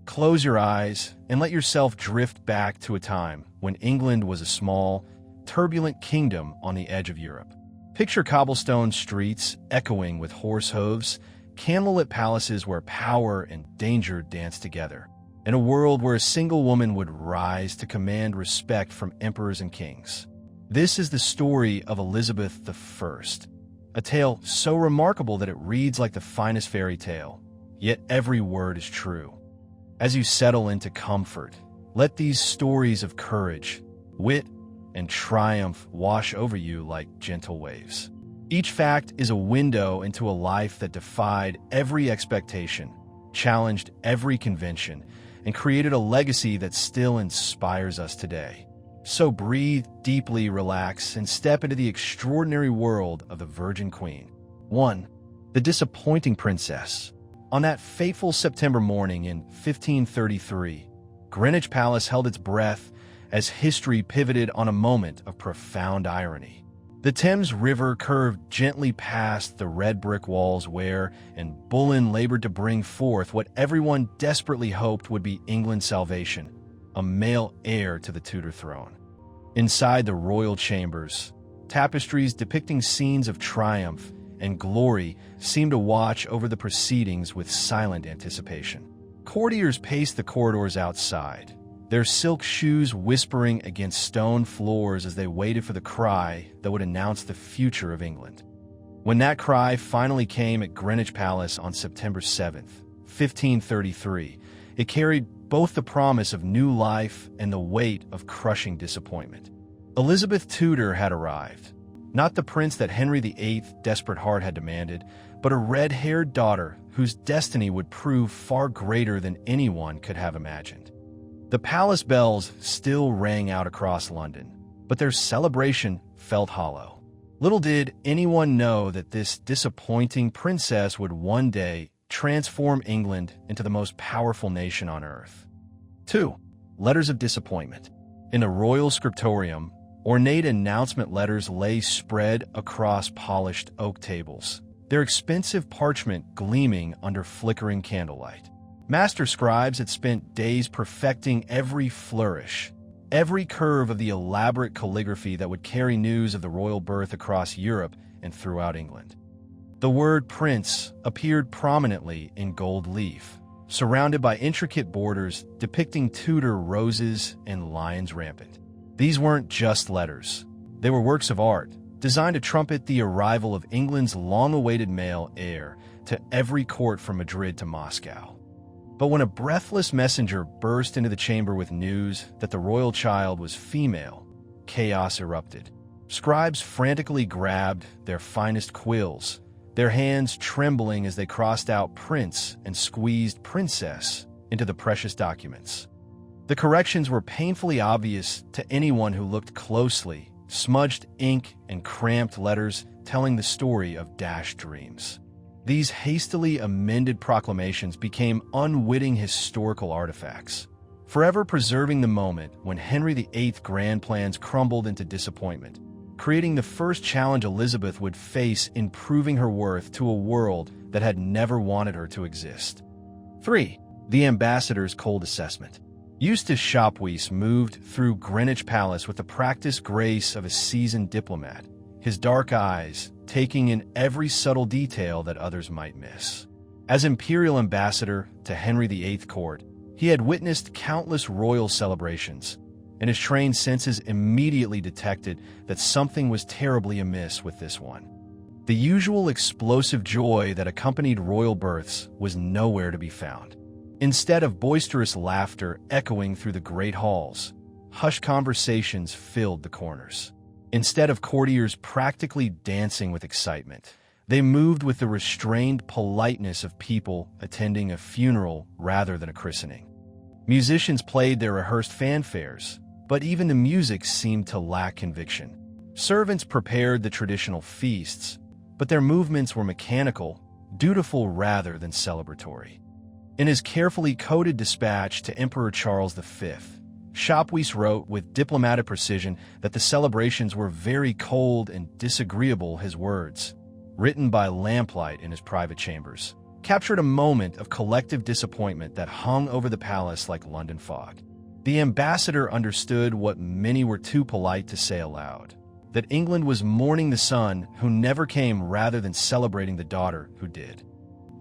Close your eyes and let yourself drift back to a time when England was a small, turbulent kingdom on the edge of Europe. Picture cobblestone streets echoing with horse hooves, candlelit palaces where power and danger danced together, and a world where a single woman would rise to command respect from emperors and kings. This is the story of Elizabeth I, a tale so remarkable that it reads like the finest fairy tale, yet every word is true. As you settle into comfort, let these stories of courage, wit, and triumph wash over you like gentle waves. Each fact is a window into a life that defied every expectation, challenged every convention, and created a legacy that still inspires us today. So breathe deeply, relax, and step into the extraordinary world of the Virgin Queen. 1. The Disappointing Princess. On that fateful September morning in 1533, Greenwich Palace held its breath as history pivoted on a moment of profound irony. The Thames River curved gently past the red brick walls where Anne Boleyn labored to bring forth what everyone desperately hoped would be England's salvation, a male heir to the Tudor throne. Inside the royal chambers, tapestries depicting scenes of triumph and glory seemed to watch over the proceedings with silent anticipation. Courtiers paced the corridors outside, their silk shoes whispering against stone floors as they waited for the cry that would announce the future of England. When that cry finally came at Greenwich Palace on September 7th, 1533, it carried both the promise of new life and the weight of crushing disappointment. Elizabeth Tudor had arrived, not the prince that Henry VIII's desperate heart had demanded, but a red-haired daughter whose destiny would prove far greater than anyone could have imagined. The palace bells still rang out across London, but their celebration felt hollow. Little did anyone know that this disappointing princess would one day transform England into the most powerful nation on earth. 2. Letters of Disappointment. In the royal scriptorium, ornate announcement letters lay spread across polished oak tables, their expensive parchment gleaming under flickering candlelight. Master scribes had spent days perfecting every flourish, every curve of the elaborate calligraphy that would carry news of the royal birth across Europe and throughout England. The word prince appeared prominently in gold leaf, surrounded by intricate borders depicting Tudor roses and lions rampant. These weren't just letters. They were works of art, designed to trumpet the arrival of England's long-awaited male heir to every court from Madrid to Moscow. But when a breathless messenger burst into the chamber with news that the royal child was female, chaos erupted. Scribes frantically grabbed their finest quills, their hands trembling as they crossed out prince and squeezed princess into the precious documents. The corrections were painfully obvious to anyone who looked closely, smudged ink and cramped letters telling the story of dashed dreams. These hastily amended proclamations became unwitting historical artifacts, forever preserving the moment when Henry VIII's grand plans crumbled into disappointment, creating the first challenge Elizabeth would face in proving her worth to a world that had never wanted her to exist. 3. The Ambassador's Cold Assessment. Eustace Shopweis moved through Greenwich Palace with the practiced grace of a seasoned diplomat, his dark eyes taking in every subtle detail that others might miss. As imperial ambassador to Henry VIII's court, he had witnessed countless royal celebrations, and his trained senses immediately detected that something was terribly amiss with this one. The usual explosive joy that accompanied royal births was nowhere to be found. Instead of boisterous laughter echoing through the great halls, hushed conversations filled the corners. Instead of courtiers practically dancing with excitement, they moved with the restrained politeness of people attending a funeral rather than a christening. Musicians played their rehearsed fanfares, but even the music seemed to lack conviction. Servants prepared the traditional feasts, but their movements were mechanical, dutiful rather than celebratory. In his carefully coded dispatch to Emperor Charles V, Shopweis wrote with diplomatic precision that the celebrations were very cold and disagreeable, his words, written by lamplight in his private chambers, captured a moment of collective disappointment that hung over the palace like London fog. The ambassador understood what many were too polite to say aloud, that England was mourning the son who never came rather than celebrating the daughter who did.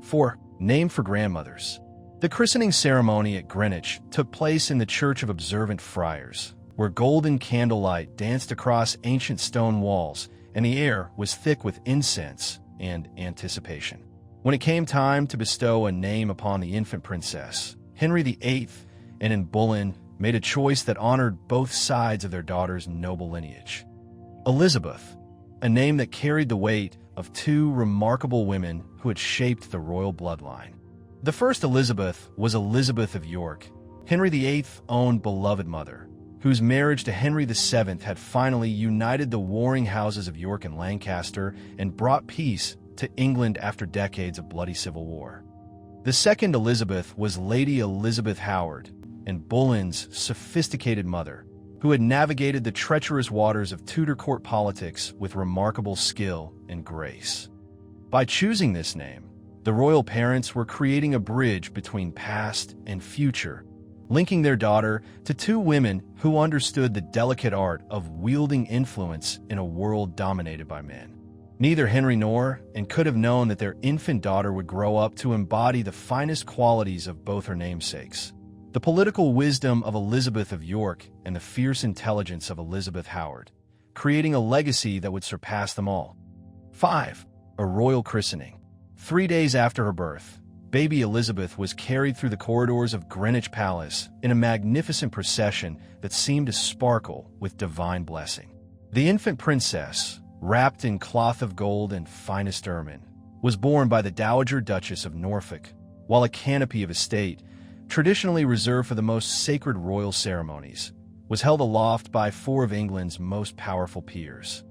4. Name for grandmothers. The christening ceremony at Greenwich took place in the Church of Observant Friars, where golden candlelight danced across ancient stone walls, and the air was thick with incense and anticipation. When it came time to bestow a name upon the infant princess, Henry VIII and Anne Boleyn made a choice that honored both sides of their daughter's noble lineage. Elizabeth, a name that carried the weight of two remarkable women who had shaped the royal bloodline. The first Elizabeth was Elizabeth of York, Henry VIII's own beloved mother, whose marriage to Henry VII had finally united the warring houses of York and Lancaster and brought peace to England after decades of bloody civil war. The second Elizabeth was Lady Elizabeth Howard, Anne Boleyn's sophisticated mother, who had navigated the treacherous waters of Tudor court politics with remarkable skill and grace. By choosing this name, the royal parents were creating a bridge between past and future, linking their daughter to two women who understood the delicate art of wielding influence in a world dominated by men. Neither Henry nor Anne could have known that their infant daughter would grow up to embody the finest qualities of both her namesakes: the political wisdom of Elizabeth of York and the fierce intelligence of Elizabeth Howard, creating a legacy that would surpass them all. 5. A royal christening. 3 days after her birth, baby Elizabeth was carried through the corridors of Greenwich Palace in a magnificent procession that seemed to sparkle with divine blessing. The infant princess, wrapped in cloth of gold and finest ermine, was borne by the Dowager Duchess of Norfolk, while a canopy of estate, traditionally reserved for the most sacred royal ceremonies, was held aloft by 4 of England's most powerful peers.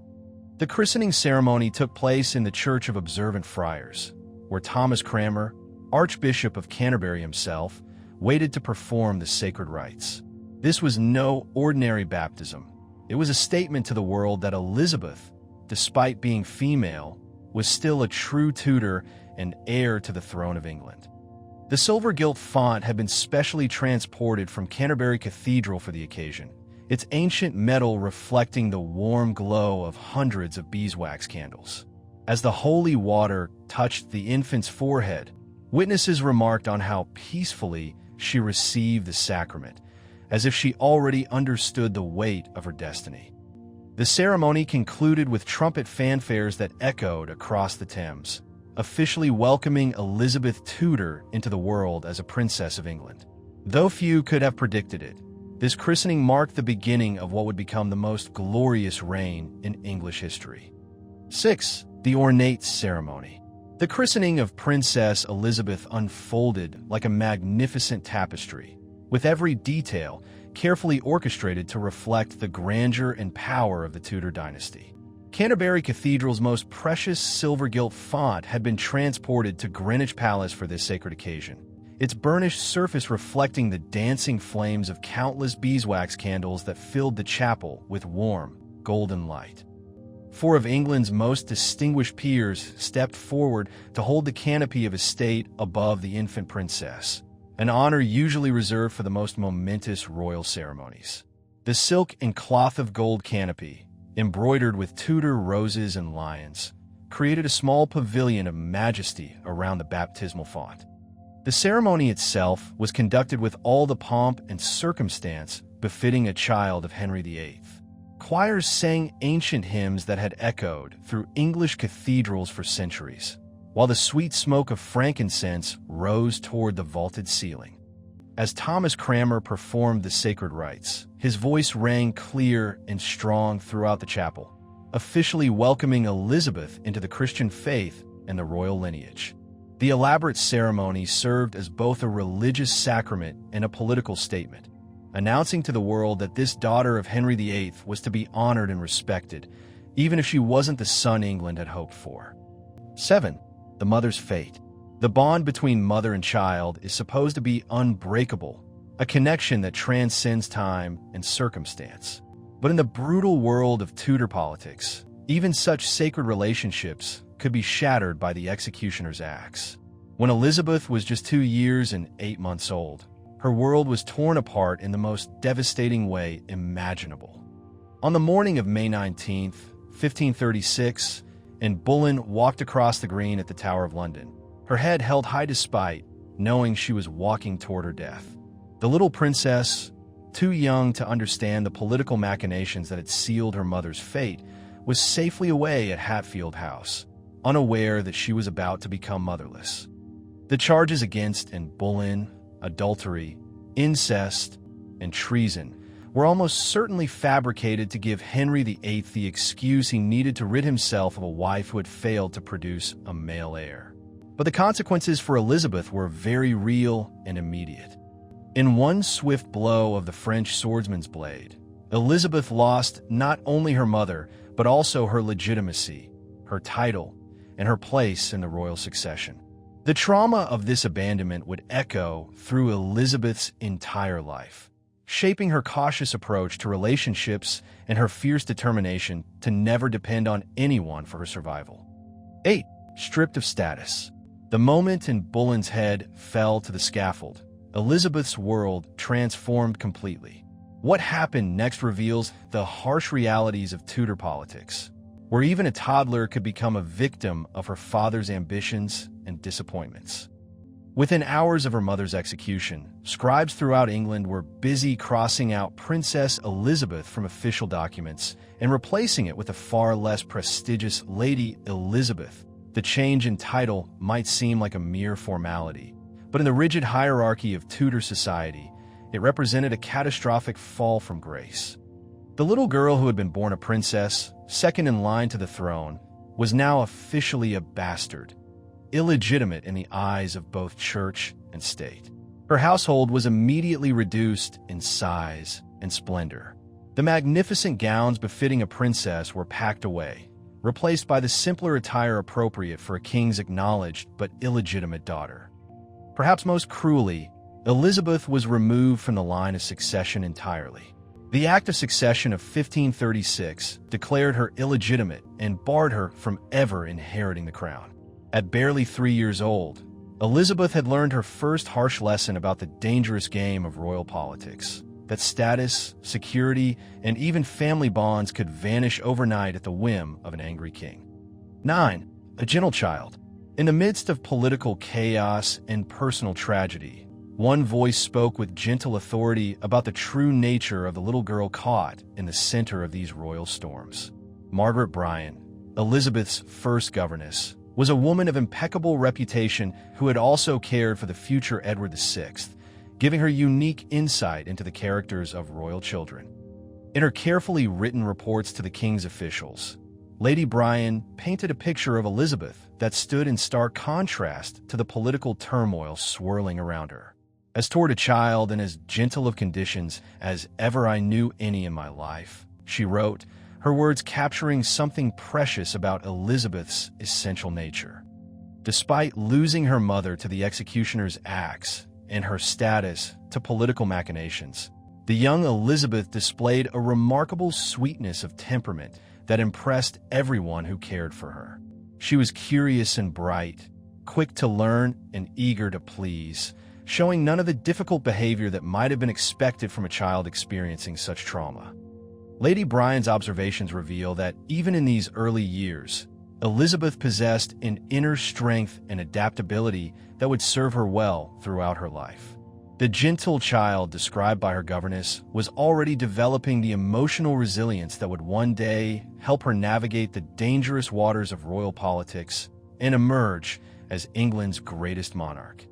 The christening ceremony took place in the Church of Observant Friars, where Thomas Cranmer, Archbishop of Canterbury himself, waited to perform the sacred rites. This was no ordinary baptism. It was a statement to the world that Elizabeth, despite being female, was still a true Tudor and heir to the throne of England. The silver gilt font had been specially transported from Canterbury Cathedral for the occasion, its ancient metal reflecting the warm glow of hundreds of beeswax candles. As the holy water touched the infant's forehead, witnesses remarked on how peacefully she received the sacrament, as if she already understood the weight of her destiny. The ceremony concluded with trumpet fanfares that echoed across the Thames, officially welcoming Elizabeth Tudor into the world as a Princess of England. Though few could have predicted it, this christening marked the beginning of what would become the most glorious reign in English history. 6. The ornate ceremony. The christening of Princess Elizabeth unfolded like a magnificent tapestry, with every detail carefully orchestrated to reflect the grandeur and power of the Tudor dynasty. Canterbury Cathedral's most precious silver gilt font had been transported to Greenwich Palace for this sacred occasion, its burnished surface reflecting the dancing flames of countless beeswax candles that filled the chapel with warm, golden light. 4 of England's most distinguished peers stepped forward to hold the canopy of estate above the infant princess, an honor usually reserved for the most momentous royal ceremonies. The silk and cloth of gold canopy, embroidered with Tudor roses and lions, created a small pavilion of majesty around the baptismal font. The ceremony itself was conducted with all the pomp and circumstance befitting a child of Henry VIII. Choirs sang ancient hymns that had echoed through English cathedrals for centuries, while the sweet smoke of frankincense rose toward the vaulted ceiling. As Thomas Cranmer performed the sacred rites, his voice rang clear and strong throughout the chapel, officially welcoming Elizabeth into the Christian faith and the royal lineage. The elaborate ceremony served as both a religious sacrament and a political statement, announcing to the world that this daughter of Henry VIII was to be honored and respected, even if she wasn't the son England had hoped for. 7. The mother's fate. The bond between mother and child is supposed to be unbreakable, a connection that transcends time and circumstance. But in the brutal world of Tudor politics, even such sacred relationships could be shattered by the executioner's axe. When Elizabeth was just 2 years and 8 months old, her world was torn apart in the most devastating way imaginable. On the morning of May 19, 1536, Anne Boleyn walked across the green at the Tower of London, her head held high despite, knowing she was walking toward her death. The little princess, too young to understand the political machinations that had sealed her mother's fate, was safely away at Hatfield House, unaware that she was about to become motherless. The charges against Anne Boleyn, adultery, incest, and treason, were almost certainly fabricated to give Henry VIII the excuse he needed to rid himself of a wife who had failed to produce a male heir. But the consequences for Elizabeth were very real and immediate. In one swift blow of the French swordsman's blade, Elizabeth lost not only her mother, but also her legitimacy, her title, and her place in the royal succession. The trauma of this abandonment would echo through Elizabeth's entire life, shaping her cautious approach to relationships and her fierce determination to never depend on anyone for her survival. 8. Stripped of status. The moment Anne Boleyn's head fell to the scaffold, Elizabeth's world transformed completely. What happened next reveals the harsh realities of Tudor politics, where even a toddler could become a victim of her father's ambitions and disappointments. Within hours of her mother's execution, scribes throughout England were busy crossing out Princess Elizabeth from official documents and replacing it with a far less prestigious Lady Elizabeth. The change in title might seem like a mere formality, but in the rigid hierarchy of Tudor society, it represented a catastrophic fall from grace. The little girl who had been born a princess, second in line to the throne, was now officially a bastard, illegitimate in the eyes of both church and state. Her household was immediately reduced in size and splendor. The magnificent gowns befitting a princess were packed away, replaced by the simpler attire appropriate for a king's acknowledged but illegitimate daughter. Perhaps most cruelly, Elizabeth was removed from the line of succession entirely. The Act of Succession of 1536 declared her illegitimate and barred her from ever inheriting the crown. At barely 3 years old, Elizabeth had learned her first harsh lesson about the dangerous game of royal politics, that status, security, and even family bonds could vanish overnight at the whim of an angry king. 9. A gentle child. In the midst of political chaos and personal tragedy, one voice spoke with gentle authority about the true nature of the little girl caught in the center of these royal storms. Margaret Bryan, Elizabeth's first governess, was a woman of impeccable reputation who had also cared for the future Edward VI, giving her unique insight into the characters of royal children. In her carefully written reports to the king's officials, Lady Bryan painted a picture of Elizabeth that stood in stark contrast to the political turmoil swirling around her. As toward a child and as gentle of conditions as ever I knew any in my life, she wrote, her words capturing something precious about Elizabeth's essential nature. Despite losing her mother to the executioner's axe and her status to political machinations, the young Elizabeth displayed a remarkable sweetness of temperament that impressed everyone who cared for her. She was curious and bright, quick to learn and eager to please, showing none of the difficult behavior that might have been expected from a child experiencing such trauma. Lady Bryan's observations reveal that even in these early years, Elizabeth possessed an inner strength and adaptability that would serve her well throughout her life. The gentle child described by her governess was already developing the emotional resilience that would one day help her navigate the dangerous waters of royal politics and emerge as England's greatest monarch.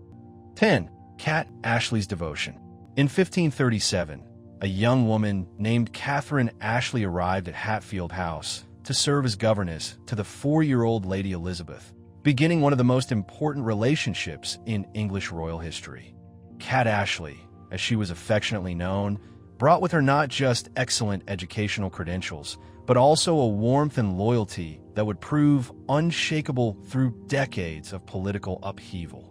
10. Kat Ashley's devotion. In 1537, a young woman named Catherine Ashley arrived at Hatfield House to serve as governess to the 4-year-old Lady Elizabeth, beginning one of the most important relationships in English royal history. Kat Ashley, as she was affectionately known, brought with her not just excellent educational credentials, but also a warmth and loyalty that would prove unshakable through decades of political upheaval.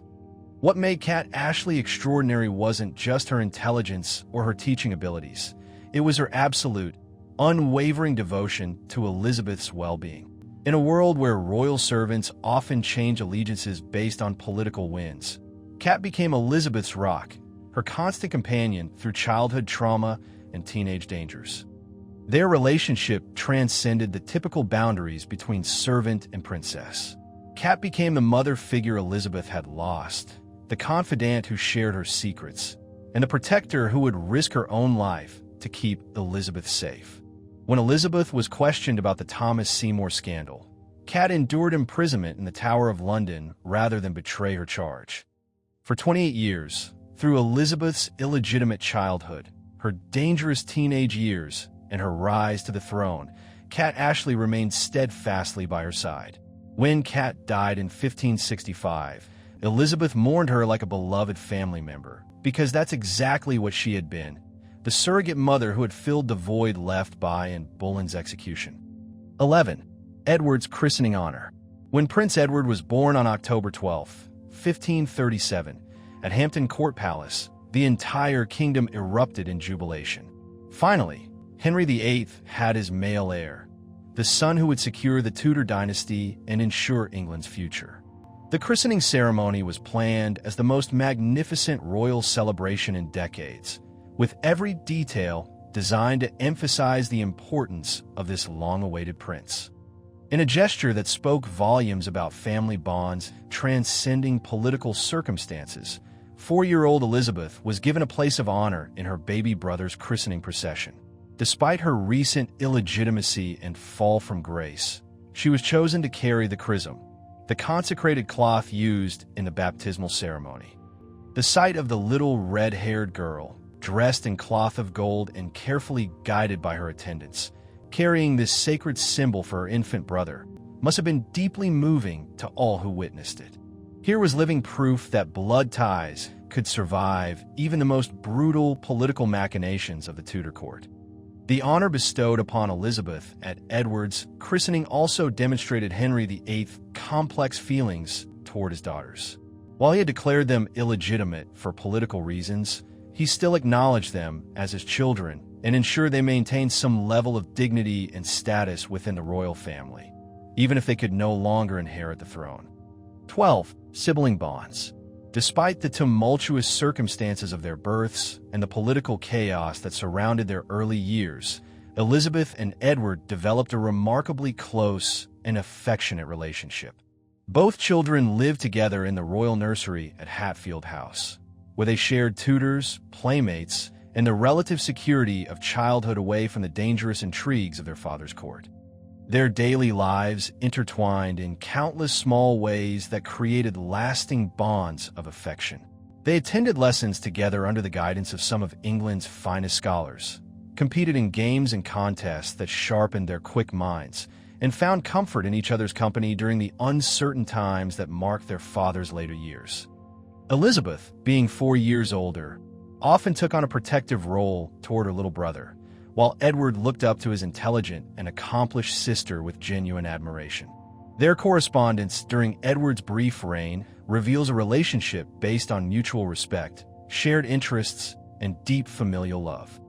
What made Kat Ashley extraordinary wasn't just her intelligence or her teaching abilities. It was her absolute, unwavering devotion to Elizabeth's well-being. In a world where royal servants often change allegiances based on political wins, Kat became Elizabeth's rock, her constant companion through childhood trauma and teenage dangers. Their relationship transcended the typical boundaries between servant and princess. Kat became the mother figure Elizabeth had lost, the confidant who shared her secrets, and the protector who would risk her own life to keep Elizabeth safe. When Elizabeth was questioned about the Thomas Seymour scandal, Kat endured imprisonment in the Tower of London rather than betray her charge. For 28 years, through Elizabeth's illegitimate childhood, her dangerous teenage years, and her rise to the throne, Kat Ashley remained steadfastly by her side. When Kat died in 1565, Elizabeth mourned her like a beloved family member, because that's exactly what she had been, the surrogate mother who had filled the void left by in Boleyn's execution. 11. Edward's christening honor. When Prince Edward was born on October 12, 1537, at Hampton Court Palace, the entire kingdom erupted in jubilation. Finally, Henry VIII had his male heir, the son who would secure the Tudor dynasty and ensure England's future. The christening ceremony was planned as the most magnificent royal celebration in decades, with every detail designed to emphasize the importance of this long-awaited prince. In a gesture that spoke volumes about family bonds transcending political circumstances, 4-year-old Elizabeth was given a place of honor in her baby brother's christening procession. Despite her recent illegitimacy and fall from grace, she was chosen to carry the chrism, the consecrated cloth used in the baptismal ceremony. The sight of the little red-haired girl, dressed in cloth of gold and carefully guided by her attendants, carrying this sacred symbol for her infant brother, must have been deeply moving to all who witnessed it. Here was living proof that blood ties could survive even the most brutal political machinations of the Tudor court. The honor bestowed upon Elizabeth at Edward's christening also demonstrated Henry VIII's complex feelings toward his daughters. While he had declared them illegitimate for political reasons, he still acknowledged them as his children and ensured they maintained some level of dignity and status within the royal family, even if they could no longer inherit the throne. 12. Sibling bonds. Despite the tumultuous circumstances of their births and the political chaos that surrounded their early years, Elizabeth and Edward developed a remarkably close and affectionate relationship. Both children lived together in the royal nursery at Hatfield House, where they shared tutors, playmates, and the relative security of childhood away from the dangerous intrigues of their father's court. Their daily lives intertwined in countless small ways that created lasting bonds of affection. They attended lessons together under the guidance of some of England's finest scholars, competed in games and contests that sharpened their quick minds, and found comfort in each other's company during the uncertain times that marked their father's later years. Elizabeth, being 4 years older, often took on a protective role toward her little brother, while Edward looked up to his intelligent and accomplished sister with genuine admiration. Their correspondence during Edward's brief reign reveals a relationship based on mutual respect, shared interests, and deep familial love.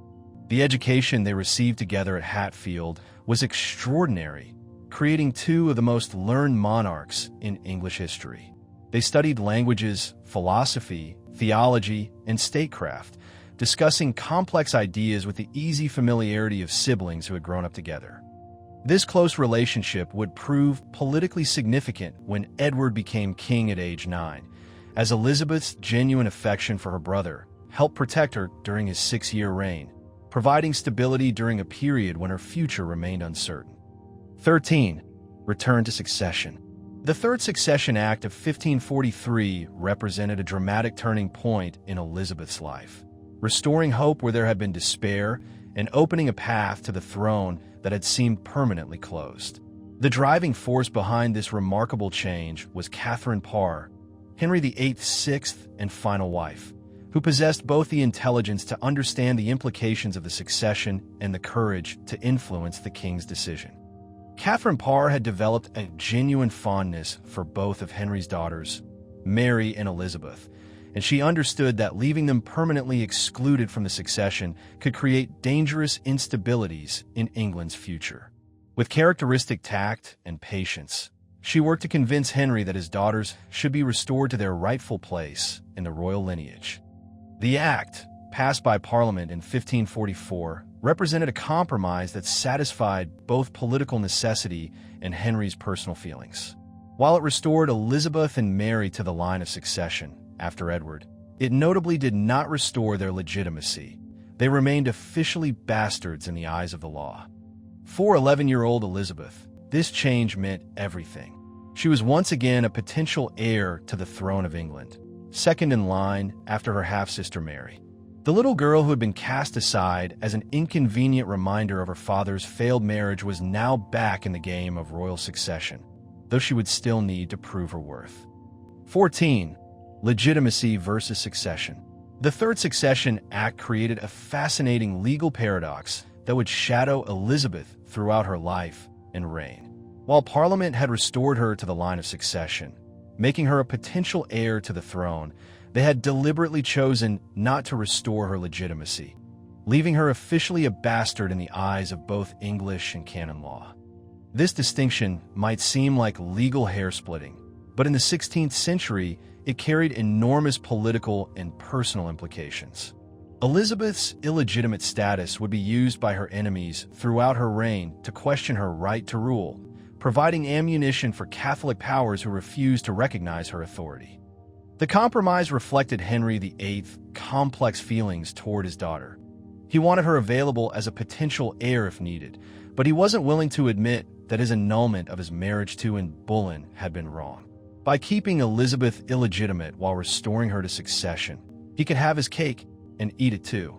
The education they received together at Hatfield was extraordinary, creating two of the most learned monarchs in English history. They studied languages, philosophy, theology, and statecraft, discussing complex ideas with the easy familiarity of siblings who had grown up together. This close relationship would prove politically significant when Edward became king at age 9, as Elizabeth's genuine affection for her brother helped protect her during his 6-year reign, providing stability during a period when her future remained uncertain. 13. Return to succession. The Third Succession Act of 1543 represented a dramatic turning point in Elizabeth's life, restoring hope where there had been despair and opening a path to the throne that had seemed permanently closed. The driving force behind this remarkable change was Catherine Parr, Henry VIII's sixth and final wife, who possessed both the intelligence to understand the implications of the succession and the courage to influence the king's decision. Catherine Parr had developed a genuine fondness for both of Henry's daughters, Mary and Elizabeth, and she understood that leaving them permanently excluded from the succession could create dangerous instabilities in England's future. With characteristic tact and patience, she worked to convince Henry that his daughters should be restored to their rightful place in the royal lineage. The act, passed by Parliament in 1544, represented a compromise that satisfied both political necessity and Henry's personal feelings. While it restored Elizabeth and Mary to the line of succession after Edward, it notably did not restore their legitimacy. They remained officially bastards in the eyes of the law. For 11-year-old Elizabeth, this change meant everything. She was once again a potential heir to the throne of England, second in line after her half-sister Mary. The little girl who had been cast aside as an inconvenient reminder of her father's failed marriage was now back in the game of royal succession, though she would still need to prove her worth. 14. Legitimacy versus succession. The Third Succession Act created a fascinating legal paradox that would shadow Elizabeth throughout her life and reign. While Parliament had restored her to the line of succession, making her a potential heir to the throne, they had deliberately chosen not to restore her legitimacy, leaving her officially a bastard in the eyes of both English and canon law. This distinction might seem like legal hair-splitting, but in the 16th century, it carried enormous political and personal implications. Elizabeth's illegitimate status would be used by her enemies throughout her reign to question her right to rule, providing ammunition for Catholic powers who refused to recognize her authority. The compromise reflected Henry VIII's complex feelings toward his daughter. He wanted her available as a potential heir if needed, but he wasn't willing to admit that his annulment of his marriage to Anne Boleyn had been wrong. By keeping Elizabeth illegitimate while restoring her to succession, he could have his cake and eat it too.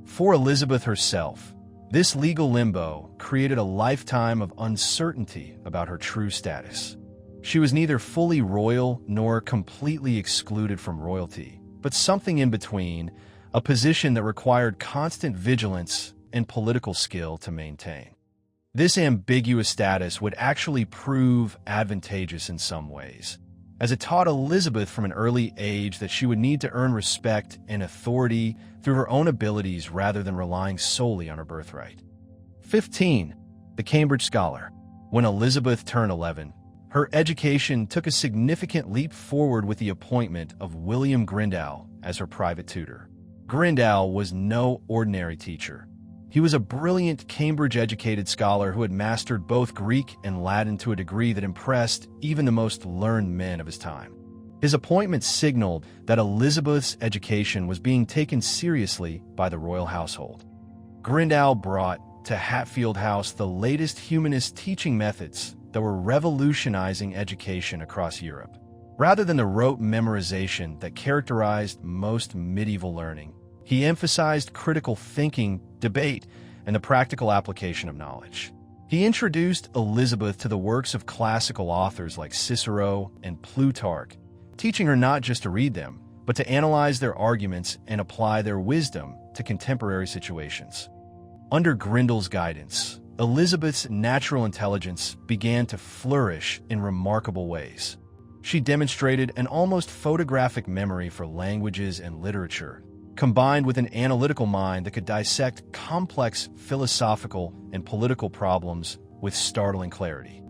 For Elizabeth herself, this legal limbo created a lifetime of uncertainty about her true status. She was neither fully royal nor completely excluded from royalty, but something in between, a position that required constant vigilance and political skill to maintain. This ambiguous status would actually prove advantageous in some ways, as it taught Elizabeth from an early age that she would need to earn respect and authority through her own abilities rather than relying solely on her birthright. 15. The Cambridge Scholar. When Elizabeth turned 11, her education took a significant leap forward with the appointment of William Grindal as her private tutor. Grindal was no ordinary teacher. He was a brilliant Cambridge-educated scholar who had mastered both Greek and Latin to a degree that impressed even the most learned men of his time. His appointment signaled that Elizabeth's education was being taken seriously by the royal household. Grindal brought to Hatfield House the latest humanist teaching methods that were revolutionizing education across Europe. Rather than the rote memorization that characterized most medieval learning, he emphasized critical thinking, debate, and the practical application of knowledge. He introduced Elizabeth to the works of classical authors like Cicero and Plutarch, teaching her not just to read them, but to analyze their arguments and apply their wisdom to contemporary situations. Under Grindal's guidance, Elizabeth's natural intelligence began to flourish in remarkable ways. She demonstrated an almost photographic memory for languages and literature, combined with an analytical mind that could dissect complex philosophical and political problems with startling clarity.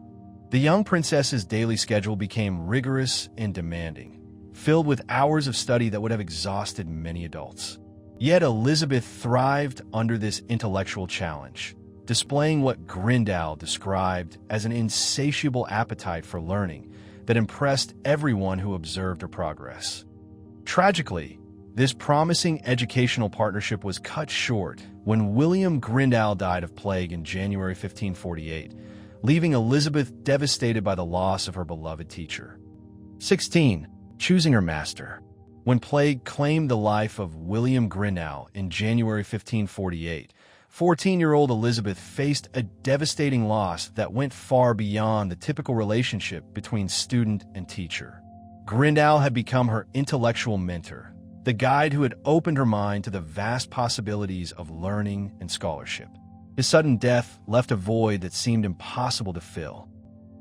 The young princess's daily schedule became rigorous and demanding, filled with hours of study that would have exhausted many adults. Yet Elizabeth thrived under this intellectual challenge, displaying what Grindal described as an insatiable appetite for learning that impressed everyone who observed her progress. Tragically, this promising educational partnership was cut short when William Grindal died of plague in January 1548, leaving Elizabeth devastated by the loss of her beloved teacher. 16. Choosing her master. When plague claimed the life of William Grindal in January 1548, 14-year-old Elizabeth faced a devastating loss that went far beyond the typical relationship between student and teacher. Grindal had become her intellectual mentor, the guide who had opened her mind to the vast possibilities of learning and scholarship. His sudden death left a void that seemed impossible to fill.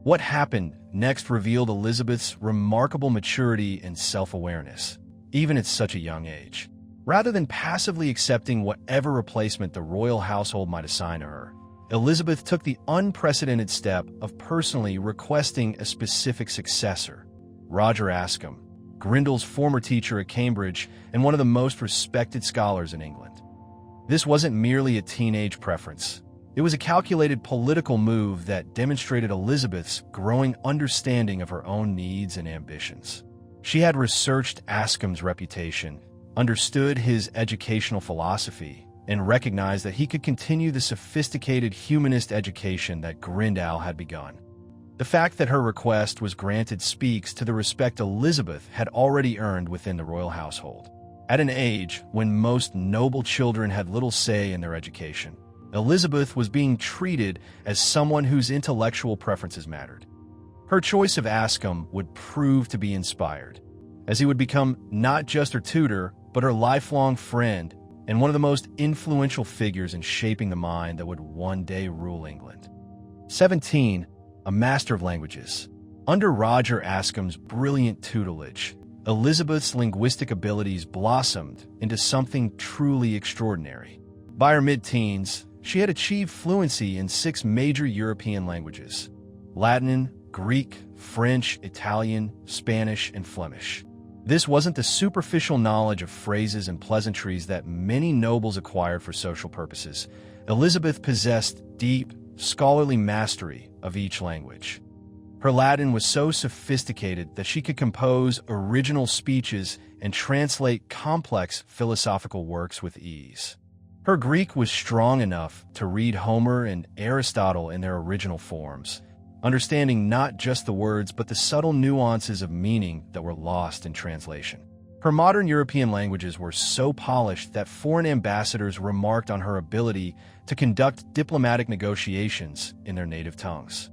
What happened next revealed Elizabeth's remarkable maturity and self-awareness, even at such a young age. Rather than passively accepting whatever replacement the royal household might assign to her, Elizabeth took the unprecedented step of personally requesting a specific successor, Roger Ascham, Grendel's former teacher at Cambridge and one of the most respected scholars in England. This wasn't merely a teenage preference. It was a calculated political move that demonstrated Elizabeth's growing understanding of her own needs and ambitions. She had researched Ascham's reputation, understood his educational philosophy, and recognized that he could continue the sophisticated humanist education that Grendel had begun. The fact that her request was granted speaks to the respect Elizabeth had already earned within the royal household. At an age when most noble children had little say in their education, Elizabeth was being treated as someone whose intellectual preferences mattered. Her choice of Ascham would prove to be inspired, as he would become not just her tutor, but her lifelong friend and one of the most influential figures in shaping the mind that would one day rule England. 17. A master of languages. Under Roger Ascham's brilliant tutelage, Elizabeth's linguistic abilities blossomed into something truly extraordinary. By her mid-teens, she had achieved fluency in 6 major European languages: Latin, Greek, French, Italian, Spanish, and Flemish. This wasn't the superficial knowledge of phrases and pleasantries that many nobles acquired for social purposes. Elizabeth possessed deep, scholarly mastery of each language. Her Latin was so sophisticated that she could compose original speeches and translate complex philosophical works with ease. Her Greek was strong enough to read Homer and Aristotle in their original forms, understanding not just the words but the subtle nuances of meaning that were lost in translation. Her modern European languages were so polished that foreign ambassadors remarked on her ability to conduct diplomatic negotiations in their native tongues.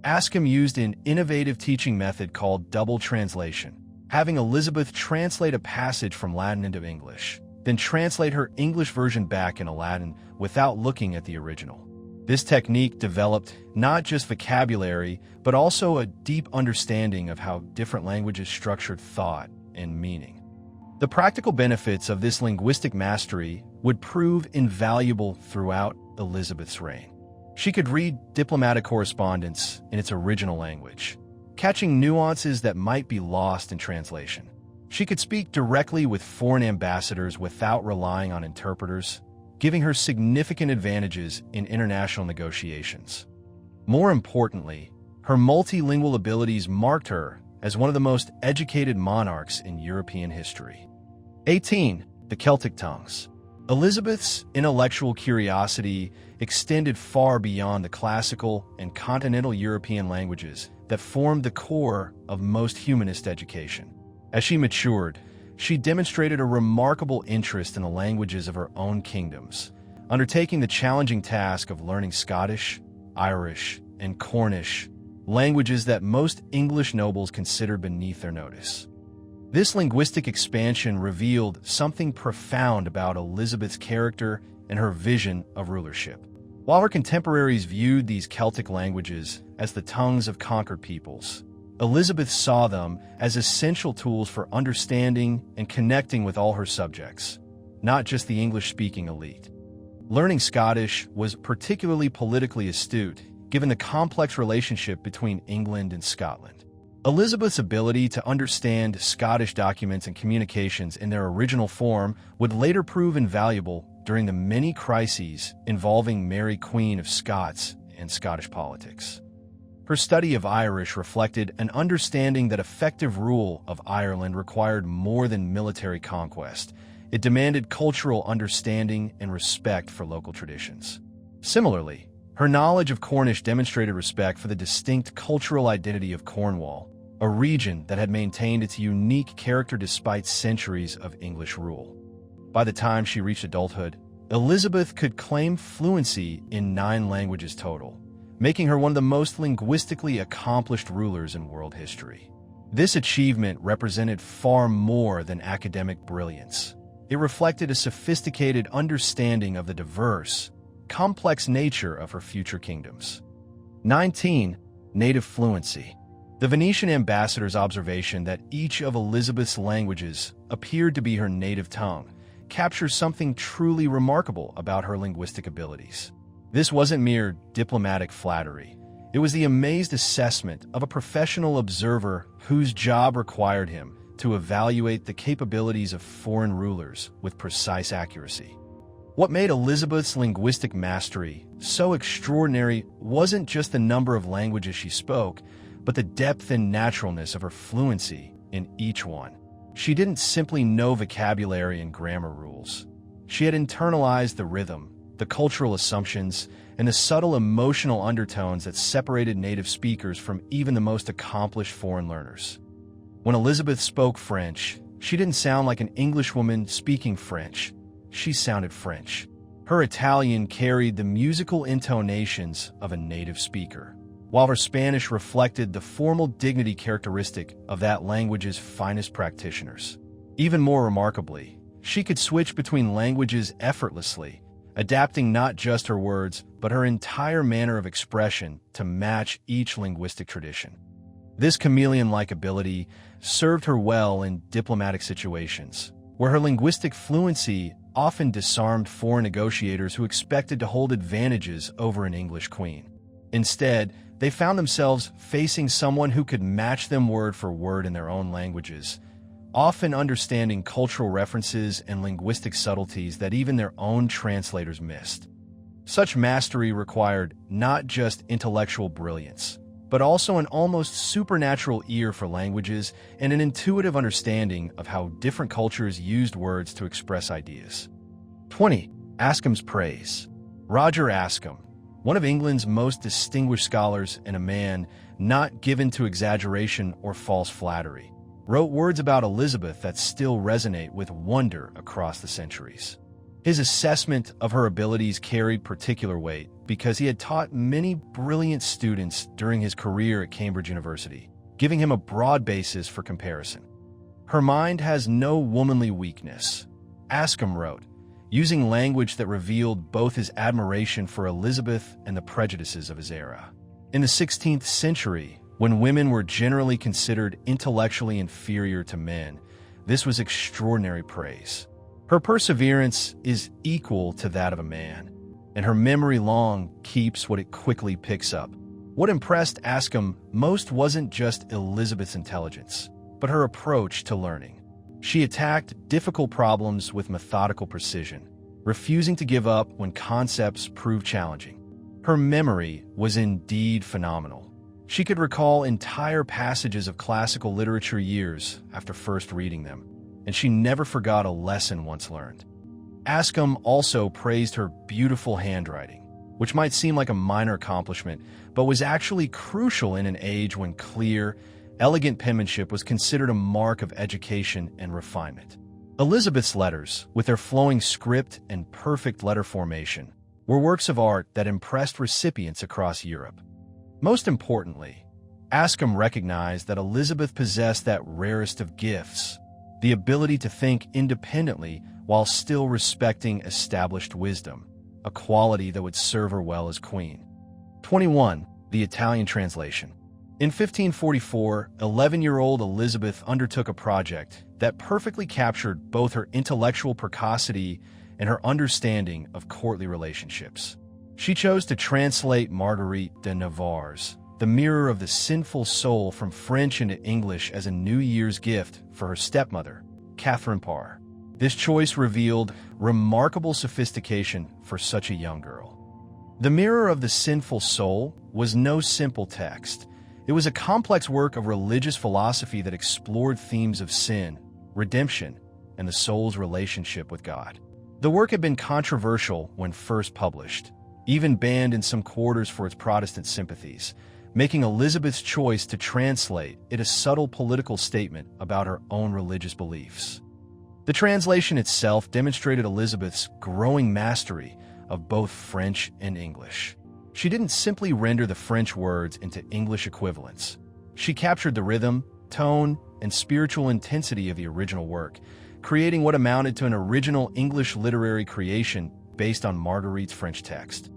Ascham used an innovative teaching method called double translation, having Elizabeth translate a passage from Latin into English, then translate her English version back into Latin without looking at the original. This technique developed not just vocabulary, but also a deep understanding of how different languages structured thought and meaning. The practical benefits of this linguistic mastery would prove invaluable throughout Elizabeth's reign. She could read diplomatic correspondence in its original language, catching nuances that might be lost in translation. She could speak directly with foreign ambassadors without relying on interpreters, giving her significant advantages in international negotiations. More importantly, her multilingual abilities marked her as one of the most educated monarchs in European history. 18. The Celtic tongues. Elizabeth's intellectual curiosity extended far beyond the classical and continental European languages that formed the core of most humanist education. As she matured, she demonstrated a remarkable interest in the languages of her own kingdoms, undertaking the challenging task of learning Scottish, Irish, and Cornish, languages that most English nobles considered beneath their notice. This linguistic expansion revealed something profound about Elizabeth's character and her vision of rulership. While her contemporaries viewed these Celtic languages as the tongues of conquered peoples, Elizabeth saw them as essential tools for understanding and connecting with all her subjects, not just the English-speaking elite. Learning Scottish was particularly politically astute, given the complex relationship between England and Scotland. Elizabeth's ability to understand Scottish documents and communications in their original form would later prove invaluable during the many crises involving Mary Queen of Scots and Scottish politics. Her study of Irish reflected an understanding that effective rule of Ireland required more than military conquest. It demanded cultural understanding and respect for local traditions. Similarly, her knowledge of Cornish demonstrated respect for the distinct cultural identity of Cornwall, a region that had maintained its unique character despite centuries of English rule. By the time she reached adulthood, Elizabeth could claim fluency in 9 languages total, making her one of the most linguistically accomplished rulers in world history. This achievement represented far more than academic brilliance. It reflected a sophisticated understanding of the diverse, complex nature of her future kingdoms. 19. Native fluency. The Venetian ambassador's observation that each of Elizabeth's languages appeared to be her native tongue captures something truly remarkable about her linguistic abilities. This wasn't mere diplomatic flattery. It was the amazed assessment of a professional observer whose job required him to evaluate the capabilities of foreign rulers with precise accuracy. What made Elizabeth's linguistic mastery so extraordinary wasn't just the number of languages she spoke, but the depth and naturalness of her fluency in each one. She didn't simply know vocabulary and grammar rules. She had internalized the rhythm, the cultural assumptions, and the subtle emotional undertones that separated native speakers from even the most accomplished foreign learners. When Elizabeth spoke French, she didn't sound like an Englishwoman speaking French. She sounded French. Her Italian carried the musical intonations of a native speaker, while her Spanish reflected the formal dignity characteristic of that language's finest practitioners. Even more remarkably, she could switch between languages effortlessly, adapting not just her words, but her entire manner of expression to match each linguistic tradition. This chameleon-like ability served her well in diplomatic situations, where her linguistic fluency often disarmed foreign negotiators who expected to hold advantages over an English queen. Instead, they found themselves facing someone who could match them word for word in their own languages, often understanding cultural references and linguistic subtleties that even their own translators missed. Such mastery required not just intellectual brilliance, but also an almost supernatural ear for languages and an intuitive understanding of how different cultures used words to express ideas. 20. Ascham's praise. Roger Ascham, one of England's most distinguished scholars and a man not given to exaggeration or false flattery, wrote words about Elizabeth that still resonate with wonder across the centuries. His assessment of her abilities carried particular weight because he had taught many brilliant students during his career at Cambridge University, giving him a broad basis for comparison. "Her mind has no womanly weakness," Ascham wrote, using language that revealed both his admiration for Elizabeth and the prejudices of his era. In the 16th century, when women were generally considered intellectually inferior to men, this was extraordinary praise. Her perseverance is equal to that of a man, and her memory long keeps what it quickly picks up. What impressed Ascham most wasn't just Elizabeth's intelligence, but her approach to learning. She attacked difficult problems with methodical precision, refusing to give up when concepts proved challenging. Her memory was indeed phenomenal. She could recall entire passages of classical literature years after first reading them, and she never forgot a lesson once learned. Ascham also praised her beautiful handwriting, which might seem like a minor accomplishment, but was actually crucial in an age when clear, elegant penmanship was considered a mark of education and refinement. Elizabeth's letters, with their flowing script and perfect letter formation, were works of art that impressed recipients across Europe. Most importantly, Ascham recognized that Elizabeth possessed that rarest of gifts, the ability to think independently while still respecting established wisdom, a quality that would serve her well as queen. 21. The Italian translation. In 1544, 11-year-old Elizabeth undertook a project that perfectly captured both her intellectual precocity and her understanding of courtly relationships. She chose to translate Marguerite de Navarre's The Mirror of the Sinful Soul from French into English as a New Year's gift for her stepmother, Catherine Parr. This choice revealed remarkable sophistication for such a young girl. The Mirror of the Sinful Soul was no simple text. It was a complex work of religious philosophy that explored themes of sin, redemption, and the soul's relationship with God. The work had been controversial when first published, even banned in some quarters for its Protestant sympathies, making Elizabeth's choice to translate it a subtle political statement about her own religious beliefs. The translation itself demonstrated Elizabeth's growing mastery of both French and English. She didn't simply render the French words into English equivalents. She captured the rhythm, tone, and spiritual intensity of the original work, creating what amounted to an original English literary creation based on Marguerite's French text.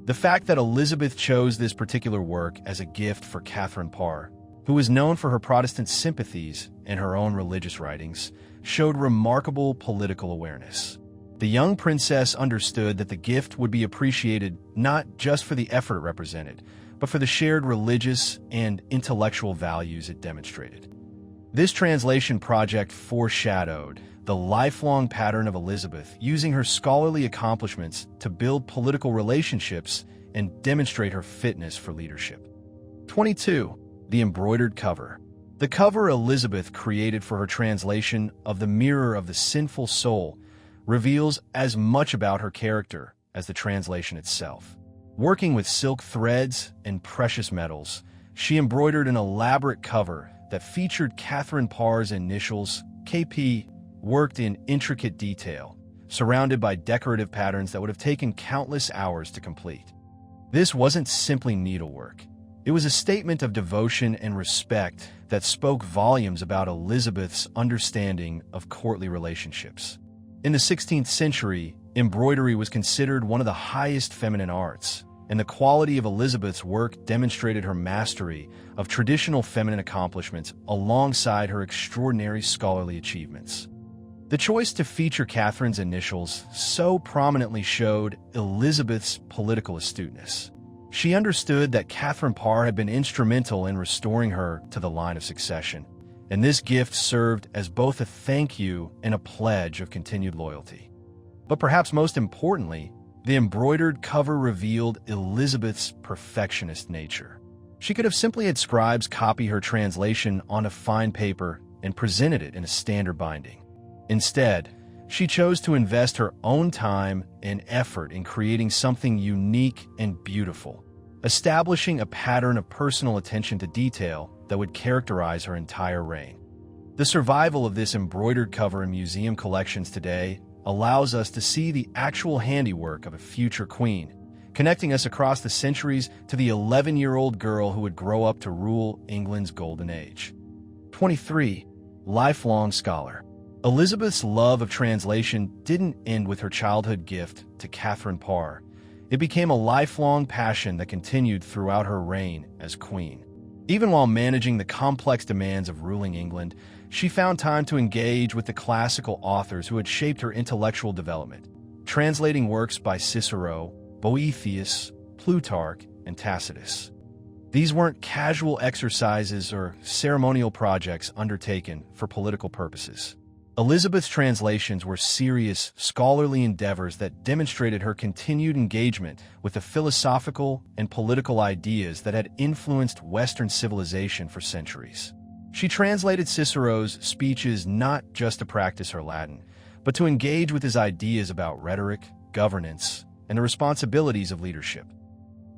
The fact that Elizabeth chose this particular work as a gift for Catherine Parr, who was known for her Protestant sympathies and her own religious writings, showed remarkable political awareness. The young princess understood that the gift would be appreciated not just for the effort it represented, but for the shared religious and intellectual values it demonstrated. This translation project foreshadowed the lifelong pattern of Elizabeth using her scholarly accomplishments to build political relationships and demonstrate her fitness for leadership. 22. The embroidered cover. The cover Elizabeth created for her translation of The Mirror of the Sinful Soul reveals as much about her character as the translation itself. Working with silk threads and precious metals, she embroidered an elaborate cover that featured Catherine Parr's initials, KP, worked in intricate detail, surrounded by decorative patterns that would have taken countless hours to complete. This wasn't simply needlework. It was a statement of devotion and respect that spoke volumes about Elizabeth's understanding of courtly relationships. In the 16th century, embroidery was considered one of the highest feminine arts, and the quality of Elizabeth's work demonstrated her mastery of traditional feminine accomplishments alongside her extraordinary scholarly achievements. The choice to feature Catherine's initials so prominently showed Elizabeth's political astuteness. She understood that Catherine Parr had been instrumental in restoring her to the line of succession, and this gift served as both a thank you and a pledge of continued loyalty. But perhaps most importantly, the embroidered cover revealed Elizabeth's perfectionist nature. She could have simply had scribes copy her translation on a fine paper and presented it in a standard binding. Instead, she chose to invest her own time and effort in creating something unique and beautiful, establishing a pattern of personal attention to detail that would characterize her entire reign. The survival of this embroidered cover in museum collections today allows us to see the actual handiwork of a future queen, connecting us across the centuries to the 11-year-old girl who would grow up to rule England's golden age. 23. Lifelong scholar. Elizabeth's love of translation didn't end with her childhood gift to Catherine Parr. It became a lifelong passion that continued throughout her reign as queen. Even while managing the complex demands of ruling England, she found time to engage with the classical authors who had shaped her intellectual development, translating works by Cicero, Boethius, Plutarch, and Tacitus. These weren't casual exercises or ceremonial projects undertaken for political purposes. Elizabeth's translations were serious, scholarly endeavors that demonstrated her continued engagement with the philosophical and political ideas that had influenced Western civilization for centuries. She translated Cicero's speeches not just to practice her Latin, but to engage with his ideas about rhetoric, governance, and the responsibilities of leadership.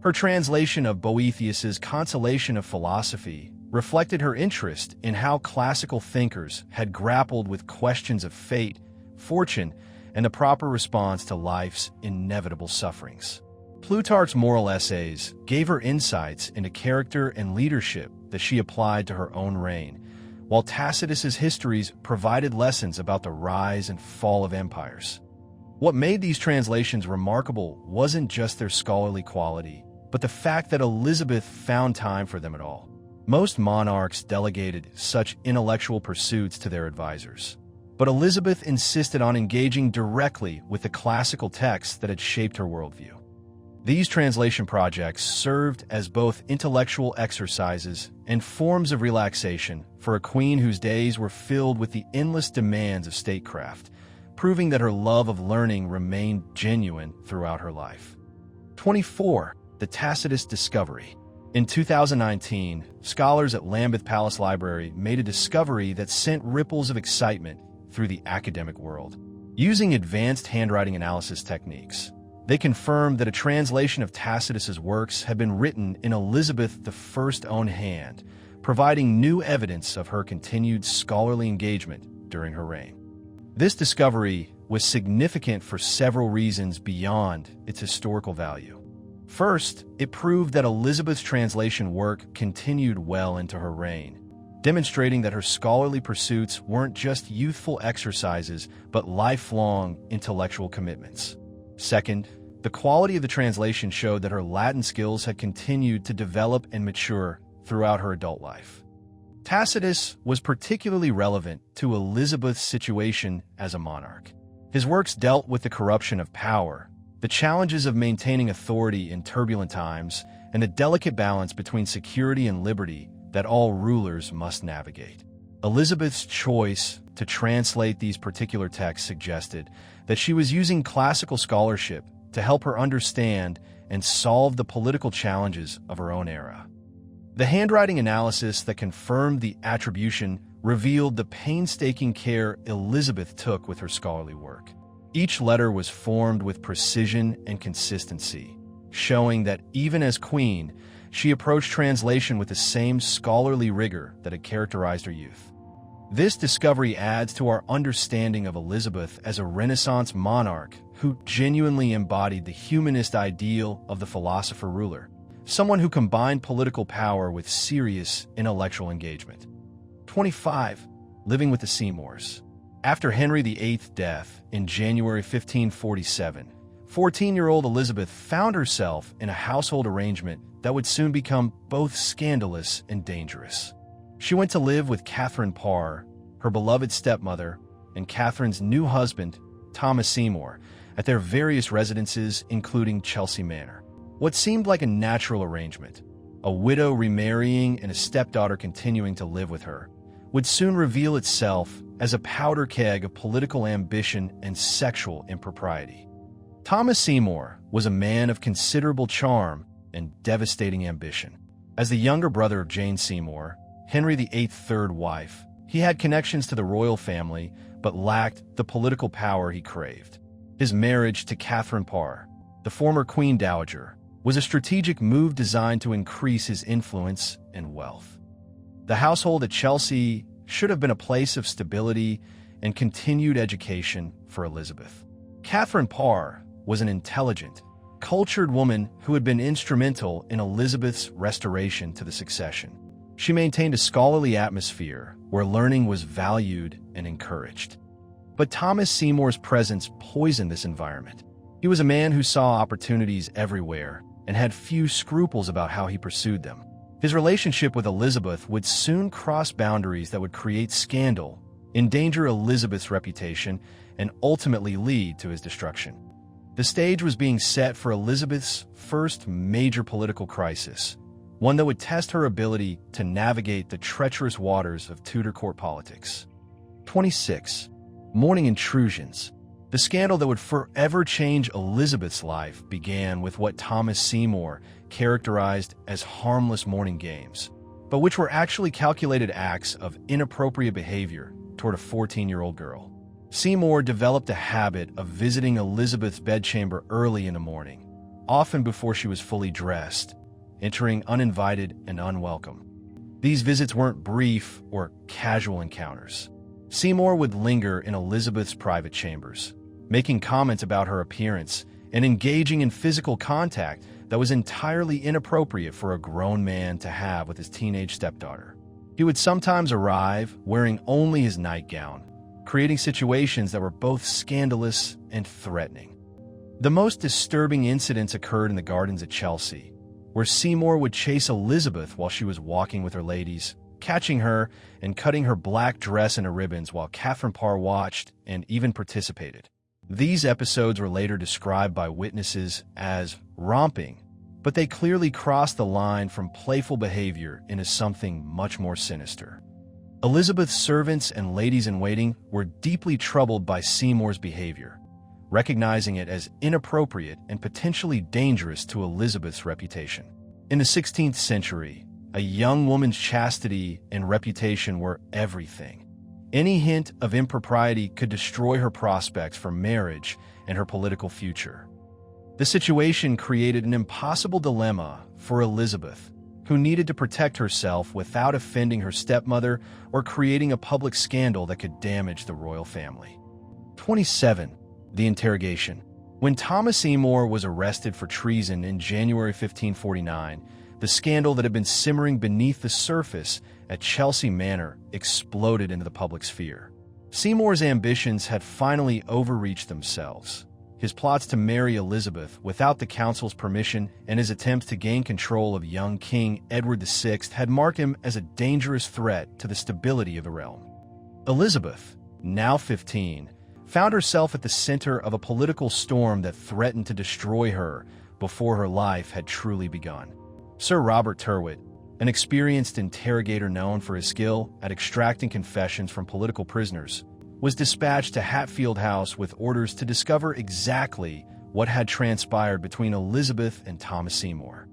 Her translation of Boethius's Consolation of Philosophy reflected her interest in how classical thinkers had grappled with questions of fate, fortune, and the proper response to life's inevitable sufferings. Plutarch's moral essays gave her insights into character and leadership that she applied to her own reign, while Tacitus's histories provided lessons about the rise and fall of empires. What made these translations remarkable wasn't just their scholarly quality, but the fact that Elizabeth found time for them at all. Most monarchs delegated such intellectual pursuits to their advisors, but Elizabeth insisted on engaging directly with the classical texts that had shaped her worldview. These translation projects served as both intellectual exercises and forms of relaxation for a queen whose days were filled with the endless demands of statecraft, proving that her love of learning remained genuine throughout her life. 24. The Tacitus Discovery. In 2019, scholars at Lambeth Palace Library made a discovery that sent ripples of excitement through the academic world. Using advanced handwriting analysis techniques, they confirmed that a translation of Tacitus's works had been written in Elizabeth I's own hand, providing new evidence of her continued scholarly engagement during her reign. This discovery was significant for several reasons beyond its historical value. First, it proved that Elizabeth's translation work continued well into her reign, demonstrating that her scholarly pursuits weren't just youthful exercises, but lifelong intellectual commitments. Second, the quality of the translation showed that her Latin skills had continued to develop and mature throughout her adult life. Tacitus was particularly relevant to Elizabeth's situation as a monarch. His works dealt with the corruption of power, the challenges of maintaining authority in turbulent times, and the delicate balance between security and liberty that all rulers must navigate. Elizabeth's choice to translate these particular texts suggested that she was using classical scholarship to help her understand and solve the political challenges of her own era. The handwriting analysis that confirmed the attribution revealed the painstaking care Elizabeth took with her scholarly work. Each letter was formed with precision and consistency, showing that even as queen, she approached translation with the same scholarly rigor that had characterized her youth. This discovery adds to our understanding of Elizabeth as a Renaissance monarch who genuinely embodied the humanist ideal of the philosopher-ruler, someone who combined political power with serious intellectual engagement. 25. Living with the Seymours. After Henry VIII's death in January 1547, 14-year-old Elizabeth found herself in a household arrangement that would soon become both scandalous and dangerous. She went to live with Catherine Parr, her beloved stepmother, and Catherine's new husband, Thomas Seymour, at their various residences, including Chelsea Manor. What seemed like a natural arrangement, a widow remarrying and a stepdaughter continuing to live with her, would soon reveal itself as a powder keg of political ambition and sexual impropriety. Thomas Seymour was a man of considerable charm and devastating ambition. As the younger brother of Jane Seymour, Henry VIII's third wife, he had connections to the royal family but lacked the political power he craved. His marriage to Catherine Parr, the former Queen Dowager, was a strategic move designed to increase his influence and wealth. The household at Chelsea should have been a place of stability and continued education for Elizabeth. Catherine Parr was an intelligent, cultured woman who had been instrumental in Elizabeth's restoration to the succession. She maintained a scholarly atmosphere where learning was valued and encouraged. But Thomas Seymour's presence poisoned this environment. He was a man who saw opportunities everywhere and had few scruples about how he pursued them. His relationship with Elizabeth would soon cross boundaries that would create scandal, endanger Elizabeth's reputation, and ultimately lead to his destruction. The stage was being set for Elizabeth's first major political crisis, one that would test her ability to navigate the treacherous waters of Tudor court politics. 26. Morning intrusions. The scandal that would forever change Elizabeth's life began with what Thomas Seymour characterized as harmless morning games, but which were actually calculated acts of inappropriate behavior toward a 14-year-old girl. Seymour developed a habit of visiting Elizabeth's bedchamber early in the morning, often before she was fully dressed, entering uninvited and unwelcome. These visits weren't brief or casual encounters. Seymour would linger in Elizabeth's private chambers, making comments about her appearance and engaging in physical contact that was entirely inappropriate for a grown man to have with his teenage stepdaughter. He would sometimes arrive wearing only his nightgown, creating situations that were both scandalous and threatening. The most disturbing incidents occurred in the gardens at Chelsea, where Seymour would chase Elizabeth while she was walking with her ladies, catching her and cutting her black dress into ribbons while Catherine Parr watched and even participated. These episodes were later described by witnesses as romping, but they clearly crossed the line from playful behavior into something much more sinister. Elizabeth's servants and ladies-in-waiting were deeply troubled by Seymour's behavior, recognizing it as inappropriate and potentially dangerous to Elizabeth's reputation. In the 16th century, a young woman's chastity and reputation were everything. Any hint of impropriety could destroy her prospects for marriage and her political future. The situation created an impossible dilemma for Elizabeth, who needed to protect herself without offending her stepmother or creating a public scandal that could damage the royal family. 27. The interrogation. When Thomas Seymour was arrested for treason in January 1549, the scandal that had been simmering beneath the surface at Chelsea Manor exploded into the public sphere. Seymour's ambitions had finally overreached themselves. His plots to marry Elizabeth without the council's permission and his attempts to gain control of young King Edward VI had marked him as a dangerous threat to the stability of the realm. Elizabeth, now 15, found herself at the center of a political storm that threatened to destroy her before her life had truly begun. Sir Robert Tyrwhitt, an experienced interrogator known for his skill at extracting confessions from political prisoners, was dispatched to Hatfield House with orders to discover exactly what had transpired between Elizabeth and Thomas Seymour.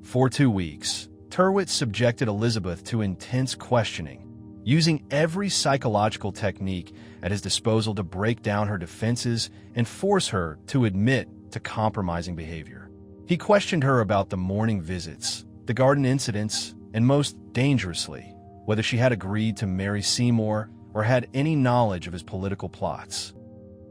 For 2 weeks, Tyrwhitt subjected Elizabeth to intense questioning, using every psychological technique at his disposal to break down her defenses and force her to admit to compromising behavior. He questioned her about the morning visits, the garden incidents, and most dangerously, whether she had agreed to marry Seymour or had any knowledge of his political plots.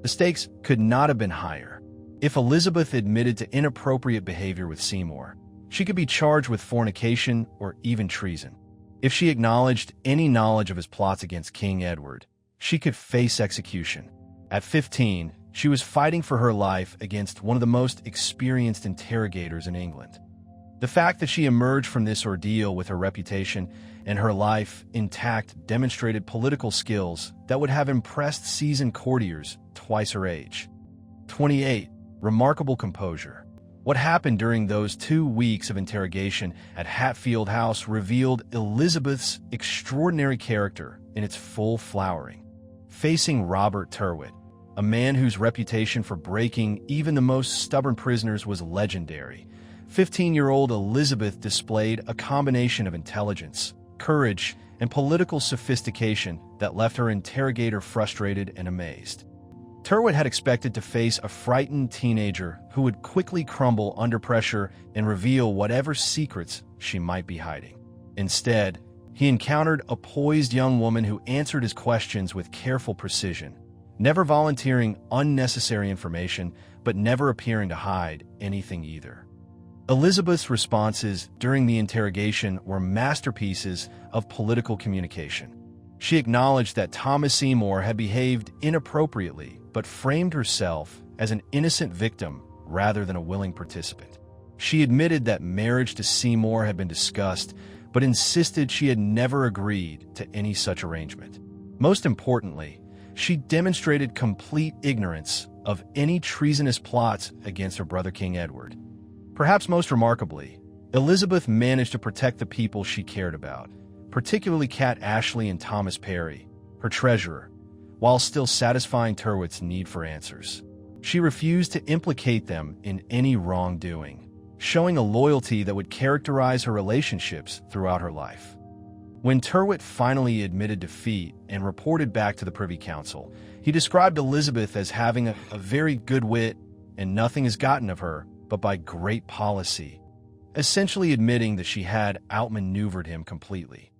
The stakes could not have been higher. If Elizabeth admitted to inappropriate behavior with Seymour, she could be charged with fornication or even treason. If she acknowledged any knowledge of his plots against King Edward, she could face execution. At 15, she was fighting for her life against one of the most experienced interrogators in England. The fact that she emerged from this ordeal with her reputation and her life intact demonstrated political skills that would have impressed seasoned courtiers twice her age. 28. Remarkable composure. What happened during those 2 weeks of interrogation at Hatfield House revealed Elizabeth's extraordinary character in its full flowering. Facing Robert Tyrwhitt, a man whose reputation for breaking even the most stubborn prisoners was legendary, 15-year-old Elizabeth displayed a combination of intelligence, courage, and political sophistication that left her interrogator frustrated and amazed. Tyrwhitt had expected to face a frightened teenager who would quickly crumble under pressure and reveal whatever secrets she might be hiding. Instead, he encountered a poised young woman who answered his questions with careful precision, never volunteering unnecessary information, but never appearing to hide anything either. Elizabeth's responses during the interrogation were masterpieces of political communication. She acknowledged that Thomas Seymour had behaved inappropriately, but framed herself as an innocent victim rather than a willing participant. She admitted that marriage to Seymour had been discussed, but insisted she had never agreed to any such arrangement. Most importantly, she demonstrated complete ignorance of any treasonous plots against her brother King Edward. Perhaps most remarkably, Elizabeth managed to protect the people she cared about, particularly Cat Ashley and Thomas Parry, her treasurer, while still satisfying Tyrwhitt's need for answers. She refused to implicate them in any wrongdoing, showing a loyalty that would characterize her relationships throughout her life. When Tyrwhitt finally admitted defeat and reported back to the Privy Council, he described Elizabeth as having a very good wit, and nothing is gotten of her but by great policy, essentially admitting that she had outmaneuvered him completely.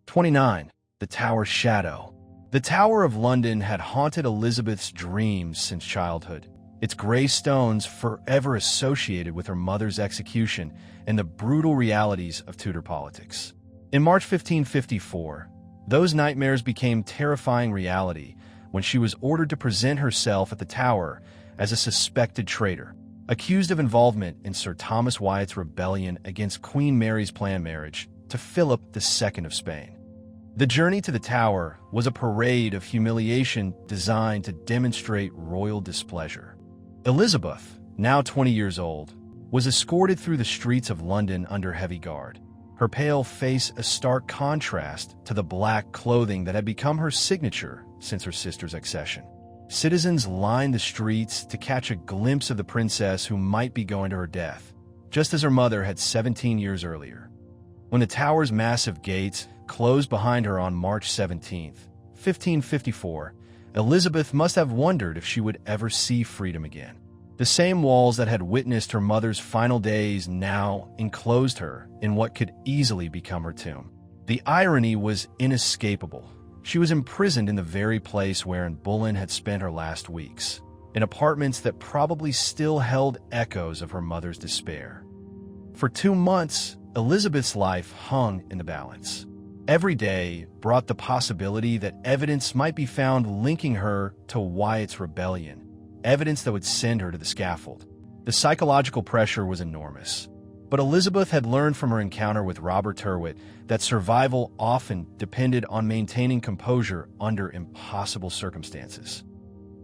29. The Tower's Shadow. The Tower of London had haunted Elizabeth's dreams since childhood, its gray stones forever associated with her mother's execution and the brutal realities of Tudor politics. In March 1554, those nightmares became terrifying reality when she was ordered to present herself at the Tower as a suspected traitor, accused of involvement in Sir Thomas Wyatt's rebellion against Queen Mary's planned marriage to Philip II of Spain. The journey to the Tower was a parade of humiliation designed to demonstrate royal displeasure. Elizabeth, now 20 years old, was escorted through the streets of London under heavy guard, her pale face a stark contrast to the black clothing that had become her signature since her sister's accession. Citizens lined the streets to catch a glimpse of the princess who might be going to her death, just as her mother had 17 years earlier. When the Tower's massive gates closed behind her on March 17, 1554, Elizabeth must have wondered if she would ever see freedom again. The same walls that had witnessed her mother's final days now enclosed her in what could easily become her tomb. The irony was inescapable. She was imprisoned in the very place where Anne Boleyn had spent her last weeks, in apartments that probably still held echoes of her mother's despair. For 2 months, Elizabeth's life hung in the balance. Every day brought the possibility that evidence might be found linking her to Wyatt's rebellion, evidence that would send her to the scaffold. The psychological pressure was enormous. But Elizabeth had learned from her encounter with Robert Tyrwhitt that survival often depended on maintaining composure under impossible circumstances.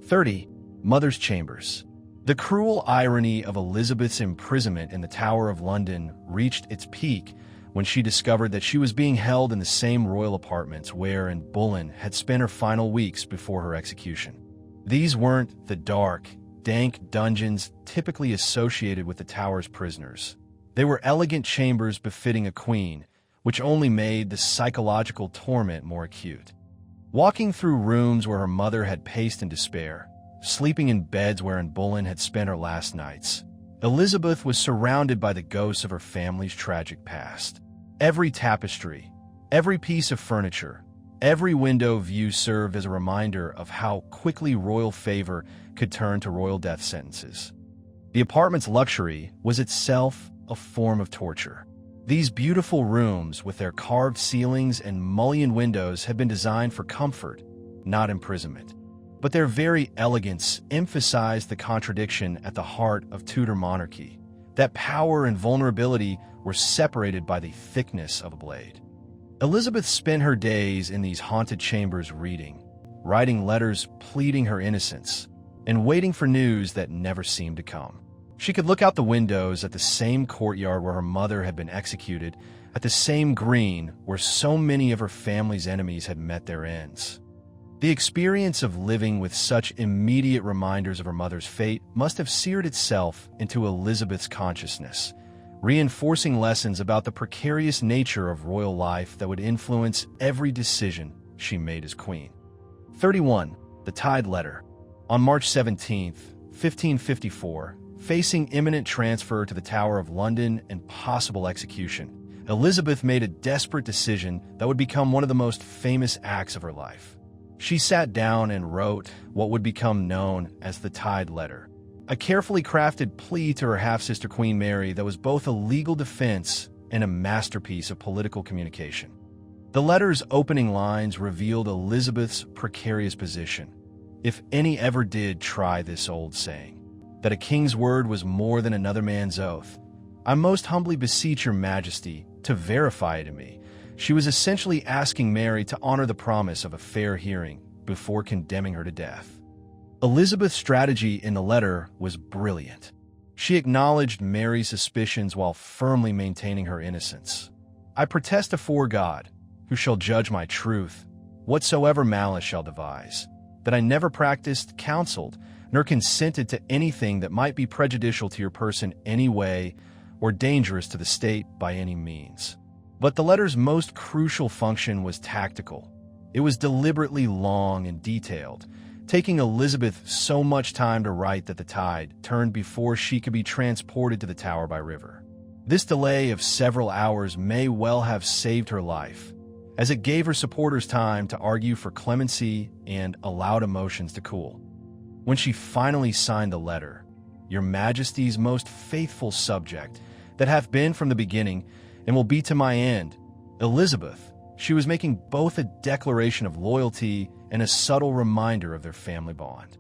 30. Mother's Chambers. The cruel irony of Elizabeth's imprisonment in the Tower of London reached its peak when she discovered that she was being held in the same royal apartments where Anne Boleyn had spent her final weeks before her execution. These weren't the dark, dank dungeons typically associated with the Tower's prisoners. They were elegant chambers befitting a queen, which only made the psychological torment more acute. Walking through rooms where her mother had paced in despair, sleeping in beds where Anne Boleyn had spent her last nights, Elizabeth was surrounded by the ghosts of her family's tragic past. Every tapestry, every piece of furniture, every window view served as a reminder of how quickly royal favor could turn to royal death sentences. The apartment's luxury was itself a form of torture. These beautiful rooms, with their carved ceilings and mullioned windows, had been designed for comfort, not imprisonment. But their very elegance emphasized the contradiction at the heart of Tudor monarchy, that power and vulnerability were separated by the thickness of a blade. Elizabeth spent her days in these haunted chambers reading, writing letters pleading her innocence, and waiting for news that never seemed to come. She could look out the windows at the same courtyard where her mother had been executed, at the same green where so many of her family's enemies had met their ends. The experience of living with such immediate reminders of her mother's fate must have seared itself into Elizabeth's consciousness, reinforcing lessons about the precarious nature of royal life that would influence every decision she made as queen. 31. The Tied Letter. On March 17, 1554, facing imminent transfer to the Tower of London and possible execution, Elizabeth made a desperate decision that would become one of the most famous acts of her life. She sat down and wrote what would become known as the Tied Letter, a carefully crafted plea to her half-sister Queen Mary that was both a legal defense and a masterpiece of political communication. The letter's opening lines revealed Elizabeth's precarious position, if any ever did try this old saying, that a king's word was more than another man's oath. I most humbly beseech your majesty to verify it to me. She was essentially asking Mary to honor the promise of a fair hearing before condemning her to death. Elizabeth's strategy in the letter was brilliant. She acknowledged Mary's suspicions while firmly maintaining her innocence. I protest afore God, who shall judge my truth, whatsoever malice shall devise, that I never practiced, counseled, nor consented to anything that might be prejudicial to your person any way or dangerous to the state by any means. But the letter's most crucial function was tactical. It was deliberately long and detailed, taking Elizabeth so much time to write that the tide turned before she could be transported to the Tower by river. This delay of several hours may well have saved her life, as it gave her supporters time to argue for clemency and allowed emotions to cool. When she finally signed the letter, "Your Majesty's most faithful subject, that hath been from the beginning, and will be to my end," Elizabeth, she was making both a declaration of loyalty and a subtle reminder of their family bond.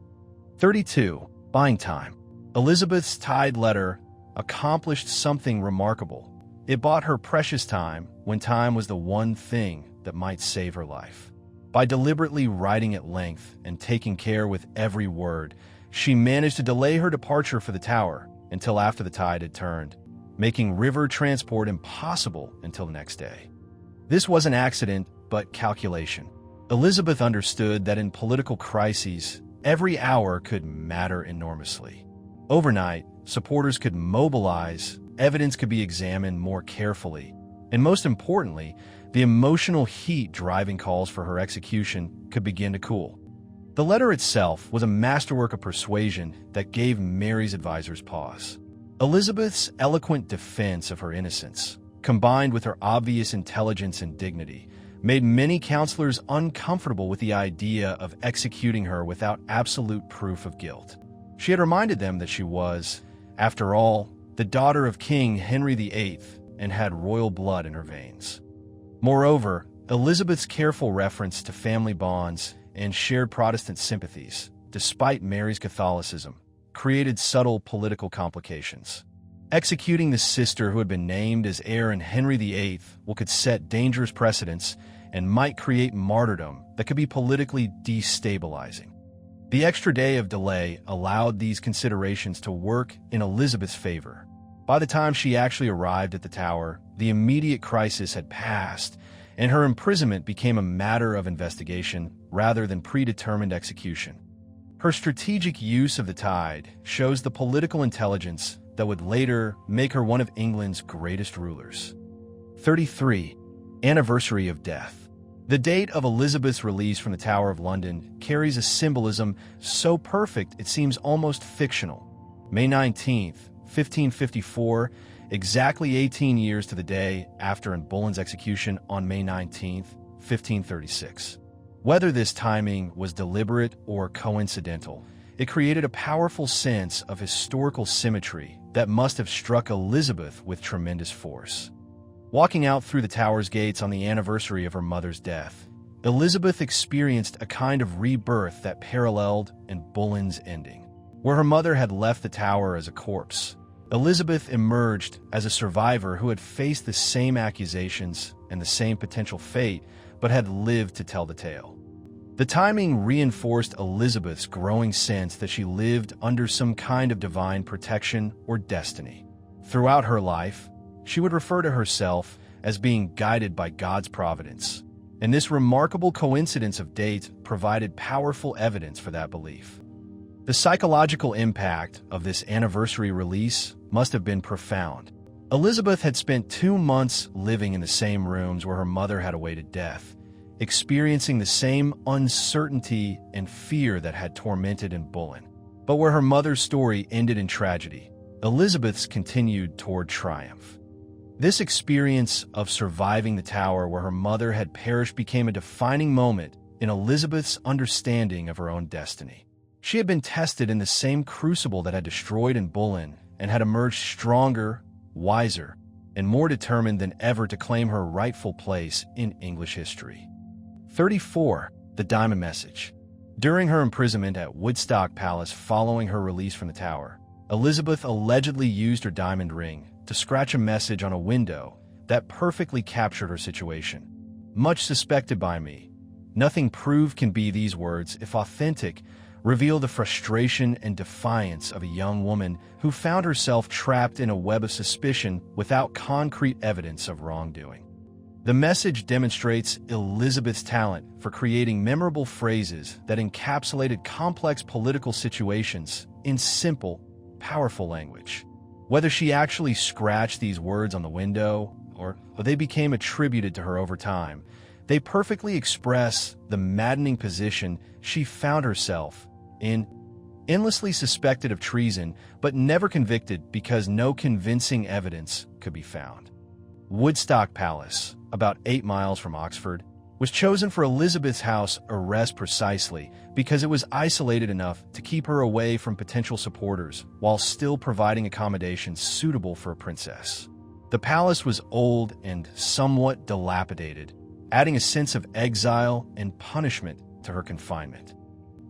32. Buying time. Elizabeth's tied letter accomplished something remarkable. It bought her precious time when time was the one thing that might save her life. By deliberately writing at length and taking care with every word, she managed to delay her departure for the Tower until after the tide had turned, making river transport impossible until the next day. This was an accident, but calculation. Elizabeth understood that in political crises, every hour could matter enormously. Overnight, supporters could mobilize, evidence could be examined more carefully, and most importantly, the emotional heat driving calls for her execution could begin to cool. The letter itself was a masterwork of persuasion that gave Mary's advisors pause. Elizabeth's eloquent defense of her innocence, combined with her obvious intelligence and dignity, made many counselors uncomfortable with the idea of executing her without absolute proof of guilt. She had reminded them that she was, after all, the daughter of King Henry VIII and had royal blood in her veins. Moreover, Elizabeth's careful reference to family bonds and shared Protestant sympathies, despite Mary's Catholicism, created subtle political complications. Executing the sister who had been named as heir in Henry VIII could set dangerous precedents and might create martyrdom that could be politically destabilizing. The extra day of delay allowed these considerations to work in Elizabeth's favor. By the time she actually arrived at the Tower, the immediate crisis had passed, and her imprisonment became a matter of investigation rather than predetermined execution. Her strategic use of the tide shows the political intelligence that would later make her one of England's greatest rulers. 33. Anniversary of death. The date of Elizabeth's release from the Tower of London carries a symbolism so perfect it seems almost fictional. May 19th, 1554, exactly 18 years to the day after Anne Boleyn's execution on May 19th, 1536. Whether this timing was deliberate or coincidental, it created a powerful sense of historical symmetry that must have struck Elizabeth with tremendous force. Walking out through the Tower's gates on the anniversary of her mother's death, Elizabeth experienced a kind of rebirth that paralleled Anne Boleyn's ending. Where her mother had left the Tower as a corpse, Elizabeth emerged as a survivor who had faced the same accusations and the same potential fate, but had lived to tell the tale. The timing reinforced Elizabeth's growing sense that she lived under some kind of divine protection or destiny. Throughout her life, she would refer to herself as being guided by God's providence, and this remarkable coincidence of dates provided powerful evidence for that belief. The psychological impact of this anniversary release must have been profound. Elizabeth had spent 2 months living in the same rooms where her mother had awaited death, experiencing the same uncertainty and fear that had tormented Anne Boleyn. But where her mother's story ended in tragedy, Elizabeth's continued toward triumph. This experience of surviving the Tower where her mother had perished became a defining moment in Elizabeth's understanding of her own destiny. She had been tested in the same crucible that had destroyed Anne Boleyn and had emerged stronger, wiser, and more determined than ever to claim her rightful place in English history. 34. The Diamond Message. During her imprisonment at Woodstock Palace following her release from the Tower, Elizabeth allegedly used her diamond ring to scratch a message on a window that perfectly captured her situation. Much suspected by me, nothing proved can be these words, if authentic, reveal the frustration and defiance of a young woman who found herself trapped in a web of suspicion without concrete evidence of wrongdoing. The message demonstrates Elizabeth's talent for creating memorable phrases that encapsulated complex political situations in simple, powerful language. Whether she actually scratched these words on the window or they became attributed to her over time, they perfectly express the maddening position she found herself in, endlessly suspected of treason but never convicted because no convincing evidence could be found. Woodstock Palace, about 8 miles from Oxford, was chosen for Elizabeth's house arrest precisely because it was isolated enough to keep her away from potential supporters while still providing accommodations suitable for a princess. The palace was old and somewhat dilapidated, adding a sense of exile and punishment to her confinement.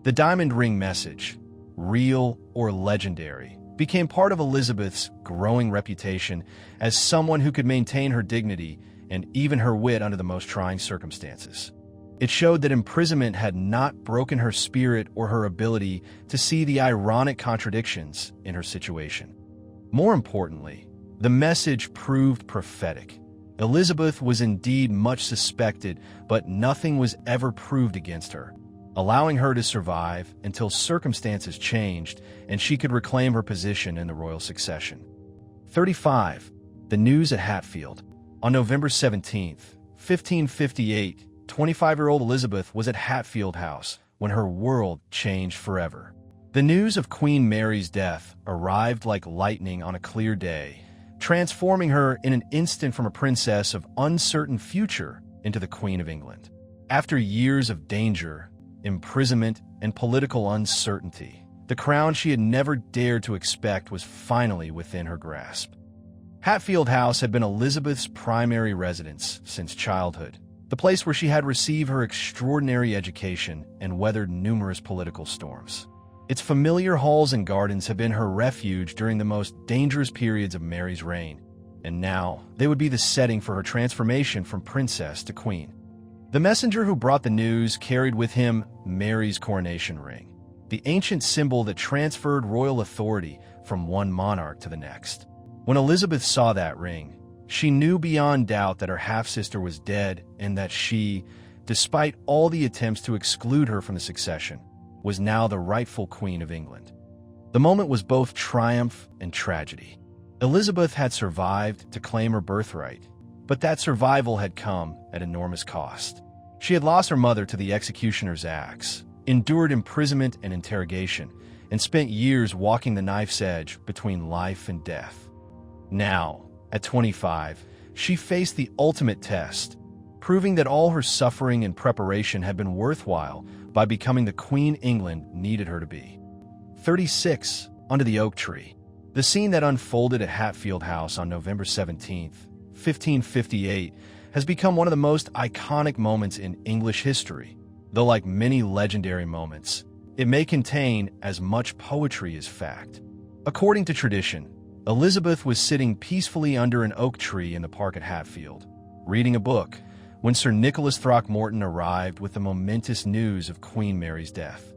The diamond ring message, real or legendary, became part of Elizabeth's growing reputation as someone who could maintain her dignity and even her wit under the most trying circumstances. It showed that imprisonment had not broken her spirit or her ability to see the ironic contradictions in her situation. More importantly, the message proved prophetic. Elizabeth was indeed much suspected, but nothing was ever proved against her, allowing her to survive until circumstances changed and she could reclaim her position in the royal succession. 35. The news at Hatfield. On November 17, 1558, 25-year-old Elizabeth was at Hatfield House when her world changed forever. The news of Queen Mary's death arrived like lightning on a clear day, transforming her in an instant from a princess of uncertain future into the Queen of England. After years of danger, imprisonment, and political uncertainty, the crown she had never dared to expect was finally within her grasp. Hatfield House had been Elizabeth's primary residence since childhood, the place where she had received her extraordinary education and weathered numerous political storms. Its familiar halls and gardens had been her refuge during the most dangerous periods of Mary's reign, and now they would be the setting for her transformation from princess to queen. The messenger who brought the news carried with him Mary's coronation ring. the ancient symbol that transferred royal authority from one monarch to the next. When Elizabeth saw that ring, she knew beyond doubt that her half-sister was dead and that she, despite all the attempts to exclude her from the succession, was now the rightful Queen of England. The moment was both triumph and tragedy. Elizabeth had survived to claim her birthright, but that survival had come at enormous cost. She had lost her mother to the executioner's axe, endured imprisonment and interrogation, and spent years walking the knife's edge between life and death. Now, at 25, she faced the ultimate test, proving that all her suffering and preparation had been worthwhile by becoming the Queen England needed her to be. 36. Under the Oak Tree. The scene that unfolded at Hatfield House on November 17, 1558, has become one of the most iconic moments in English history, though like many legendary moments, it may contain as much poetry as fact. According to tradition, Elizabeth was sitting peacefully under an oak tree in the park at Hatfield, reading a book, when Sir Nicholas Throckmorton arrived with the momentous news of Queen Mary's death.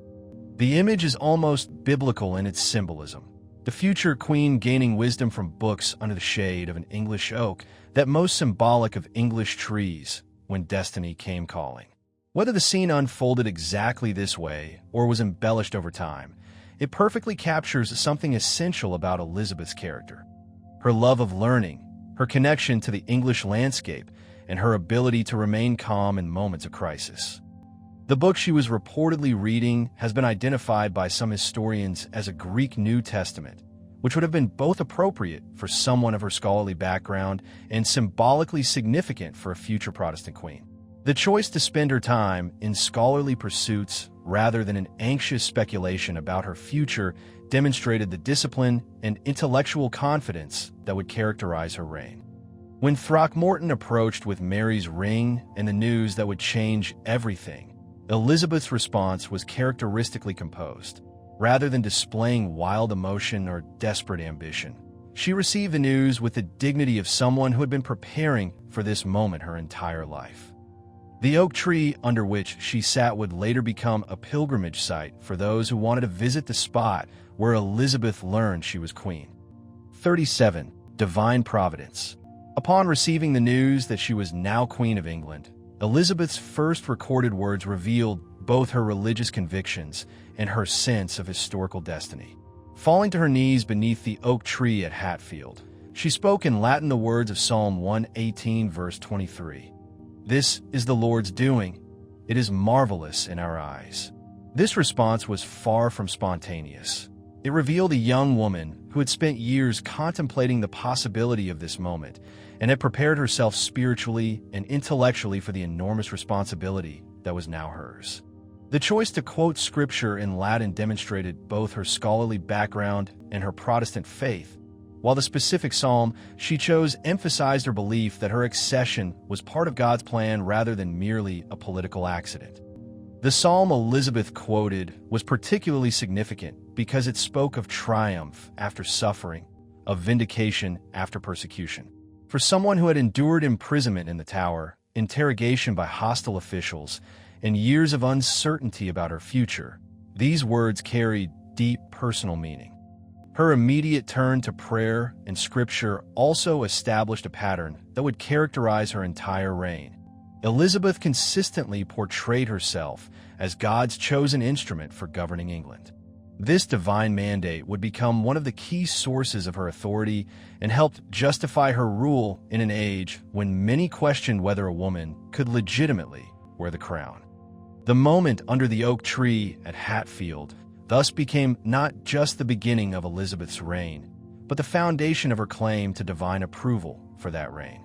The image is almost biblical in its symbolism, the future queen gaining wisdom from books under the shade of an English oak, that most symbolic of English trees when destiny came calling. Whether the scene unfolded exactly this way or was embellished over time, it perfectly captures something essential about Elizabeth's character: her love of learning, her connection to the English landscape, and her ability to remain calm in moments of crisis. The book she was reportedly reading has been identified by some historians as a Greek New Testament, which would have been both appropriate for someone of her scholarly background and symbolically significant for a future Protestant queen. The choice to spend her time in scholarly pursuits rather than in anxious speculation about her future demonstrated the discipline and intellectual confidence that would characterize her reign. When Throckmorton approached with Mary's ring and the news that would change everything, Elizabeth's response was characteristically composed. Rather than displaying wild emotion or desperate ambition, she received the news with the dignity of someone who had been preparing for this moment her entire life. The oak tree under which she sat would later become a pilgrimage site for those who wanted to visit the spot where Elizabeth learned she was queen. 37. Divine Providence. Upon receiving the news that she was now Queen of England, Elizabeth's first recorded words revealed both her religious convictions and her sense of historical destiny. Falling to her knees beneath the oak tree at Hatfield, she spoke in Latin the words of Psalm 118, verse 23. "This is the Lord's doing. It is marvelous in our eyes." This response was far from spontaneous. It revealed a young woman who had spent years contemplating the possibility of this moment and had prepared herself spiritually and intellectually for the enormous responsibility that was now hers. The choice to quote scripture in Latin demonstrated both her scholarly background and her Protestant faith, while the specific psalm she chose emphasized her belief that her accession was part of God's plan rather than merely a political accident. The psalm Elizabeth quoted was particularly significant because it spoke of triumph after suffering, of vindication after persecution. For someone who had endured imprisonment in the Tower, interrogation by hostile officials, and years of uncertainty about her future, these words carried deep personal meaning. Her immediate turn to prayer and scripture also established a pattern that would characterize her entire reign. Elizabeth consistently portrayed herself as God's chosen instrument for governing England. This divine mandate would become one of the key sources of her authority and helped justify her rule in an age when many questioned whether a woman could legitimately wear the crown. The moment under the oak tree at Hatfield thus became not just the beginning of Elizabeth's reign, but the foundation of her claim to divine approval for that reign.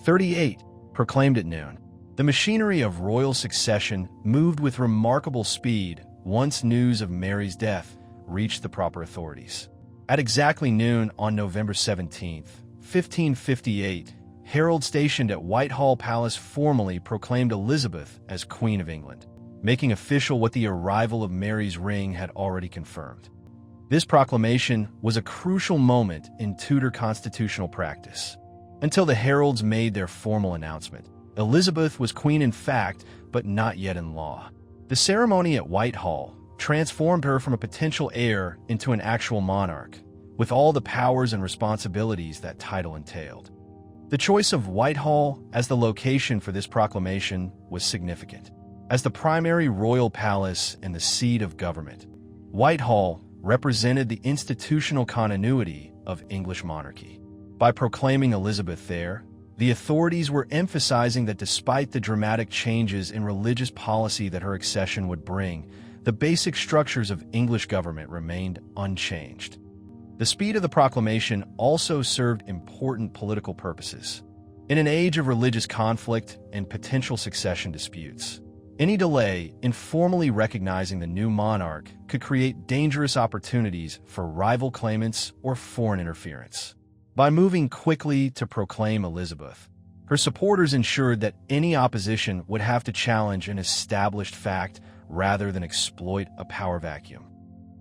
38. Proclaimed at noon. The machinery of royal succession moved with remarkable speed once news of Mary's death reached the proper authorities. At exactly noon on November 17, 1558, heralds stationed at Whitehall Palace formally proclaimed Elizabeth as Queen of England, making official what the arrival of Mary's ring had already confirmed. This proclamation was a crucial moment in Tudor constitutional practice. Until the heralds made their formal announcement, Elizabeth was queen in fact, but not yet in law. The ceremony at Whitehall, transformed her from a potential heir into an actual monarch, with all the powers and responsibilities that title entailed. The choice of Whitehall as the location for this proclamation was significant. As the primary royal palace and the seat of government, Whitehall represented the institutional continuity of English monarchy. By proclaiming Elizabeth there, the authorities were emphasizing that despite the dramatic changes in religious policy that her accession would bring, the basic structures of English government remained unchanged. The speed of the proclamation also served important political purposes. In an age of religious conflict and potential succession disputes, any delay in formally recognizing the new monarch could create dangerous opportunities for rival claimants or foreign interference. By moving quickly to proclaim Elizabeth, her supporters ensured that any opposition would have to challenge an established fact rather than exploit a power vacuum.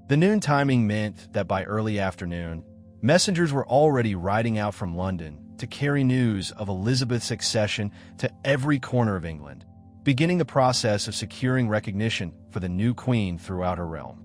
The noon timing meant that by early afternoon, messengers were already riding out from London to carry news of Elizabeth's accession to every corner of England, beginning the process of securing recognition for the new queen throughout her realm.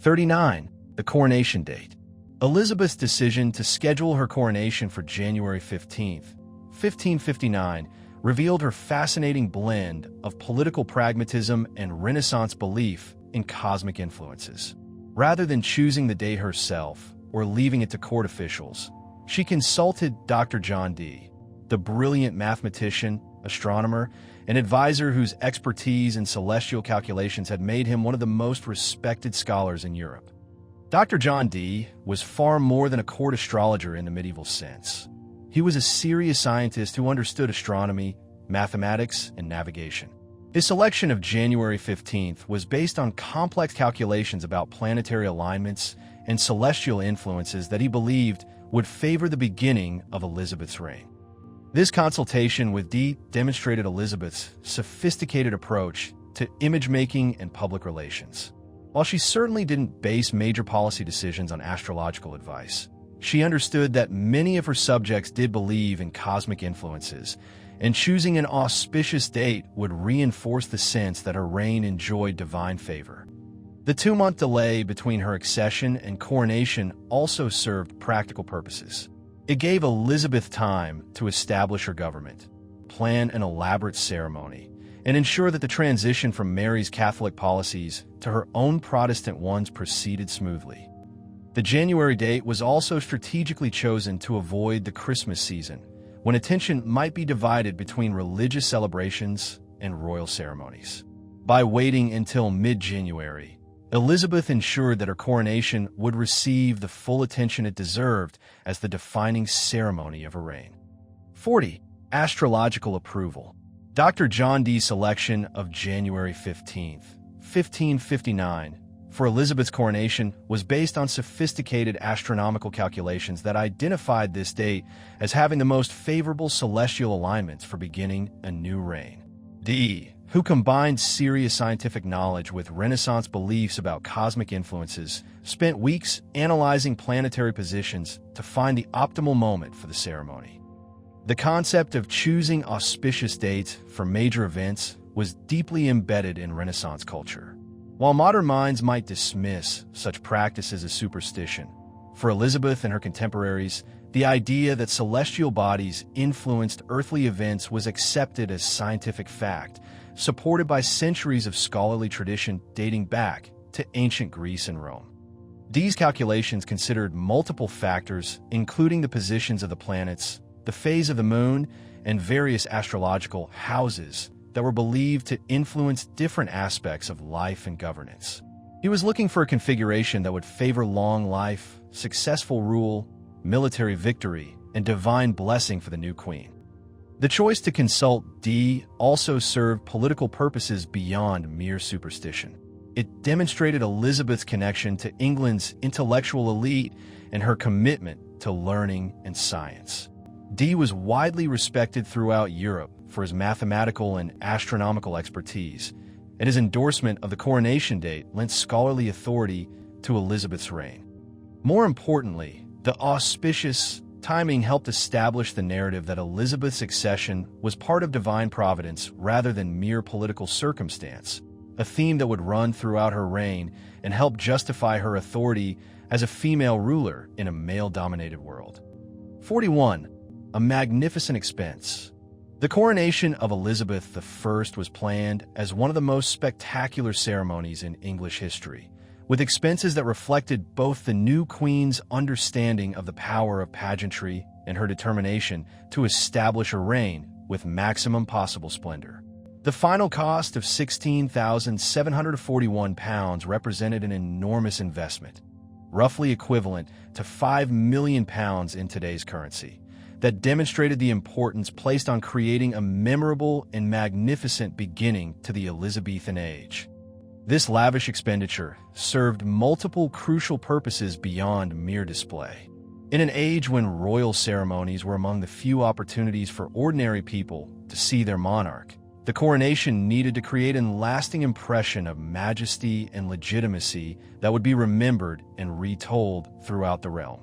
39. The coronation date. Elizabeth's decision to schedule her coronation for January 15, 1559, revealed her fascinating blend of political pragmatism and Renaissance belief in cosmic influences. Rather than choosing the date herself or leaving it to court officials, she consulted Dr. John Dee, the brilliant mathematician, astronomer, and advisor whose expertise in celestial calculations had made him one of the most respected scholars in Europe. Dr. John Dee was far more than a court astrologer in the medieval sense. He was a serious scientist who understood astronomy, mathematics, and navigation. His selection of January 15th was based on complex calculations about planetary alignments and celestial influences that he believed would favor the beginning of Elizabeth's reign. This consultation with Dee demonstrated Elizabeth's sophisticated approach to image-making and public relations. While she certainly didn't base major policy decisions on astrological advice, she understood that many of her subjects did believe in cosmic influences, and choosing an auspicious date would reinforce the sense that her reign enjoyed divine favor. The 2-month delay between her accession and coronation also served practical purposes. It gave Elizabeth time to establish her government, plan an elaborate ceremony, and ensure that the transition from Mary's Catholic policies to her own Protestant ones proceeded smoothly. The January date was also strategically chosen to avoid the Christmas season, when attention might be divided between religious celebrations and royal ceremonies. By waiting until mid-January, Elizabeth ensured that her coronation would receive the full attention it deserved as the defining ceremony of her reign. 40. Astrological approval. Dr. John Dee's selection of January 15, 1559, for Elizabeth's coronation was based on sophisticated astronomical calculations that identified this date as having the most favorable celestial alignments for beginning a new reign. Dee, who combined serious scientific knowledge with Renaissance beliefs about cosmic influences, spent weeks analyzing planetary positions to find the optimal moment for the ceremony. The concept of choosing auspicious dates for major events was deeply embedded in Renaissance culture. While modern minds might dismiss such practices as superstition, for Elizabeth and her contemporaries, the idea that celestial bodies influenced earthly events was accepted as scientific fact, supported by centuries of scholarly tradition dating back to ancient Greece and Rome. These calculations considered multiple factors, including the positions of the planets, the phase of the moon, and various astrological houses that were believed to influence different aspects of life and governance. He was looking for a configuration that would favor long life, successful rule, military victory, and divine blessing for the new queen. The choice to consult Dee also served political purposes beyond mere superstition. It demonstrated Elizabeth's connection to England's intellectual elite and her commitment to learning and science. Dee was widely respected throughout Europe for his mathematical and astronomical expertise, and his endorsement of the coronation date lent scholarly authority to Elizabeth's reign. More importantly, the auspicious timing helped establish the narrative that Elizabeth's accession was part of divine providence rather than mere political circumstance, a theme that would run throughout her reign and help justify her authority as a female ruler in a male-dominated world. 41. A magnificent expense. The coronation of Elizabeth I was planned as one of the most spectacular ceremonies in English history, with expenses that reflected both the new queen's understanding of the power of pageantry and her determination to establish a reign with maximum possible splendor. The final cost of £16,741 represented an enormous investment, roughly equivalent to £5 million in today's currency, that demonstrated the importance placed on creating a memorable and magnificent beginning to the Elizabethan age. This lavish expenditure served multiple crucial purposes beyond mere display. In an age when royal ceremonies were among the few opportunities for ordinary people to see their monarch, the coronation needed to create a lasting impression of majesty and legitimacy that would be remembered and retold throughout the realm.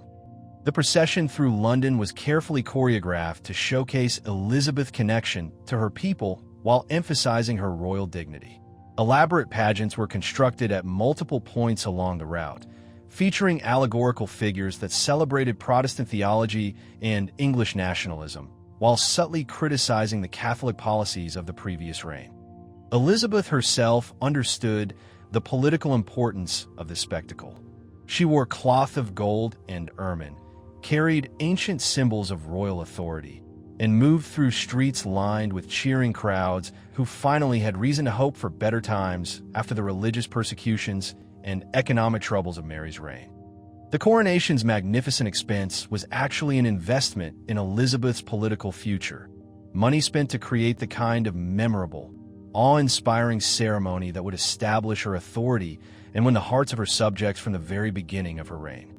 The procession through London was carefully choreographed to showcase Elizabeth's connection to her people while emphasizing her royal dignity. Elaborate pageants were constructed at multiple points along the route, featuring allegorical figures that celebrated Protestant theology and English nationalism, while subtly criticizing the Catholic policies of the previous reign. Elizabeth herself understood the political importance of this spectacle. She wore cloth of gold and ermine, carried ancient symbols of royal authority, and moved through streets lined with cheering crowds who finally had reason to hope for better times after the religious persecutions and economic troubles of Mary's reign. The coronation's magnificent expense was actually an investment in Elizabeth's political future, money spent to create the kind of memorable, awe-inspiring ceremony that would establish her authority and win the hearts of her subjects from the very beginning of her reign.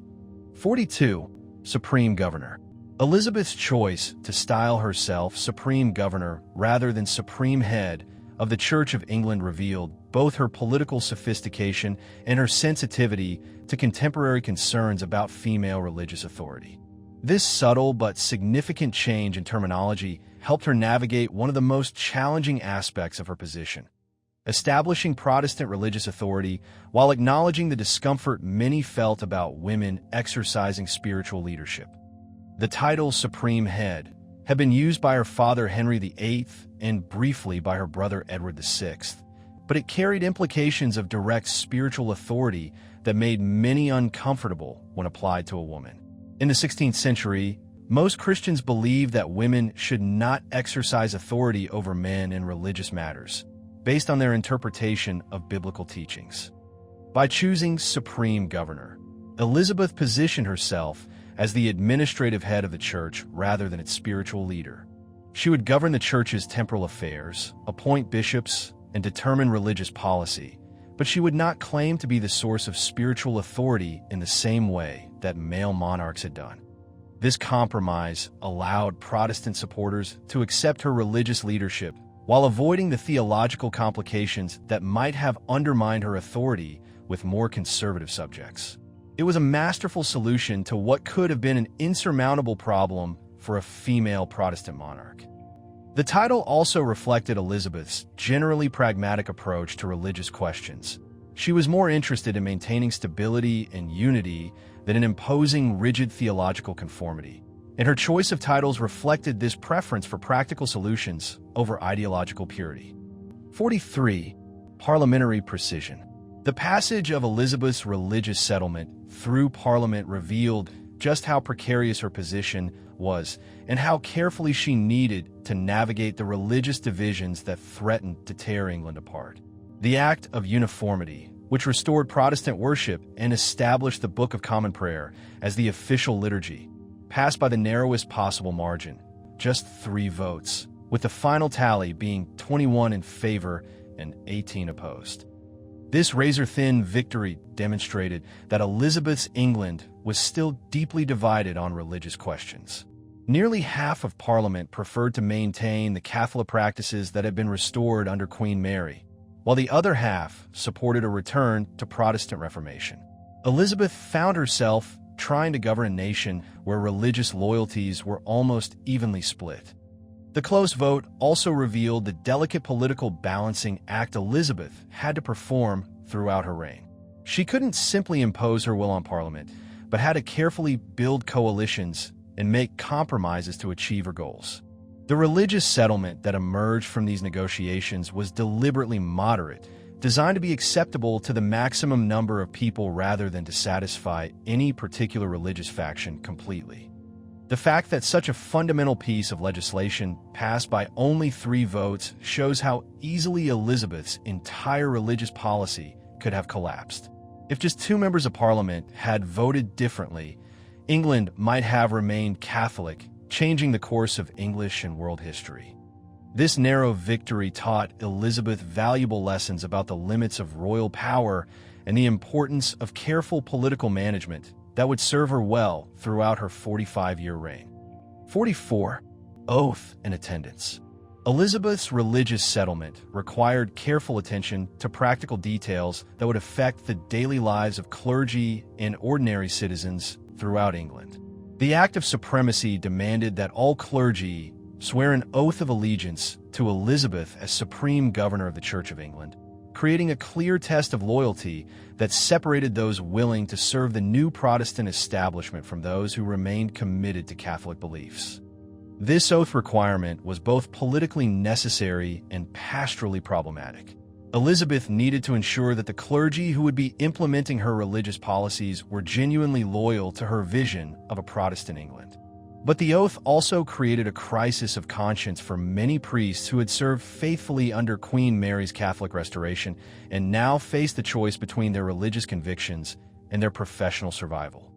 42. Supreme Governor. Elizabeth's choice to style herself Supreme Governor rather than Supreme Head of the Church of England revealed both her political sophistication and her sensitivity to contemporary concerns about female religious authority. This subtle but significant change in terminology helped her navigate one of the most challenging aspects of her position, establishing Protestant religious authority while acknowledging the discomfort many felt about women exercising spiritual leadership. The title Supreme Head had been used by her father Henry VIII and briefly by her brother Edward VI, but it carried implications of direct spiritual authority that made many uncomfortable when applied to a woman. In the 16th century, most Christians believed that women should not exercise authority over men in religious matters, based on their interpretation of biblical teachings. By choosing Supreme Governor, Elizabeth positioned herself as the administrative head of the church rather than its spiritual leader. She would govern the church's temporal affairs, appoint bishops, and determine religious policy, but she would not claim to be the source of spiritual authority in the same way that male monarchs had done. This compromise allowed Protestant supporters to accept her religious leadership while avoiding the theological complications that might have undermined her authority with more conservative subjects. It was a masterful solution to what could have been an insurmountable problem for a female Protestant monarch. The title also reflected Elizabeth's generally pragmatic approach to religious questions. She was more interested in maintaining stability and unity than in imposing rigid theological conformity, and her choice of titles reflected this preference for practical solutions over ideological purity. 43. Parliamentary precision. The passage of Elizabeth's religious settlement through Parliament revealed just how precarious her position was and how carefully she needed to navigate the religious divisions that threatened to tear England apart. The Act of Uniformity, which restored Protestant worship and established the Book of Common Prayer as the official liturgy, passed by the narrowest possible margin, just 3 votes, with the final tally being 21 in favor and 18 opposed. This razor-thin victory demonstrated that Elizabeth's England was still deeply divided on religious questions. Nearly half of Parliament preferred to maintain the Catholic practices that had been restored under Queen Mary, while the other half supported a return to Protestant Reformation. Elizabeth found herself trying to govern a nation where religious loyalties were almost evenly split. The close vote also revealed the delicate political balancing act Elizabeth had to perform throughout her reign. She couldn't simply impose her will on Parliament, but had to carefully build coalitions and make compromises to achieve her goals. The religious settlement that emerged from these negotiations was deliberately moderate, designed to be acceptable to the maximum number of people rather than to satisfy any particular religious faction completely. The fact that such a fundamental piece of legislation passed by only 3 votes shows how easily Elizabeth's entire religious policy could have collapsed. If just 2 members of Parliament had voted differently, England might have remained Catholic, changing the course of English and world history. This narrow victory taught Elizabeth valuable lessons about the limits of royal power and the importance of careful political management that would serve her well throughout her 45-year reign. 44. Oath and attendance. Elizabeth's religious settlement required careful attention to practical details that would affect the daily lives of clergy and ordinary citizens throughout England. The Act of Supremacy demanded that all clergy swear an oath of allegiance to Elizabeth as Supreme Governor of the Church of England, creating a clear test of loyalty that separated those willing to serve the new Protestant establishment from those who remained committed to Catholic beliefs. This oath requirement was both politically necessary and pastorally problematic. Elizabeth needed to ensure that the clergy who would be implementing her religious policies were genuinely loyal to her vision of a Protestant England. But the oath also created a crisis of conscience for many priests who had served faithfully under Queen Mary's Catholic Restoration and now faced the choice between their religious convictions and their professional survival.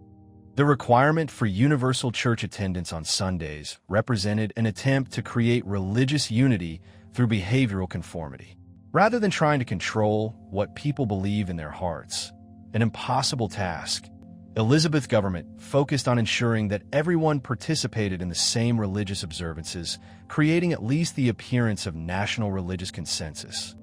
The requirement for universal church attendance on Sundays represented an attempt to create religious unity through behavioral conformity, rather than trying to control what people believe in their hearts. An impossible task. Elizabeth's government focused on ensuring that everyone participated in the same religious observances, creating at least the appearance of national religious consensus.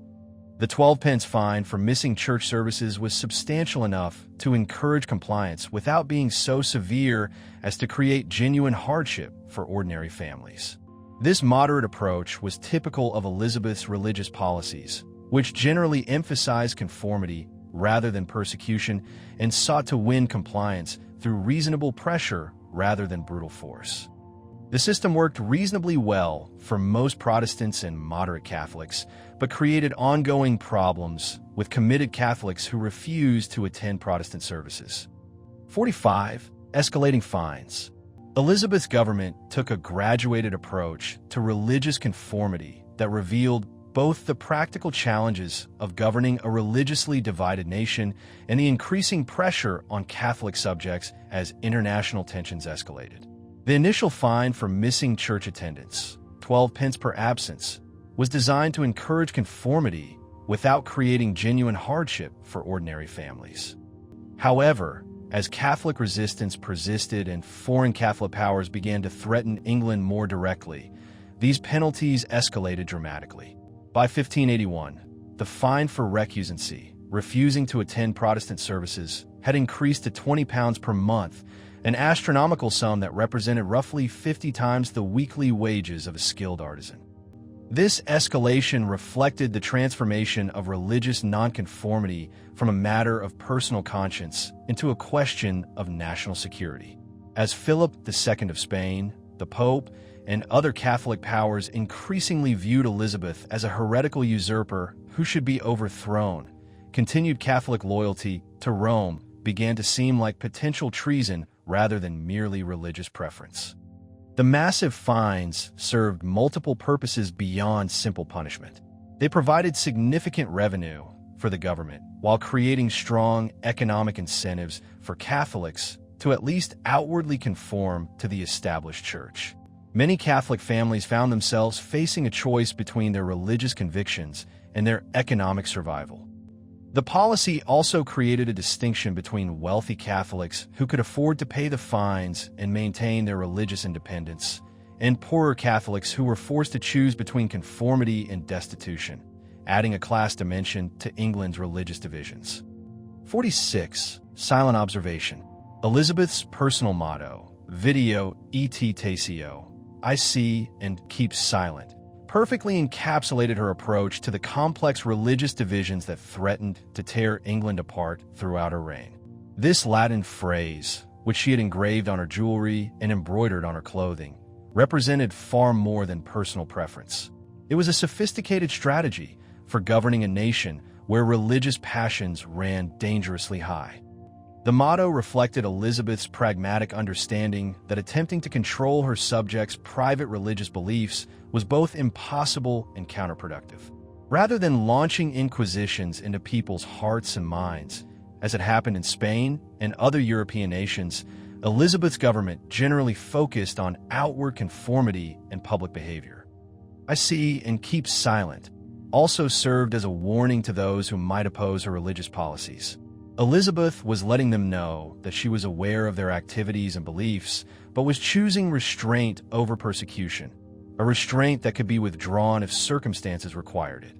The 12-pence fine for missing church services was substantial enough to encourage compliance without being so severe as to create genuine hardship for ordinary families. This moderate approach was typical of Elizabeth's religious policies, which generally emphasized conformity rather than persecution and sought to win compliance through reasonable pressure rather than brutal force. The system worked reasonably well for most Protestants and moderate Catholics, but created ongoing problems with committed Catholics who refused to attend Protestant services. 45. Escalating fines. Elizabeth's government took a graduated approach to religious conformity that revealed both the practical challenges of governing a religiously divided nation and the increasing pressure on Catholic subjects as international tensions escalated. The initial fine for missing church attendance, 12 pence per absence, was designed to encourage conformity without creating genuine hardship for ordinary families. However, as Catholic resistance persisted and foreign Catholic powers began to threaten England more directly, these penalties escalated dramatically. By 1581, the fine for recusancy, refusing to attend Protestant services, had increased to £20 per month, an astronomical sum that represented roughly 50 times the weekly wages of a skilled artisan. This escalation reflected the transformation of religious nonconformity from a matter of personal conscience into a question of national security. As Philip II of Spain, the Pope, and other Catholic powers increasingly viewed Elizabeth as a heretical usurper who should be overthrown, continued Catholic loyalty to Rome began to seem like potential treason rather than merely religious preference. The massive fines served multiple purposes beyond simple punishment. They provided significant revenue for the government while creating strong economic incentives for Catholics to at least outwardly conform to the established church. Many Catholic families found themselves facing a choice between their religious convictions and their economic survival. The policy also created a distinction between wealthy Catholics who could afford to pay the fines and maintain their religious independence, and poorer Catholics who were forced to choose between conformity and destitution, adding a class dimension to England's religious divisions. 46. Silent observation. Elizabeth's personal motto, Video et Taceo, "I see and keep silent" perfectly encapsulated her approach to the complex religious divisions that threatened to tear England apart throughout her reign. This Latin phrase, which she had engraved on her jewelry and embroidered on her clothing, represented far more than personal preference. It was a sophisticated strategy for governing a nation where religious passions ran dangerously high. The motto reflected Elizabeth's pragmatic understanding that attempting to control her subjects' private religious beliefs was both impossible and counterproductive. Rather than launching inquisitions into people's hearts and minds, as it happened in Spain and other European nations, Elizabeth's government generally focused on outward conformity and public behavior. "I see and keep silent" also served as a warning to those who might oppose her religious policies. Elizabeth was letting them know that she was aware of their activities and beliefs, but was choosing restraint over persecution, a restraint that could be withdrawn if circumstances required it.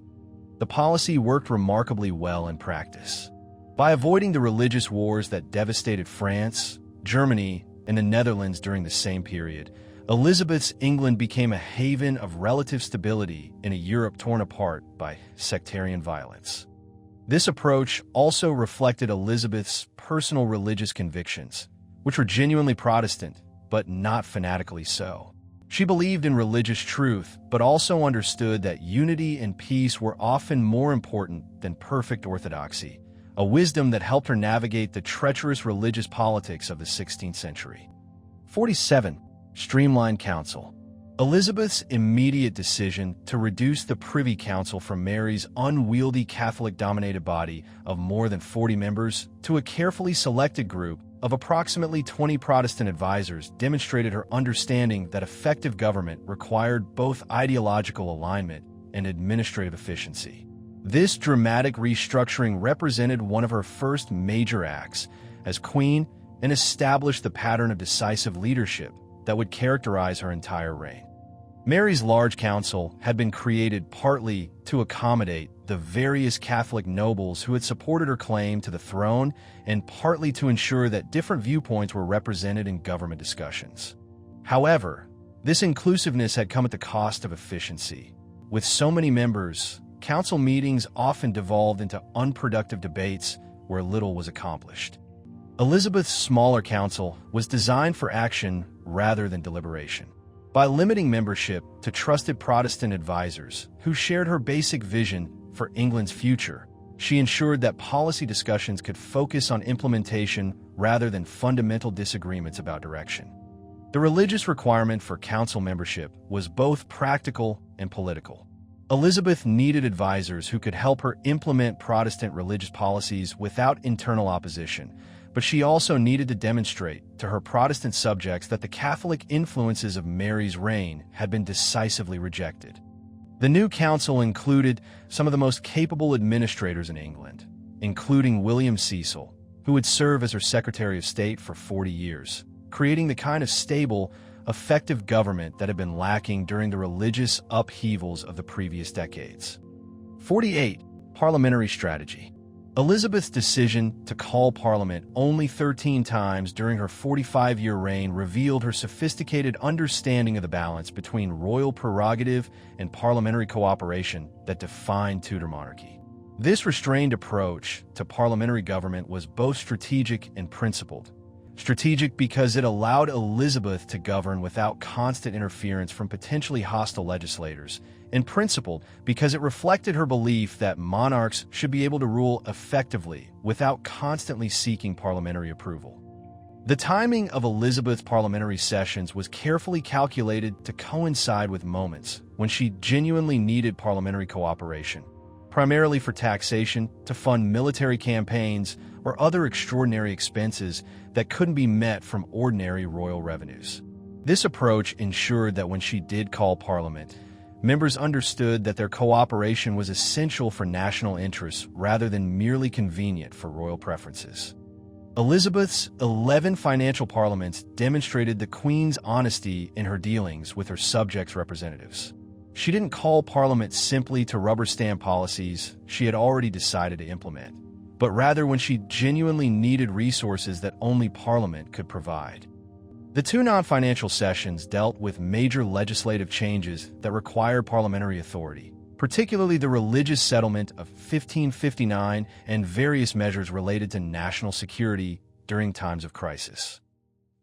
The policy worked remarkably well in practice. By avoiding the religious wars that devastated France, Germany, and the Netherlands during the same period, Elizabeth's England became a haven of relative stability in a Europe torn apart by sectarian violence. This approach also reflected Elizabeth's personal religious convictions, which were genuinely Protestant, but not fanatically so. She believed in religious truth, but also understood that unity and peace were often more important than perfect orthodoxy, a wisdom that helped her navigate the treacherous religious politics of the 16th century. 47. Streamlined Council. Elizabeth's immediate decision to reduce the Privy Council from Mary's unwieldy Catholic-dominated body of more than 40 members to a carefully selected group of approximately 20 Protestant advisors demonstrated her understanding that effective government required both ideological alignment and administrative efficiency. This dramatic restructuring represented one of her first major acts as queen and established the pattern of decisive leadership that would characterize her entire reign. Mary's large council had been created partly to accommodate the various Catholic nobles who had supported her claim to the throne and partly to ensure that different viewpoints were represented in government discussions. However, this inclusiveness had come at the cost of efficiency. With so many members, council meetings often devolved into unproductive debates where little was accomplished. Elizabeth's smaller council was designed for action rather than deliberation. By limiting membership to trusted Protestant advisors who shared her basic vision for England's future, she ensured that policy discussions could focus on implementation rather than fundamental disagreements about direction. The religious requirement for council membership was both practical and political. Elizabeth needed advisors who could help her implement Protestant religious policies without internal opposition, but she also needed to demonstrate to her Protestant subjects that the Catholic influences of Mary's reign had been decisively rejected. The new council included some of the most capable administrators in England, including William Cecil, who would serve as her Secretary of State for 40 years, creating the kind of stable, effective government that had been lacking during the religious upheavals of the previous decades. 48. Parliamentary Strategy. Elizabeth's decision to call Parliament only 13 times during her 45-year reign revealed her sophisticated understanding of the balance between royal prerogative and parliamentary cooperation that defined Tudor monarchy. This restrained approach to parliamentary government was both strategic and principled. Strategic because it allowed Elizabeth to govern without constant interference from potentially hostile legislators, and principled because it reflected her belief that monarchs should be able to rule effectively without constantly seeking parliamentary approval. The timing of Elizabeth's parliamentary sessions was carefully calculated to coincide with moments when she genuinely needed parliamentary cooperation, primarily for taxation, to fund military campaigns, or other extraordinary expenses that couldn't be met from ordinary royal revenues. This approach ensured that when she did call Parliament, members understood that their cooperation was essential for national interests rather than merely convenient for royal preferences. Elizabeth's 11 financial parliaments demonstrated the Queen's honesty in her dealings with her subjects' representatives. She didn't call Parliament simply to rubber stamp policies she had already decided to implement, but rather when she genuinely needed resources that only Parliament could provide. The two non-financial sessions dealt with major legislative changes that required parliamentary authority, particularly the religious settlement of 1559 and various measures related to national security during times of crisis.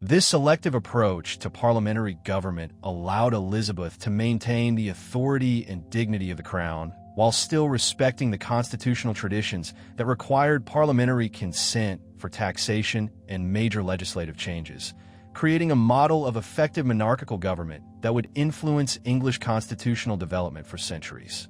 This selective approach to parliamentary government allowed Elizabeth to maintain the authority and dignity of the crown while still respecting the constitutional traditions that required parliamentary consent for taxation and major legislative changes, creating a model of effective monarchical government that would influence English constitutional development for centuries.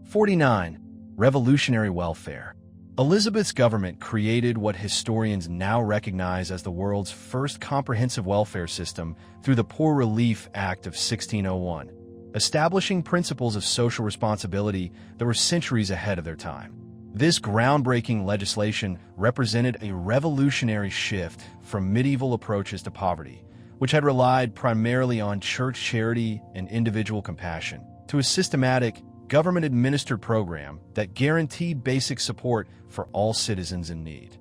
49. Revolutionary welfare. Elizabeth's government created what historians now recognize as the world's first comprehensive welfare system through the Poor Relief Act of 1601, establishing principles of social responsibility that were centuries ahead of their time. This groundbreaking legislation represented a revolutionary shift from medieval approaches to poverty, which had relied primarily on church charity and individual compassion, to a systematic, government-administered program that guaranteed basic support for all citizens in need.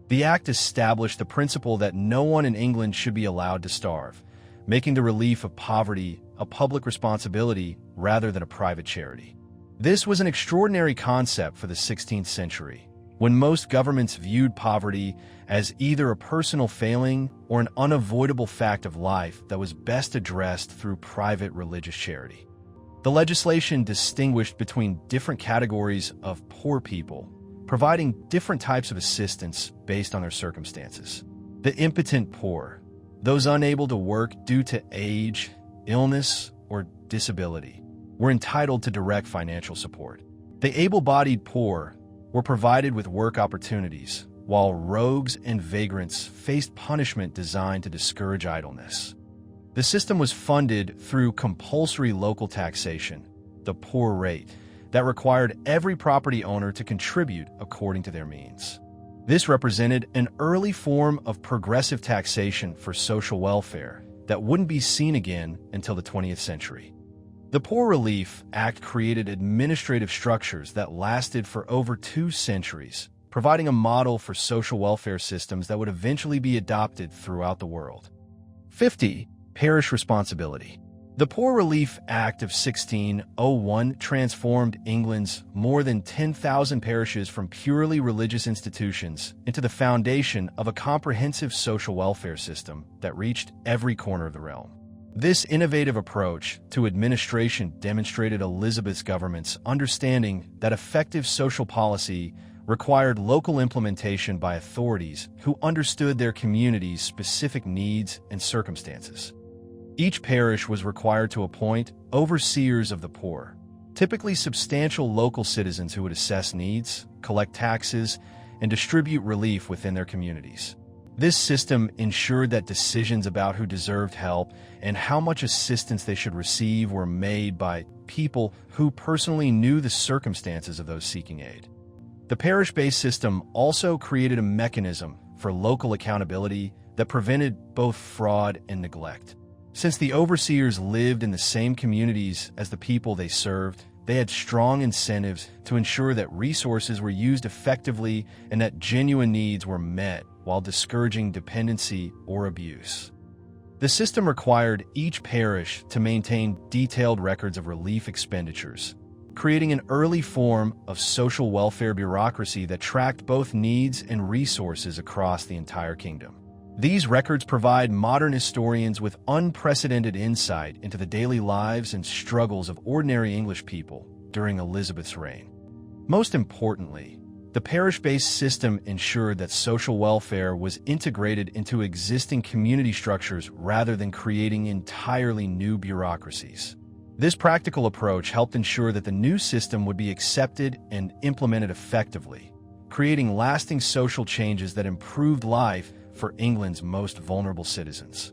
The act established the principle that no one in England should be allowed to starve, making the relief of poverty a public responsibility rather than a private charity. This was an extraordinary concept for the 16th century, when most governments viewed poverty as either a personal failing or an unavoidable fact of life that was best addressed through private religious charity. The legislation distinguished between different categories of poor people, providing different types of assistance based on their circumstances. The impotent poor, those unable to work due to age, illness, or disability, were entitled to direct financial support. The able-bodied poor were provided with work opportunities, while rogues and vagrants faced punishment designed to discourage idleness. The system was funded through compulsory local taxation, the poor rate, that required every property owner to contribute according to their means. This represented an early form of progressive taxation for social welfare that wouldn't be seen again until the 20th century. The Poor Relief Act created administrative structures that lasted for over 2 centuries, providing a model for social welfare systems that would eventually be adopted throughout the world. 50. Parish responsibility. The Poor Relief Act of 1601 transformed England's more than 10,000 parishes from purely religious institutions into the foundation of a comprehensive social welfare system that reached every corner of the realm. This innovative approach to administration demonstrated Elizabeth's government's understanding that effective social policy required local implementation by authorities who understood their community's specific needs and circumstances. Each parish was required to appoint overseers of the poor, typically substantial local citizens who would assess needs, collect taxes, and distribute relief within their communities. This system ensured that decisions about who deserved help and how much assistance they should receive were made by people who personally knew the circumstances of those seeking aid. The parish-based system also created a mechanism for local accountability that prevented both fraud and neglect. Since the overseers lived in the same communities as the people they served, they had strong incentives to ensure that resources were used effectively and that genuine needs were met while discouraging dependency or abuse. The system required each parish to maintain detailed records of relief expenditures, creating an early form of social welfare bureaucracy that tracked both needs and resources across the entire kingdom. These records provide modern historians with unprecedented insight into the daily lives and struggles of ordinary English people during Elizabeth's reign. Most importantly, the parish-based system ensured that social welfare was integrated into existing community structures rather than creating entirely new bureaucracies. This practical approach helped ensure that the new system would be accepted and implemented effectively, creating lasting social changes that improved life for England's most vulnerable citizens.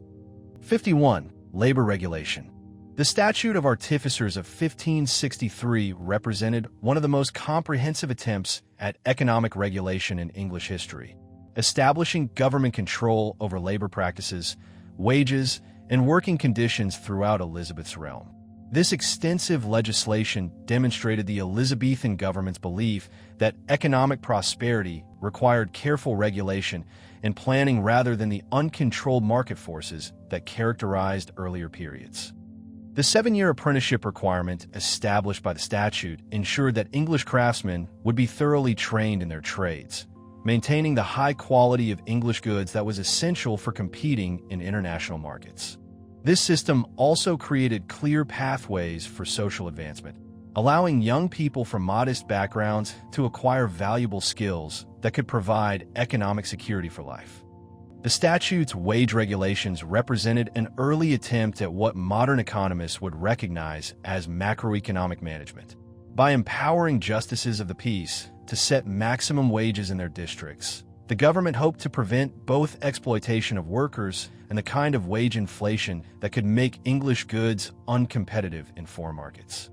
51. Labor regulation. The Statute of Artificers of 1563 represented one of the most comprehensive attempts at economic regulation in English history, establishing government control over labor practices, wages, and working conditions throughout Elizabeth's realm. This extensive legislation demonstrated the Elizabethan government's belief that economic prosperity required careful regulation and planning rather than the uncontrolled market forces that characterized earlier periods. The 7-year apprenticeship requirement established by the statute ensured that English craftsmen would be thoroughly trained in their trades, maintaining the high quality of English goods that was essential for competing in international markets. This system also created clear pathways for social advancement, allowing young people from modest backgrounds to acquire valuable skills that could provide economic security for life. The statute's wage regulations represented an early attempt at what modern economists would recognize as macroeconomic management. By empowering justices of the peace to set maximum wages in their districts, the government hoped to prevent both exploitation of workers and the kind of wage inflation that could make English goods uncompetitive in foreign markets.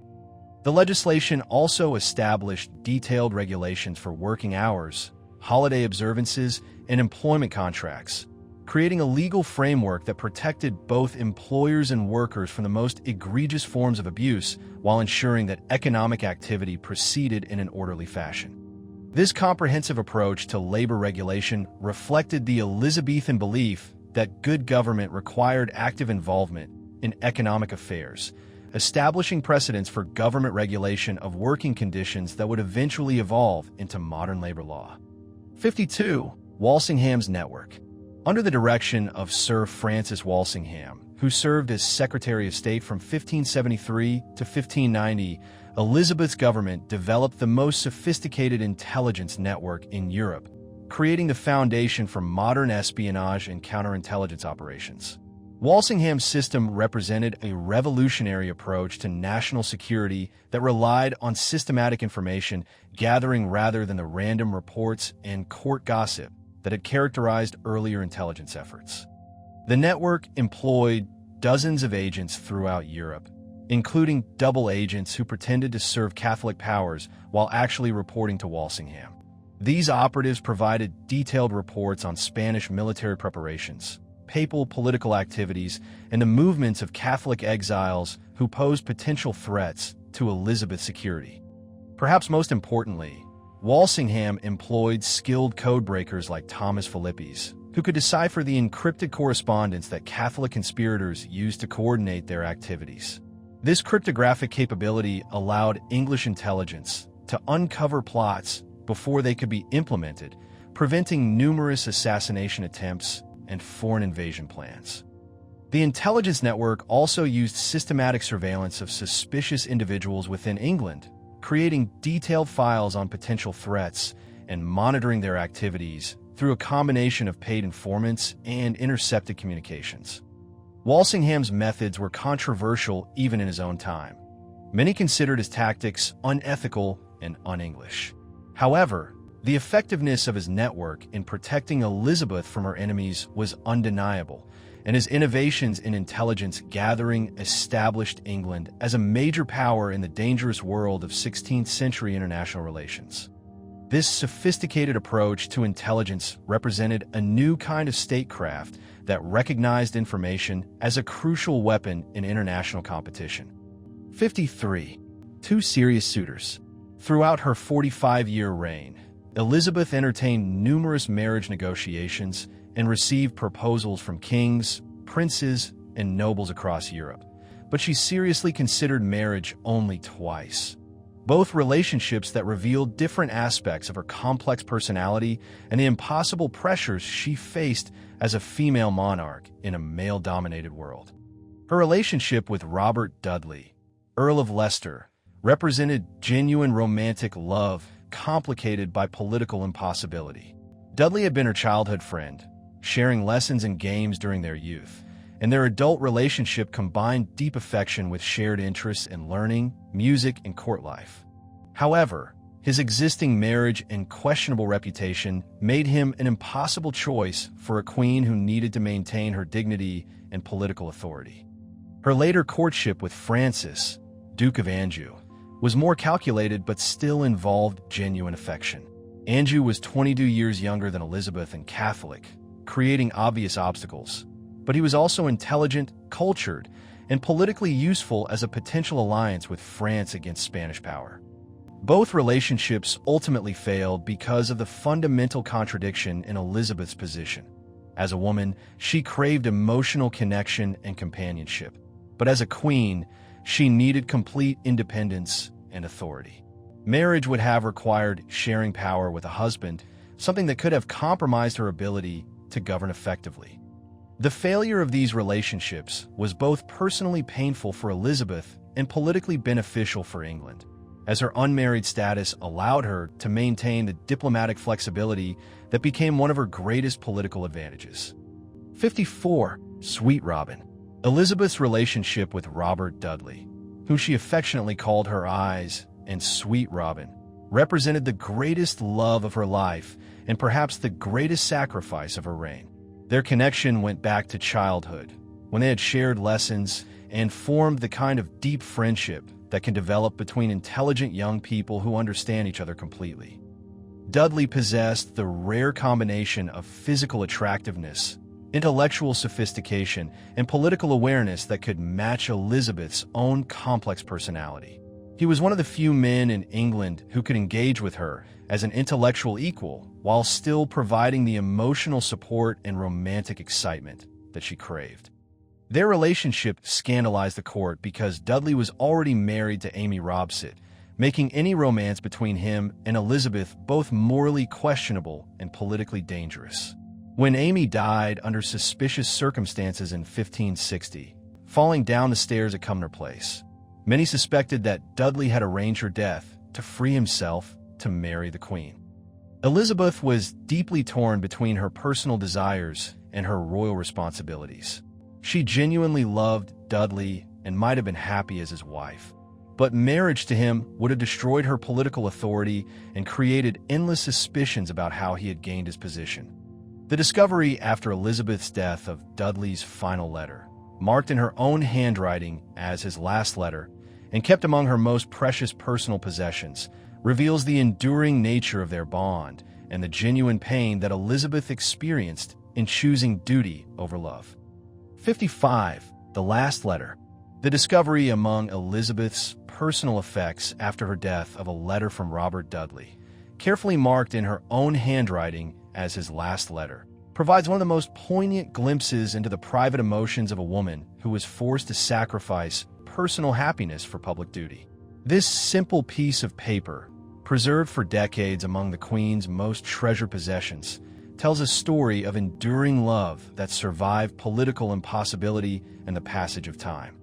The legislation also established detailed regulations for working hours, holiday observances, and employment contracts, creating a legal framework that protected both employers and workers from the most egregious forms of abuse while ensuring that economic activity proceeded in an orderly fashion. This comprehensive approach to labor regulation reflected the Elizabethan belief that good government required active involvement in economic affairs, establishing precedents for government regulation of working conditions that would eventually evolve into modern labor law. 52. Walsingham's Network. Under the direction of Sir Francis Walsingham, who served as Secretary of State from 1573 to 1590, Elizabeth's government developed the most sophisticated intelligence network in Europe, creating the foundation for modern espionage and counterintelligence operations. Walsingham's system represented a revolutionary approach to national security that relied on systematic information gathering rather than the random reports and court gossip that had characterized earlier intelligence efforts. The network employed dozens of agents throughout Europe, including double agents who pretended to serve Catholic powers while actually reporting to Walsingham. These operatives provided detailed reports on Spanish military preparations, papal political activities, and the movements of Catholic exiles who posed potential threats to Elizabeth's security. Perhaps most importantly, Walsingham employed skilled codebreakers like Thomas Philippes, who could decipher the encrypted correspondence that Catholic conspirators used to coordinate their activities. This cryptographic capability allowed English intelligence to uncover plots before they could be implemented, preventing numerous assassination attempts and foreign invasion plans. The intelligence network also used systematic surveillance of suspicious individuals within England, creating detailed files on potential threats and monitoring their activities through a combination of paid informants and intercepted communications. Walsingham's methods were controversial even in his own time. Many considered his tactics unethical and un-English. However, the effectiveness of his network in protecting Elizabeth from her enemies was undeniable, and his innovations in intelligence gathering established England as a major power in the dangerous world of 16th-century international relations. This sophisticated approach to intelligence represented a new kind of statecraft that recognized information as a crucial weapon in international competition. 53. Two serious suitors. Throughout her 45-year reign, Elizabeth entertained numerous marriage negotiations and received proposals from kings, princes, and nobles across Europe, but she seriously considered marriage only twice. Both relationships that revealed different aspects of her complex personality and the impossible pressures she faced as a female monarch in a male-dominated world. Her relationship with Robert Dudley, Earl of Leicester, represented genuine romantic love complicated by political impossibility. Dudley had been her childhood friend, sharing lessons and games during their youth, and their adult relationship combined deep affection with shared interests in learning, music, and court life. However, his existing marriage and questionable reputation made him an impossible choice for a queen who needed to maintain her dignity and political authority. Her later courtship with Francis, Duke of Anjou, was more calculated but still involved genuine affection. Anjou was 22 years younger than Elizabeth and Catholic, creating obvious obstacles, but he was also intelligent, cultured, and politically useful as a potential alliance with France against Spanish power. Both relationships ultimately failed because of the fundamental contradiction in Elizabeth's position. As a woman, she craved emotional connection and companionship. But as a queen, she needed complete independence and authority. Marriage would have required sharing power with a husband, something that could have compromised her ability to govern effectively. The failure of these relationships was both personally painful for Elizabeth and politically beneficial for England, as her unmarried status allowed her to maintain the diplomatic flexibility that became one of her greatest political advantages. 54. Sweet Robin. Elizabeth's relationship with Robert Dudley, who she affectionately called her eyes and Sweet Robin, represented the greatest love of her life and perhaps the greatest sacrifice of her reign. Their connection went back to childhood, when they had shared lessons and formed the kind of deep friendship that can develop between intelligent young people who understand each other completely. Dudley possessed the rare combination of physical attractiveness, intellectual sophistication, and political awareness that could match Elizabeth's own complex personality. He was one of the few men in England who could engage with her as an intellectual equal while still providing the emotional support and romantic excitement that she craved. Their relationship scandalized the court because Dudley was already married to Amy Robsart, making any romance between him and Elizabeth both morally questionable and politically dangerous. When Amy died under suspicious circumstances in 1560, falling down the stairs at Cumnor Place, many suspected that Dudley had arranged her death to free himself to marry the Queen. Elizabeth was deeply torn between her personal desires and her royal responsibilities. She genuinely loved Dudley and might have been happy as his wife, but marriage to him would have destroyed her political authority and created endless suspicions about how he had gained his position. The discovery after Elizabeth's death of Dudley's final letter, marked in her own handwriting as his last letter and kept among her most precious personal possessions, reveals the enduring nature of their bond and the genuine pain that Elizabeth experienced in choosing duty over love. 55. The Last Letter. The discovery among Elizabeth's personal effects after her death of a letter from Robert Dudley, carefully marked in her own handwriting as his last letter, provides one of the most poignant glimpses into the private emotions of a woman who was forced to sacrifice personal happiness for public duty. This simple piece of paper, preserved for decades among the Queen's most treasured possessions, tells a story of enduring love that survived political impossibility and the passage of time.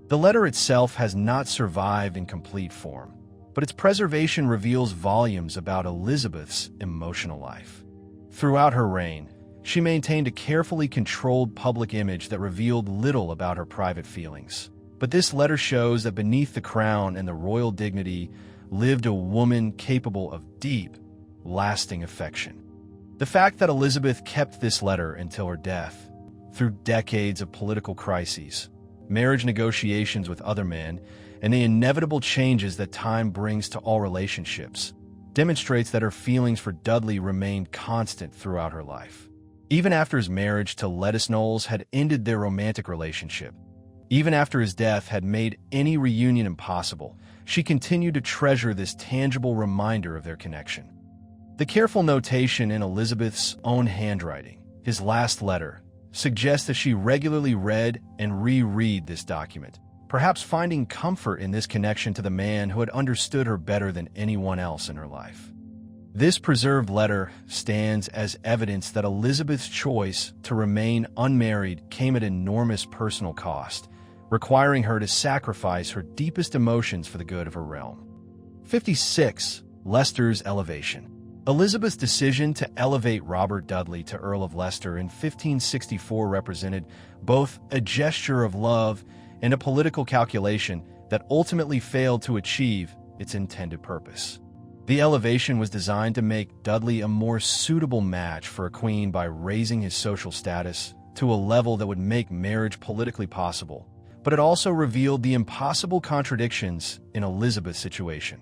The letter itself has not survived in complete form, but its preservation reveals volumes about Elizabeth's emotional life. Throughout her reign, she maintained a carefully controlled public image that revealed little about her private feelings. But this letter shows that beneath the crown and the royal dignity lived a woman capable of deep, lasting affection. The fact that Elizabeth kept this letter until her death, through decades of political crises, marriage negotiations with other men, and the inevitable changes that time brings to all relationships, demonstrates that her feelings for Dudley remained constant throughout her life. Even after his marriage to Lettice Knowles had ended their romantic relationship, even after his death had made any reunion impossible, she continued to treasure this tangible reminder of their connection. The careful notation in Elizabeth's own handwriting, his last letter, suggests that she regularly read and reread this document, perhaps finding comfort in this connection to the man who had understood her better than anyone else in her life. This preserved letter stands as evidence that Elizabeth's choice to remain unmarried came at enormous personal cost, requiring her to sacrifice her deepest emotions for the good of her realm. 56. Leicester's elevation. Elizabeth's decision to elevate Robert Dudley to Earl of Leicester in 1564 represented both a gesture of love and a political calculation that ultimately failed to achieve its intended purpose. The elevation was designed to make Dudley a more suitable match for a queen by raising his social status to a level that would make marriage politically possible, but it also revealed the impossible contradictions in Elizabeth's situation.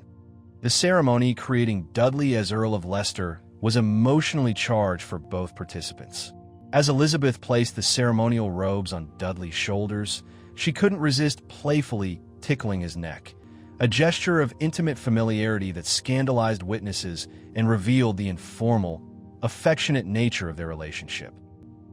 The ceremony creating Dudley as Earl of Leicester was emotionally charged for both participants. As Elizabeth placed the ceremonial robes on Dudley's shoulders, she couldn't resist playfully tickling his neck, a gesture of intimate familiarity that scandalized witnesses and revealed the informal, affectionate nature of their relationship.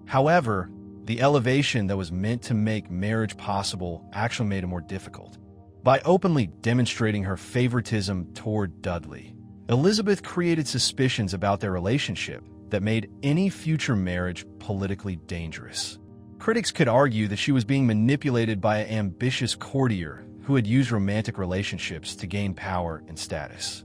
However, the elevation that was meant to make marriage possible actually made it more difficult. By openly demonstrating her favoritism toward Dudley, Elizabeth created suspicions about their relationship that made any future marriage politically dangerous. Critics could argue that she was being manipulated by an ambitious courtier who had used romantic relationships to gain power and status.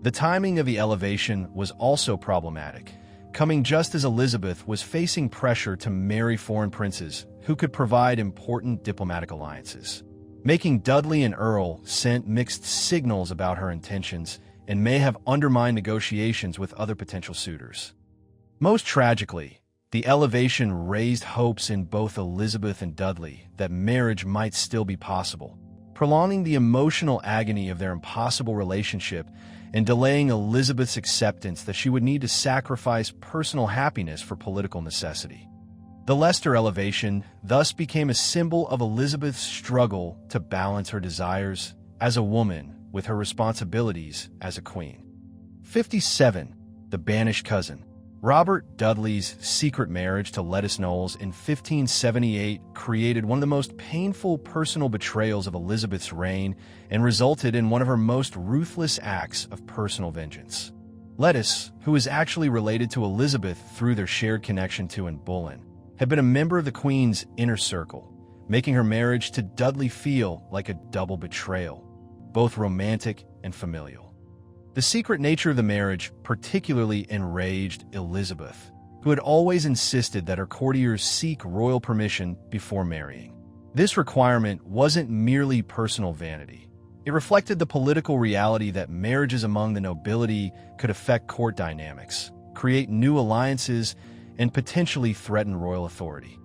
The timing of the elevation was also problematic, coming just as Elizabeth was facing pressure to marry foreign princes who could provide important diplomatic alliances. Making Dudley an earl sent mixed signals about her intentions and may have undermined negotiations with other potential suitors. Most tragically, the elevation raised hopes in both Elizabeth and Dudley that marriage might still be possible, prolonging the emotional agony of their impossible relationship and delaying Elizabeth's acceptance that she would need to sacrifice personal happiness for political necessity. The Leicester elevation thus became a symbol of Elizabeth's struggle to balance her desires as a woman with her responsibilities as a queen. 57. The Banished Cousin. Robert Dudley's secret marriage to Lettice Knowles in 1578 created one of the most painful personal betrayals of Elizabeth's reign and resulted in one of her most ruthless acts of personal vengeance. Lettice, who is actually related to Elizabeth through their shared connection to Anne Boleyn, had been a member of the Queen's inner circle, making her marriage to Dudley feel like a double betrayal, both romantic and familial. The secret nature of the marriage particularly enraged Elizabeth, who had always insisted that her courtiers seek royal permission before marrying. This requirement wasn't merely personal vanity. It reflected the political reality that marriages among the nobility could affect court dynamics, create new alliances, and potentially threaten royal authority.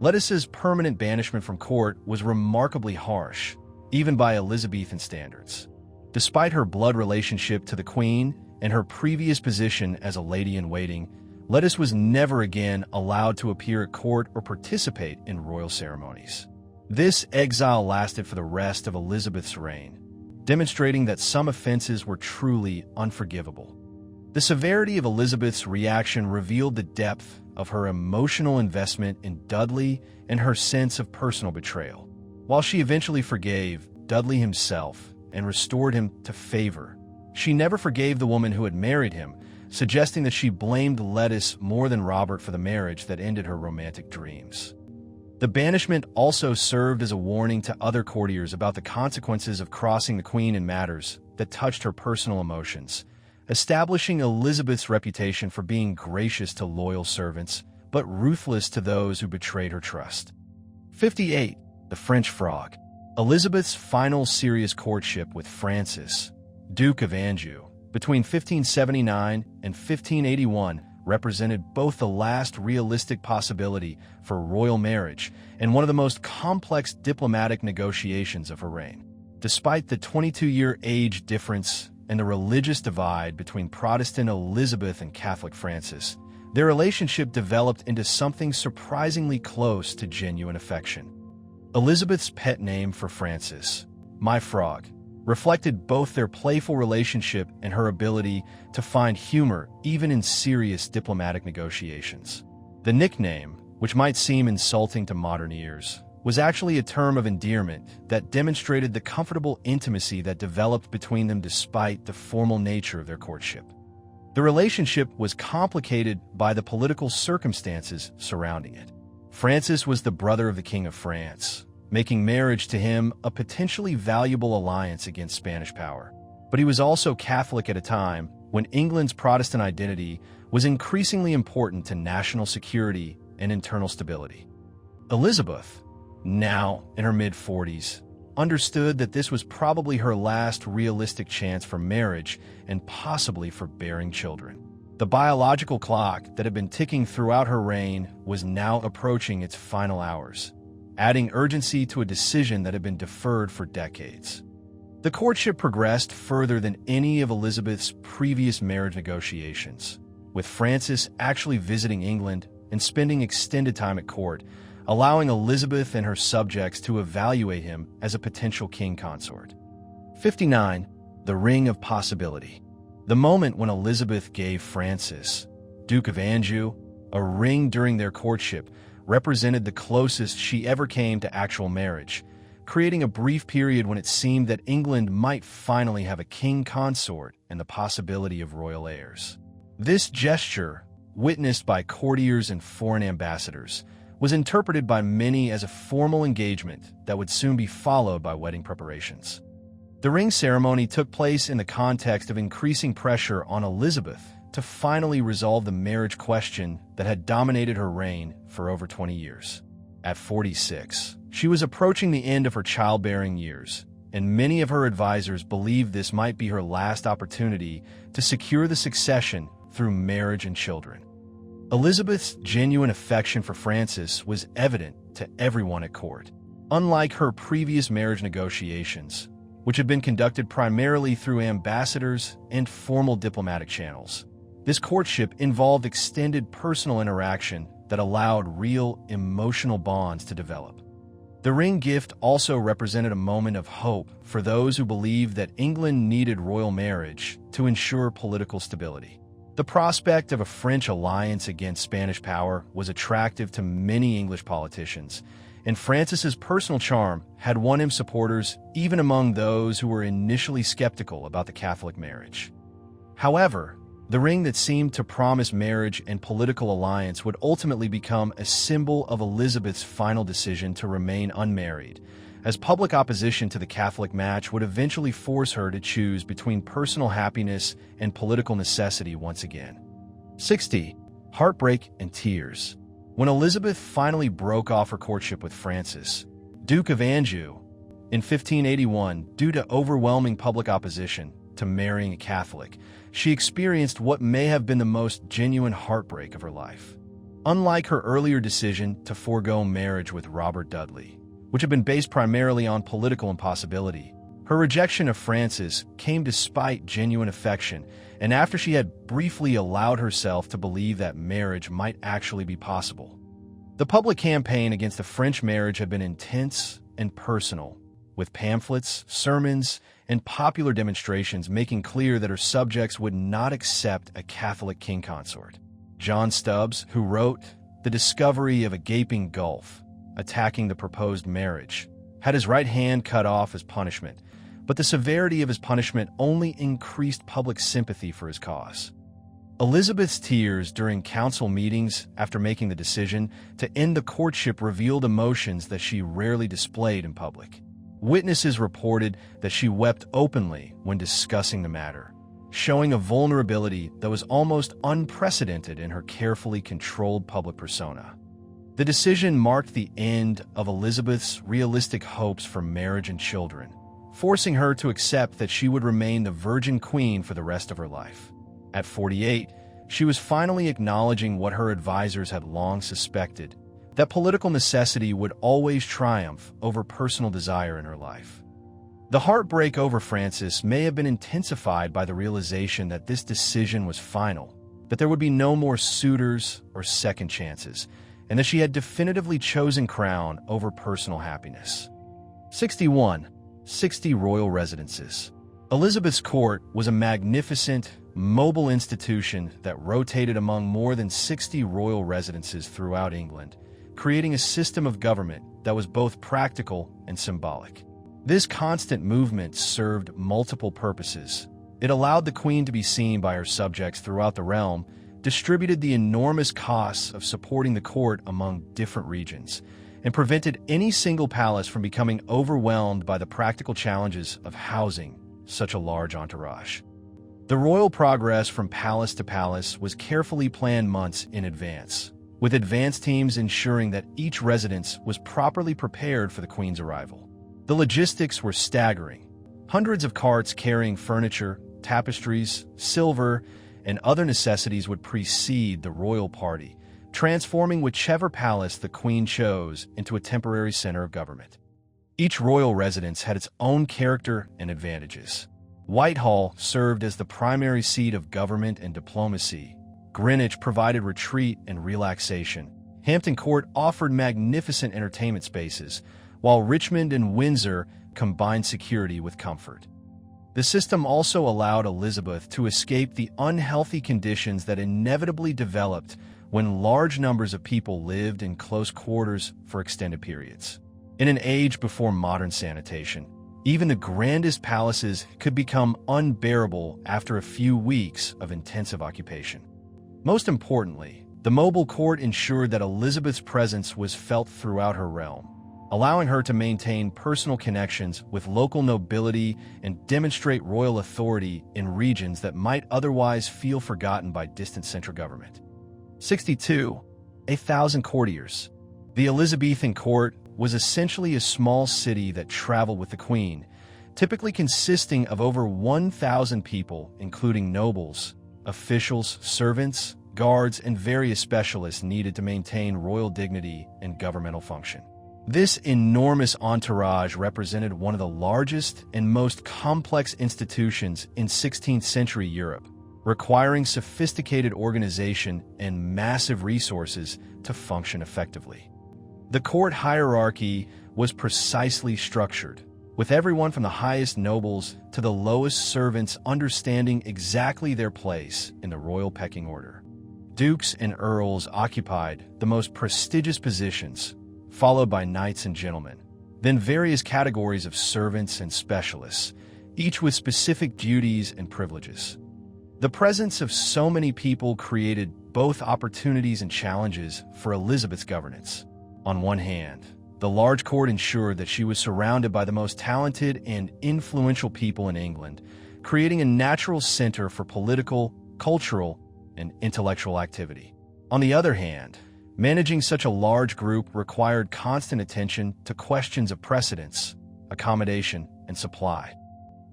Lettice's permanent banishment from court was remarkably harsh, even by Elizabethan standards. Despite her blood relationship to the Queen and her previous position as a lady-in-waiting, Lettice was never again allowed to appear at court or participate in royal ceremonies. This exile lasted for the rest of Elizabeth's reign, demonstrating that some offenses were truly unforgivable. The severity of Elizabeth's reaction revealed the depth of her emotional investment in Dudley and her sense of personal betrayal. While she eventually forgave Dudley himself and restored him to favor, she never forgave the woman who had married him, suggesting that she blamed Lettice more than Robert for the marriage that ended her romantic dreams. The banishment also served as a warning to other courtiers about the consequences of crossing the Queen in matters that touched her personal emotions, establishing Elizabeth's reputation for being gracious to loyal servants, but ruthless to those who betrayed her trust. 58. The French Frog. Elizabeth's final serious courtship with Francis, Duke of Anjou, between 1579 and 1581 represented both the last realistic possibility for royal marriage and one of the most complex diplomatic negotiations of her reign. Despite the 22-year age difference and the religious divide between Protestant Elizabeth and Catholic Francis, their relationship developed into something surprisingly close to genuine affection. Elizabeth's pet name for Francis, My Frog, reflected both their playful relationship and her ability to find humor even in serious diplomatic negotiations. The nickname, which might seem insulting to modern ears, was actually a term of endearment that demonstrated the comfortable intimacy that developed between them despite the formal nature of their courtship. The relationship was complicated by the political circumstances surrounding it. Francis was the brother of the King of France, making marriage to him a potentially valuable alliance against Spanish power. But he was also Catholic at a time when England's Protestant identity was increasingly important to national security and internal stability. Elizabeth, now in her mid-40s, understood that this was probably her last realistic chance for marriage and possibly for bearing children. The biological clock that had been ticking throughout her reign was now approaching its final hours, adding urgency to a decision that had been deferred for decades. The courtship progressed further than any of Elizabeth's previous marriage negotiations, with Francis actually visiting England and spending extended time at court, allowing Elizabeth and her subjects to evaluate him as a potential king consort. 59. The Ring of Possibility. The moment when Elizabeth gave Francis, Duke of Anjou, a ring during their courtship represented the closest she ever came to actual marriage, creating a brief period when it seemed that England might finally have a king consort and the possibility of royal heirs. This gesture, witnessed by courtiers and foreign ambassadors, was interpreted by many as a formal engagement that would soon be followed by wedding preparations. The ring ceremony took place in the context of increasing pressure on Elizabeth to finally resolve the marriage question that had dominated her reign for over 20 years. At 46, she was approaching the end of her childbearing years, and many of her advisors believed this might be her last opportunity to secure the succession through marriage and children. Elizabeth's genuine affection for Francis was evident to everyone at court. Unlike her previous marriage negotiations, which had been conducted primarily through ambassadors and formal diplomatic channels, this courtship involved extended personal interaction that allowed real emotional bonds to develop. The ring gift also represented a moment of hope for those who believed that England needed royal marriage to ensure political stability. The prospect of a French alliance against Spanish power was attractive to many English politicians, and Francis's personal charm had won him supporters even among those who were initially skeptical about the Catholic marriage. However, the ring that seemed to promise marriage and political alliance would ultimately become a symbol of Elizabeth's final decision to remain unmarried, as public opposition to the Catholic match would eventually force her to choose between personal happiness and political necessity once again. 60. Heartbreak and tears. When Elizabeth finally broke off her courtship with Francis, Duke of Anjou, in 1581, due to overwhelming public opposition to marrying a Catholic, she experienced what may have been the most genuine heartbreak of her life. Unlike her earlier decision to forego marriage with Robert Dudley, which had been based primarily on political impossibility, her rejection of Francis came despite genuine affection and after she had briefly allowed herself to believe that marriage might actually be possible. The public campaign against the French marriage had been intense and personal, with pamphlets, sermons, and popular demonstrations making clear that her subjects would not accept a Catholic king consort. John Stubbs, who wrote The Discovery of a Gaping Gulf, attacking the proposed marriage, had his right hand cut off as punishment, but the severity of his punishment only increased public sympathy for his cause. Elizabeth's tears during council meetings after making the decision to end the courtship revealed emotions that she rarely displayed in public. Witnesses reported that she wept openly when discussing the matter, showing a vulnerability that was almost unprecedented in her carefully controlled public persona. The decision marked the end of Elizabeth's realistic hopes for marriage and children, forcing her to accept that she would remain the Virgin Queen for the rest of her life. At 48, she was finally acknowledging what her advisors had long suspected, that political necessity would always triumph over personal desire in her life. The heartbreak over Francis may have been intensified by the realization that this decision was final, that there would be no more suitors or second chances, and that she had definitively chosen crown over personal happiness. 61. 60 royal residences. Elizabeth's court was a magnificent, mobile institution that rotated among more than 60 royal residences throughout England, creating a system of government that was both practical and symbolic. This constant movement served multiple purposes. It allowed the Queen to be seen by her subjects throughout the realm, distributed the enormous costs of supporting the court among different regions, and prevented any single palace from becoming overwhelmed by the practical challenges of housing such a large entourage. The royal progress from palace to palace was carefully planned months in advance, with advance teams ensuring that each residence was properly prepared for the Queen's arrival. The logistics were staggering. Hundreds of carts carrying furniture, tapestries, silver, and other necessities would precede the royal party, transforming whichever palace the Queen chose into a temporary center of government. Each royal residence had its own character and advantages. Whitehall served as the primary seat of government and diplomacy. Greenwich provided retreat and relaxation. Hampton Court offered magnificent entertainment spaces, while Richmond and Windsor combined security with comfort. The system also allowed Elizabeth to escape the unhealthy conditions that inevitably developed when large numbers of people lived in close quarters for extended periods. In an age before modern sanitation, even the grandest palaces could become unbearable after a few weeks of intensive occupation. Most importantly, the mobile court ensured that Elizabeth's presence was felt throughout her realm, allowing her to maintain personal connections with local nobility and demonstrate royal authority in regions that might otherwise feel forgotten by distant central government. 62. 1,000 courtiers. The Elizabethan court was essentially a small city that traveled with the Queen, typically consisting of over 1,000 people, including nobles, officials, servants, guards, and various specialists needed to maintain royal dignity and governmental function. This enormous entourage represented one of the largest and most complex institutions in 16th century Europe, requiring sophisticated organization and massive resources to function effectively. The court hierarchy was precisely structured, with everyone from the highest nobles to the lowest servants understanding exactly their place in the royal pecking order. Dukes and earls occupied the most prestigious positions, followed by knights and gentlemen, then various categories of servants and specialists, each with specific duties and privileges. The presence of so many people created both opportunities and challenges for Elizabeth's governance. On one hand, the large court ensured that she was surrounded by the most talented and influential people in England, creating a natural center for political, cultural, and intellectual activity. On the other hand, managing such a large group required constant attention to questions of precedence, accommodation, and supply.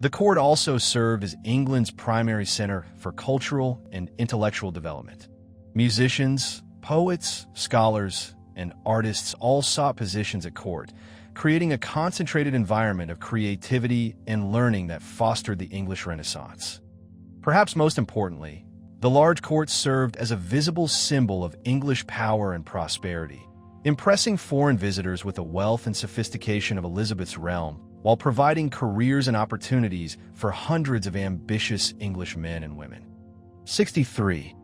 The court also served as England's primary center for cultural and intellectual development. Musicians, poets, scholars, and artists all sought positions at court, creating a concentrated environment of creativity and learning that fostered the English Renaissance. Perhaps most importantly, the large court served as a visible symbol of English power and prosperity, impressing foreign visitors with the wealth and sophistication of Elizabeth's realm, while providing careers and opportunities for hundreds of ambitious English men and women. 63.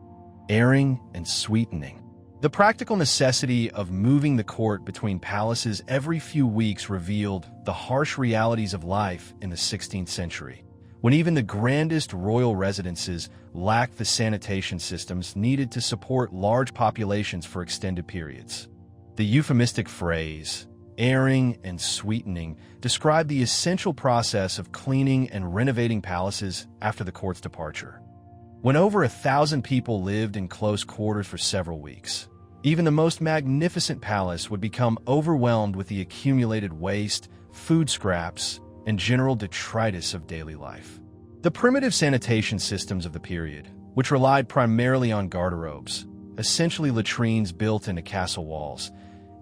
Airing and sweetening. The practical necessity of moving the court between palaces every few weeks revealed the harsh realities of life in the 16th century, when even the grandest royal residences lacked the sanitation systems needed to support large populations for extended periods. The euphemistic phrase, airing and sweetening, described the essential process of cleaning and renovating palaces after the court's departure. When over 1,000 people lived in close quarters for several weeks, even the most magnificent palace would become overwhelmed with the accumulated waste, food scraps, and general detritus of daily life. The primitive sanitation systems of the period, which relied primarily on garderobes, essentially latrines built into castle walls,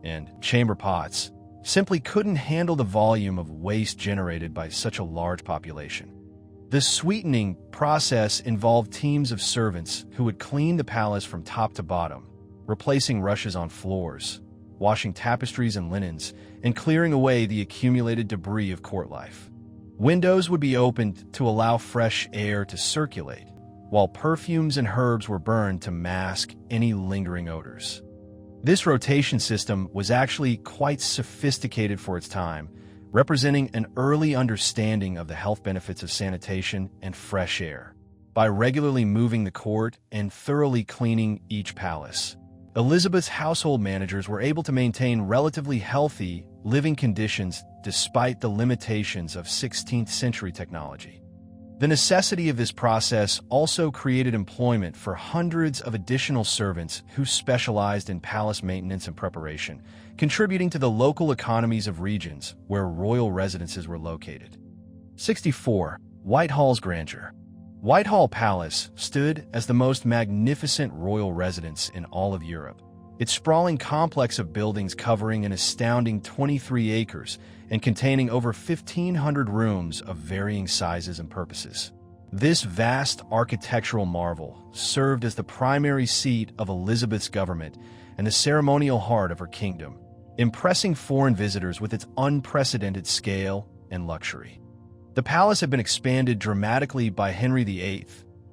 and chamber pots, simply couldn't handle the volume of waste generated by such a large population. The sweetening process involved teams of servants who would clean the palace from top to bottom, replacing rushes on floors, washing tapestries and linens, and clearing away the accumulated debris of court life. Windows would be opened to allow fresh air to circulate, while perfumes and herbs were burned to mask any lingering odors. This rotation system was actually quite sophisticated for its time, representing an early understanding of the health benefits of sanitation and fresh air. By regularly moving the court and thoroughly cleaning each palace, Elizabeth's household managers were able to maintain relatively healthy living conditions despite the limitations of 16th century technology. The necessity of this process also created employment for hundreds of additional servants who specialized in palace maintenance and preparation, contributing to the local economies of regions where royal residences were located. 64. Whitehall's grandeur. Whitehall Palace stood as the most magnificent royal residence in all of Europe. Its sprawling complex of buildings covering an astounding 23 acres and containing over 1,500 rooms of varying sizes and purposes. This vast architectural marvel served as the primary seat of Elizabeth's government and the ceremonial heart of her kingdom, impressing foreign visitors with its unprecedented scale and luxury. The palace had been expanded dramatically by Henry VIII,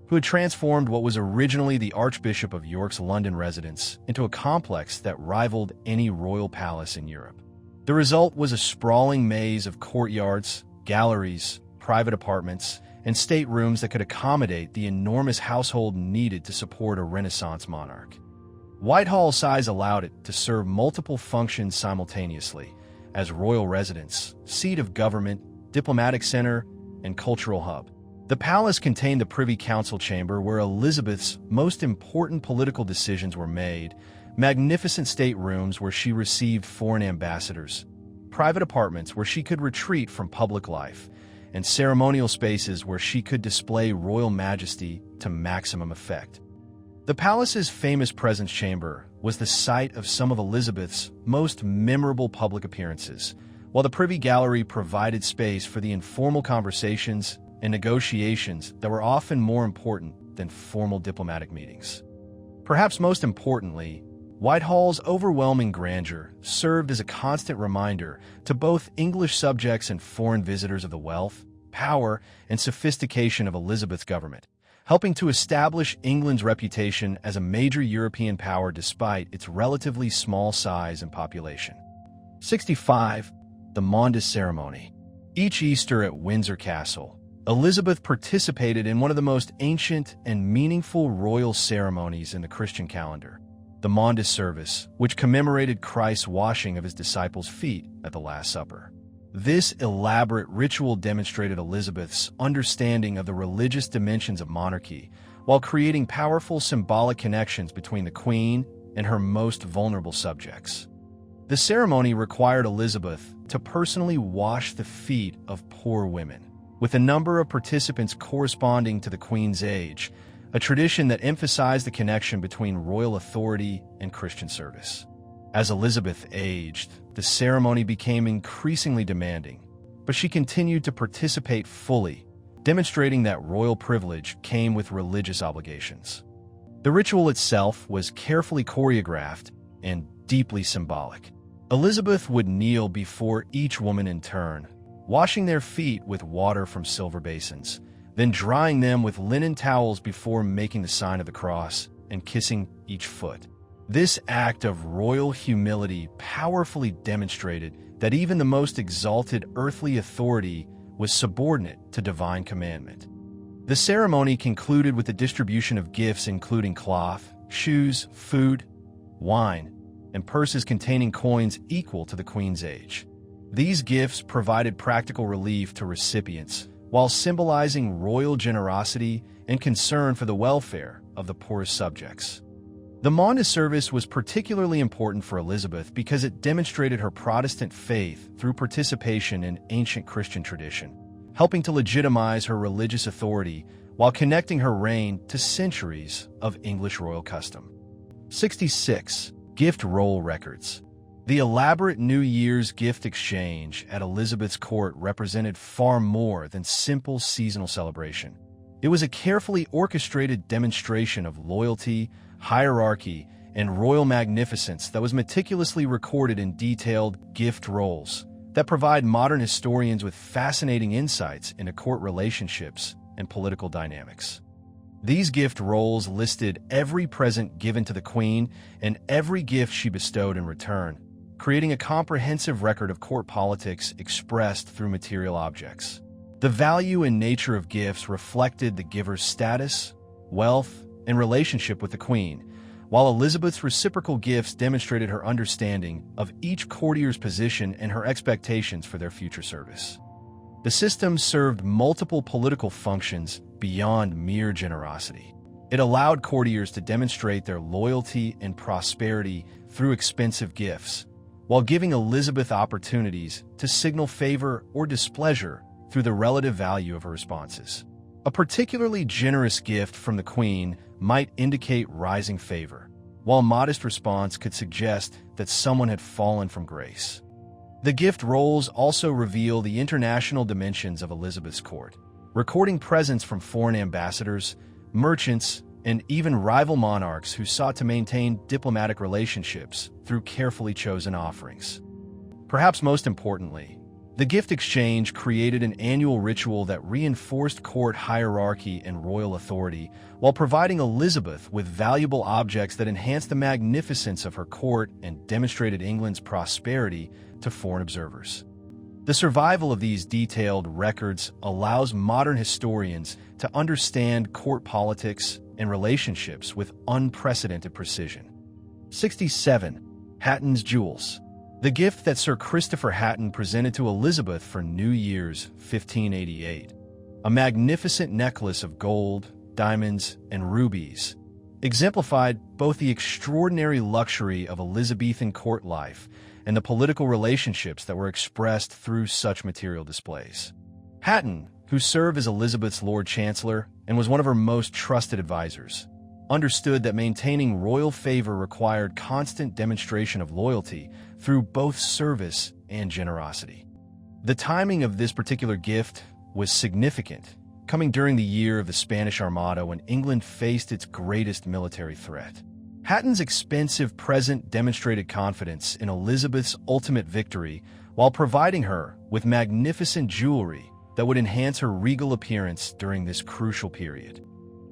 who had transformed what was originally the Archbishop of York's London residence into a complex that rivaled any royal palace in Europe. The result was a sprawling maze of courtyards, galleries, private apartments, and staterooms that could accommodate the enormous household needed to support a Renaissance monarch. Whitehall's size allowed it to serve multiple functions simultaneously as royal residence, seat of government, diplomatic center, and cultural hub. The palace contained the Privy Council chamber where Elizabeth's most important political decisions were made, magnificent staterooms where she received foreign ambassadors, private apartments where she could retreat from public life, and ceremonial spaces where she could display royal majesty to maximum effect. The palace's famous presence chamber was the site of some of Elizabeth's most memorable public appearances, while the Privy Gallery provided space for the informal conversations and negotiations that were often more important than formal diplomatic meetings. Perhaps most importantly, Whitehall's overwhelming grandeur served as a constant reminder to both English subjects and foreign visitors of the wealth, power, and sophistication of Elizabeth's government, helping to establish England's reputation as a major European power despite its relatively small size and population. 65. The Maundy Ceremony. Each Easter at Windsor Castle, Elizabeth participated in one of the most ancient and meaningful royal ceremonies in the Christian calendar, the Maundy Service, which commemorated Christ's washing of his disciples' feet at the Last Supper. This elaborate ritual demonstrated Elizabeth's understanding of the religious dimensions of monarchy, while creating powerful symbolic connections between the Queen and her most vulnerable subjects. The ceremony required Elizabeth to personally wash the feet of poor women, with the number of participants corresponding to the Queen's age, a tradition that emphasized the connection between royal authority and Christian service. As Elizabeth aged, the ceremony became increasingly demanding, but she continued to participate fully, demonstrating that royal privilege came with religious obligations. The ritual itself was carefully choreographed and deeply symbolic. Elizabeth would kneel before each woman in turn, washing their feet with water from silver basins, then drying them with linen towels before making the sign of the cross and kissing each foot. This act of royal humility powerfully demonstrated that even the most exalted earthly authority was subordinate to divine commandment. The ceremony concluded with the distribution of gifts including cloth, shoes, food, wine, and purses containing coins equal to the Queen's age. These gifts provided practical relief to recipients, while symbolizing royal generosity and concern for the welfare of the poorest subjects. The Maundy service was particularly important for Elizabeth because it demonstrated her Protestant faith through participation in ancient Christian tradition, helping to legitimize her religious authority while connecting her reign to centuries of English royal custom. 66. Gift roll records. The elaborate New Year's gift exchange at Elizabeth's court represented far more than simple seasonal celebration. It was a carefully orchestrated demonstration of loyalty, hierarchy, and royal magnificence that was meticulously recorded in detailed gift rolls that provide modern historians with fascinating insights into court relationships and political dynamics. These gift rolls listed every present given to the Queen and every gift she bestowed in return, creating a comprehensive record of court politics expressed through material objects. The value and nature of gifts reflected the giver's status, wealth, and relationship with the Queen, while Elizabeth's reciprocal gifts demonstrated her understanding of each courtier's position and her expectations for their future service. The system served multiple political functions beyond mere generosity. It allowed courtiers to demonstrate their loyalty and prosperity through expensive gifts, while giving Elizabeth opportunities to signal favor or displeasure through the relative value of her responses. A particularly generous gift from the Queen might indicate rising favor, while a modest response could suggest that someone had fallen from grace. The gift rolls also reveal the international dimensions of Elizabeth's court, recording presents from foreign ambassadors, merchants, and even rival monarchs who sought to maintain diplomatic relationships through carefully chosen offerings. Perhaps most importantly, The gift exchange created an annual ritual that reinforced court hierarchy and royal authority, while providing Elizabeth with valuable objects that enhanced the magnificence of her court and demonstrated England's prosperity to foreign observers. The survival of these detailed records allows modern historians to understand court politics and relationships with unprecedented precision. 67. Hatton's Jewels. The gift that Sir Christopher Hatton presented to Elizabeth for New Year's 1588. A magnificent necklace of gold, diamonds, and rubies, exemplified both the extraordinary luxury of Elizabethan court life and the political relationships that were expressed through such material displays. Hatton, who served as Elizabeth's Lord Chancellor and was one of her most trusted advisors, understood that maintaining royal favor required constant demonstration of loyalty through both service and generosity. The timing of this particular gift was significant, coming during the year of the Spanish Armada when England faced its greatest military threat. Hatton's expensive present demonstrated confidence in Elizabeth's ultimate victory while providing her with magnificent jewelry that would enhance her regal appearance during this crucial period.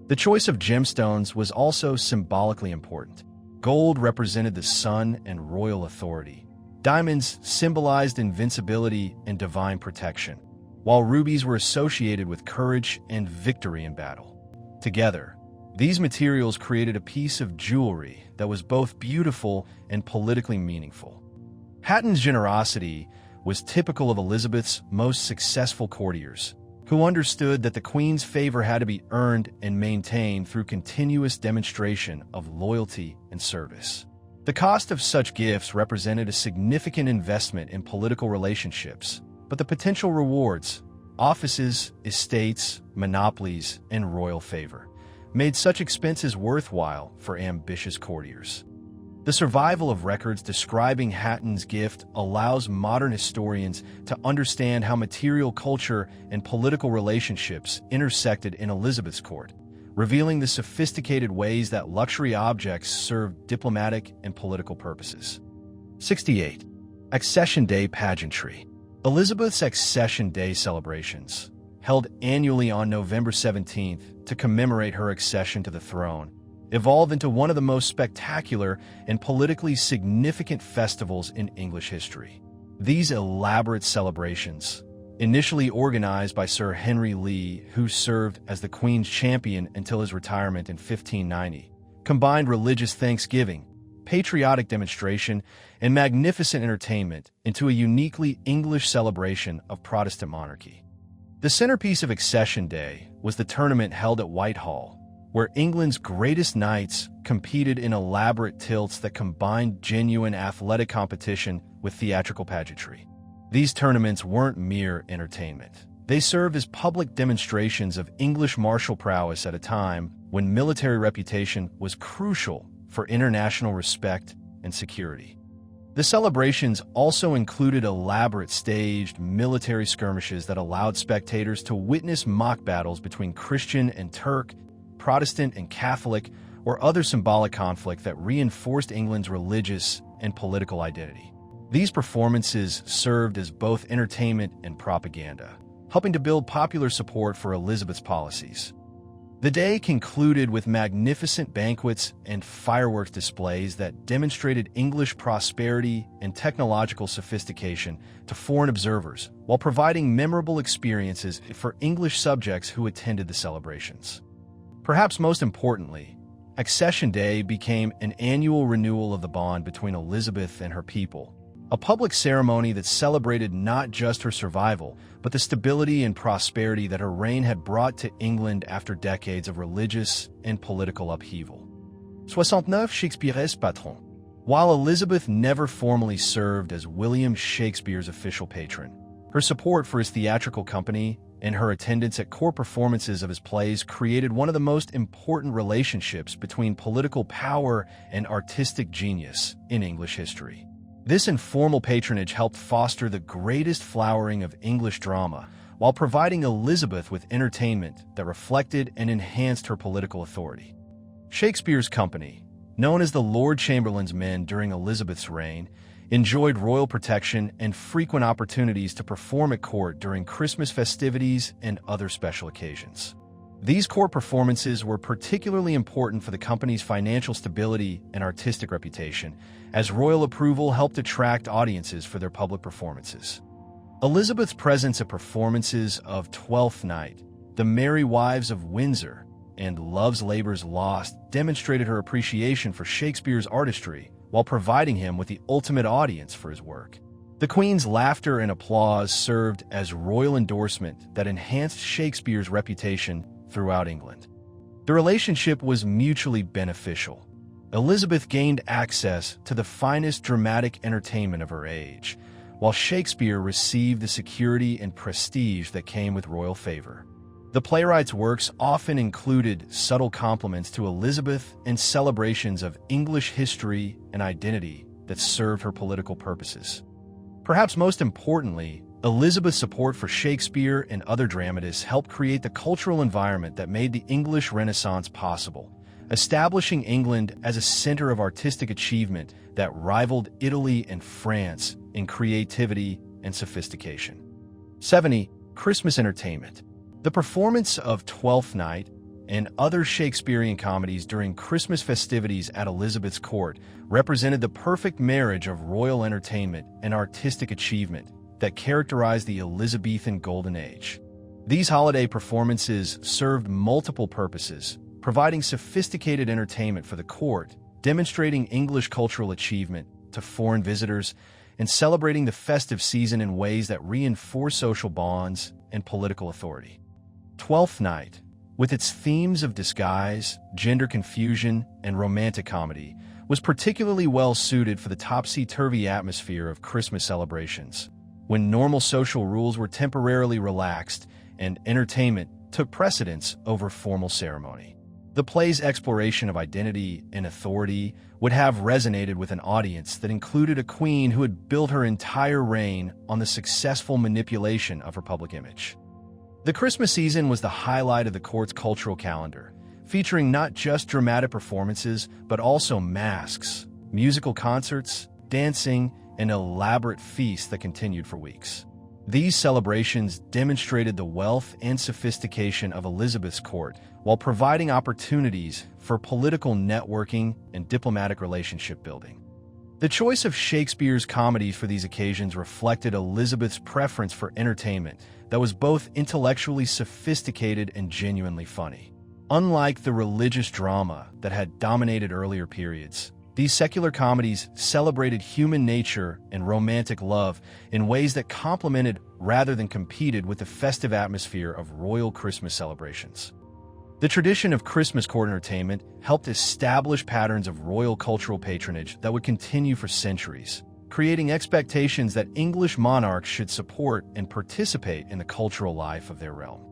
The choice of gemstones was also symbolically important. Gold represented the sun and royal authority. Diamonds symbolized invincibility and divine protection, while rubies were associated with courage and victory in battle. Together, these materials created a piece of jewelry that was both beautiful and politically meaningful. Hatton's generosity was typical of Elizabeth's most successful courtiers, who understood that the Queen's favor had to be earned and maintained through continuous demonstration of loyalty and service. The cost of such gifts represented a significant investment in political relationships, but the potential rewards, offices, estates, monopolies, and royal favor, made such expenses worthwhile for ambitious courtiers. The survival of records describing Hatton's gift allows modern historians to understand how material culture and political relationships intersected in Elizabeth's court, revealing the sophisticated ways that luxury objects served diplomatic and political purposes. 68. Accession Day Pageantry. Elizabeth's Accession Day celebrations, held annually on November 17th to commemorate her accession to the throne, evolved into one of the most spectacular and politically significant festivals in English history. These elaborate celebrations, initially organized by Sir Henry Lee, who served as the Queen's champion until his retirement in 1590, combined religious thanksgiving, patriotic demonstration, and magnificent entertainment into a uniquely English celebration of Protestant monarchy. The centerpiece of Accession Day was the tournament held at Whitehall, where England's greatest knights competed in elaborate tilts that combined genuine athletic competition with theatrical pageantry. These tournaments weren't mere entertainment. They served as public demonstrations of English martial prowess at a time when military reputation was crucial for international respect and security. The celebrations also included elaborate staged military skirmishes that allowed spectators to witness mock battles between Christian and Turk, Protestant and Catholic, or other symbolic conflict that reinforced England's religious and political identity. These performances served as both entertainment and propaganda, helping to build popular support for Elizabeth's policies. The day concluded with magnificent banquets and fireworks displays that demonstrated English prosperity and technological sophistication to foreign observers, while providing memorable experiences for English subjects who attended the celebrations. Perhaps most importantly, Accession Day became an annual renewal of the bond between Elizabeth and her people, a public ceremony that celebrated not just her survival, but the stability and prosperity that her reign had brought to England after decades of religious and political upheaval. 69 Shakespeare's patron. While Elizabeth never formally served as William Shakespeare's official patron, her support for his theatrical company and her attendance at court performances of his plays created one of the most important relationships between political power and artistic genius in English history. This informal patronage helped foster the greatest flowering of English drama, while providing Elizabeth with entertainment that reflected and enhanced her political authority. Shakespeare's company, known as the Lord Chamberlain's Men during Elizabeth's reign, enjoyed royal protection and frequent opportunities to perform at court during Christmas festivities and other special occasions. These court performances were particularly important for the company's financial stability and artistic reputation, as royal approval helped attract audiences for their public performances. Elizabeth's presence at performances of Twelfth Night, The Merry Wives of Windsor, and Love's Labour's Lost demonstrated her appreciation for Shakespeare's artistry while providing him with the ultimate audience for his work. The Queen's laughter and applause served as royal endorsement that enhanced Shakespeare's reputation throughout England. The relationship was mutually beneficial. Elizabeth gained access to the finest dramatic entertainment of her age, while Shakespeare received the security and prestige that came with royal favor. The playwright's works often included subtle compliments to Elizabeth and celebrations of English history and identity that served her political purposes. Perhaps most importantly, Elizabeth's support for Shakespeare and other dramatists helped create the cultural environment that made the English Renaissance possible, establishing England as a center of artistic achievement that rivaled Italy and France in creativity and sophistication. 70. Christmas entertainment. The performance of Twelfth Night and other Shakespearean comedies during Christmas festivities at Elizabeth's court represented the perfect marriage of royal entertainment and artistic achievement that characterized the Elizabethan Golden Age. These holiday performances served multiple purposes, providing sophisticated entertainment for the court, demonstrating English cultural achievement to foreign visitors, and celebrating the festive season in ways that reinforce social bonds and political authority. Twelfth Night, with its themes of disguise, gender confusion, and romantic comedy, was particularly well suited for the topsy-turvy atmosphere of Christmas celebrations, when normal social rules were temporarily relaxed and entertainment took precedence over formal ceremony. The play's exploration of identity and authority would have resonated with an audience that included a queen who had built her entire reign on the successful manipulation of her public image. The Christmas season was the highlight of the court's cultural calendar, featuring not just dramatic performances, but also masks, musical concerts, dancing, and elaborate feasts that continued for weeks. These celebrations demonstrated the wealth and sophistication of Elizabeth's court while providing opportunities for political networking and diplomatic relationship building. The choice of Shakespeare's comedies for these occasions reflected Elizabeth's preference for entertainment that was both intellectually sophisticated and genuinely funny. Unlike the religious drama that had dominated earlier periods, these secular comedies celebrated human nature and romantic love in ways that complemented rather than competed with the festive atmosphere of royal Christmas celebrations. The tradition of Christmas court entertainment helped establish patterns of royal cultural patronage that would continue for centuries, creating expectations that English monarchs should support and participate in the cultural life of their realm.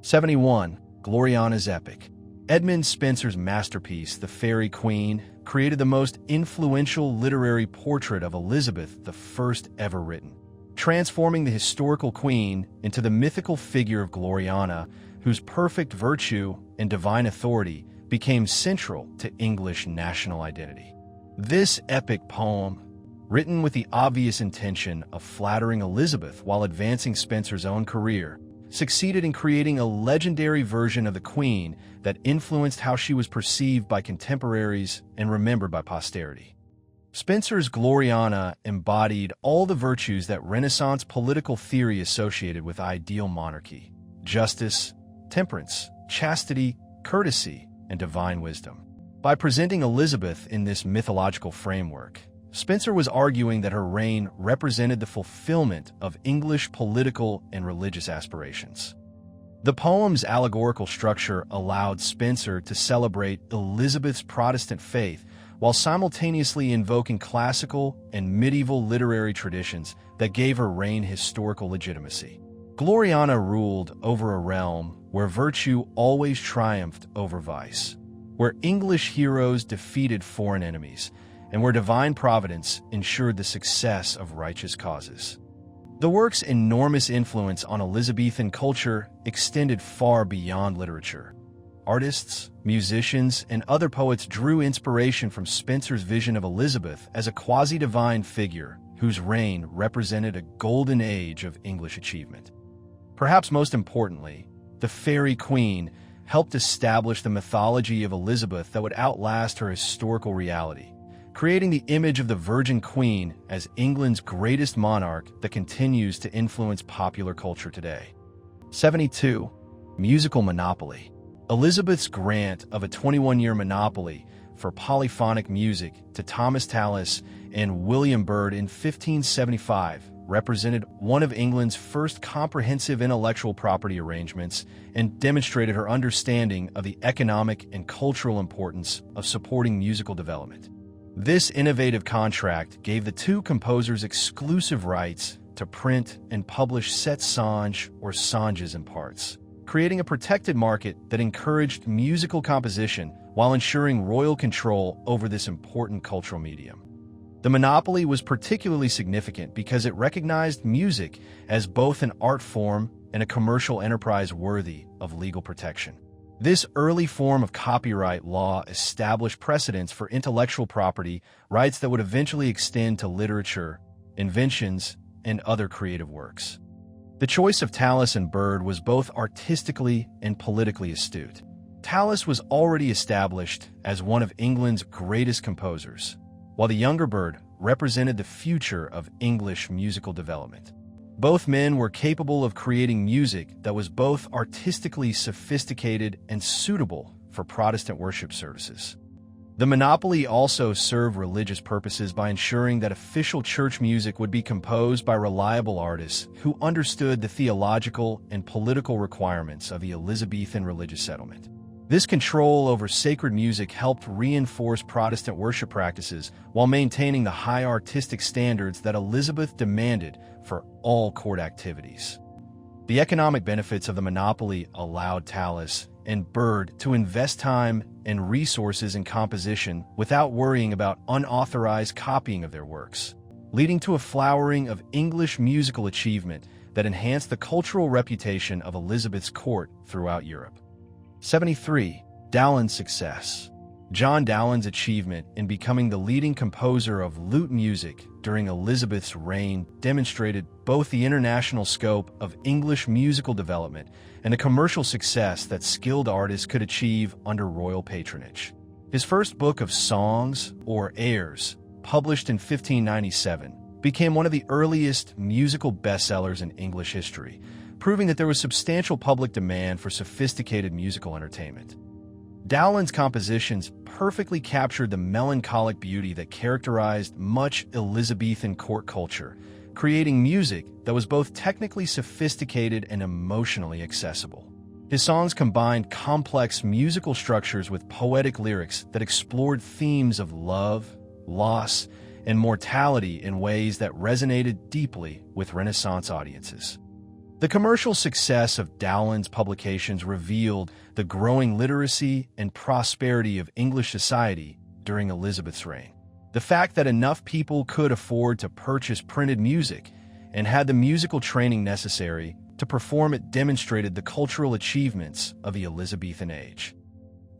71. Gloriana's Epic. Edmund Spenser's masterpiece, The Faerie Queene, created the most influential literary portrait of Elizabeth I ever written, transforming the historical queen into the mythical figure of Gloriana, whose perfect virtue and divine authority became central to English national identity. This epic poem, written with the obvious intention of flattering Elizabeth while advancing Spenser's own career, succeeded in creating a legendary version of the Queen that influenced how she was perceived by contemporaries and remembered by posterity. Spenser's Gloriana embodied all the virtues that Renaissance political theory associated with ideal monarchy: justice, temperance, chastity, courtesy, and divine wisdom. By presenting Elizabeth in this mythological framework, Spenser was arguing that her reign represented the fulfillment of English political and religious aspirations. The poem's allegorical structure allowed Spenser to celebrate Elizabeth's Protestant faith while simultaneously invoking classical and medieval literary traditions that gave her reign historical legitimacy. Gloriana ruled over a realm where virtue always triumphed over vice, where English heroes defeated foreign enemies, and where divine providence ensured the success of righteous causes. The work's enormous influence on Elizabethan culture extended far beyond literature. artists, musicians, and other poets drew inspiration from Spencer's vision of Elizabeth as a quasi-divine figure whose reign represented a golden age of English achievement. Perhaps most importantly, the Fairy Queen helped establish the mythology of Elizabeth that would outlast her historical reality, creating the image of the Virgin Queen as England's greatest monarch that continues to influence popular culture today. 72. Musical monopoly. Elizabeth's grant of a 21-year monopoly for polyphonic music to Thomas Tallis and William Byrd in 1575 represented one of England's first comprehensive intellectual property arrangements and demonstrated her understanding of the economic and cultural importance of supporting musical development. This innovative contract gave the two composers exclusive rights to print and publish set songes or songes in parts, creating a protected market that encouraged musical composition while ensuring royal control over this important cultural medium. The monopoly was particularly significant because it recognized music as both an art form and a commercial enterprise worthy of legal protection. This early form of copyright law established precedents for intellectual property rights that would eventually extend to literature, inventions, and other creative works. The choice of Tallis and Byrd was both artistically and politically astute. Tallis was already established as one of England's greatest composers, while the younger Byrd represented the future of English musical development. Both men were capable of creating music that was both artistically sophisticated and suitable for Protestant worship services. The monopoly also served religious purposes by ensuring that official church music would be composed by reliable artists who understood the theological and political requirements of the Elizabethan religious settlement. This control over sacred music helped reinforce Protestant worship practices while maintaining the high artistic standards that Elizabeth demanded for all court activities. The economic benefits of the monopoly allowed Tallis and Byrd to invest time and resources in composition without worrying about unauthorized copying of their works, leading to a flowering of English musical achievement that enhanced the cultural reputation of Elizabeth's court throughout Europe. 73. Dowland's success. John Dowland's achievement in becoming the leading composer of lute music during Elizabeth's reign demonstrated both the international scope of English musical development and the commercial success that skilled artists could achieve under royal patronage. His first book of songs, or airs, published in 1597, became one of the earliest musical bestsellers in English history, proving that there was substantial public demand for sophisticated musical entertainment. Dowland's compositions perfectly captured the melancholic beauty that characterized much Elizabethan court culture, creating music that was both technically sophisticated and emotionally accessible. His songs combined complex musical structures with poetic lyrics that explored themes of love, loss, and mortality in ways that resonated deeply with Renaissance audiences. The commercial success of Dowland's publications revealed the growing literacy and prosperity of English society during Elizabeth's reign. The fact that enough people could afford to purchase printed music and had the musical training necessary to perform it demonstrated the cultural achievements of the Elizabethan age.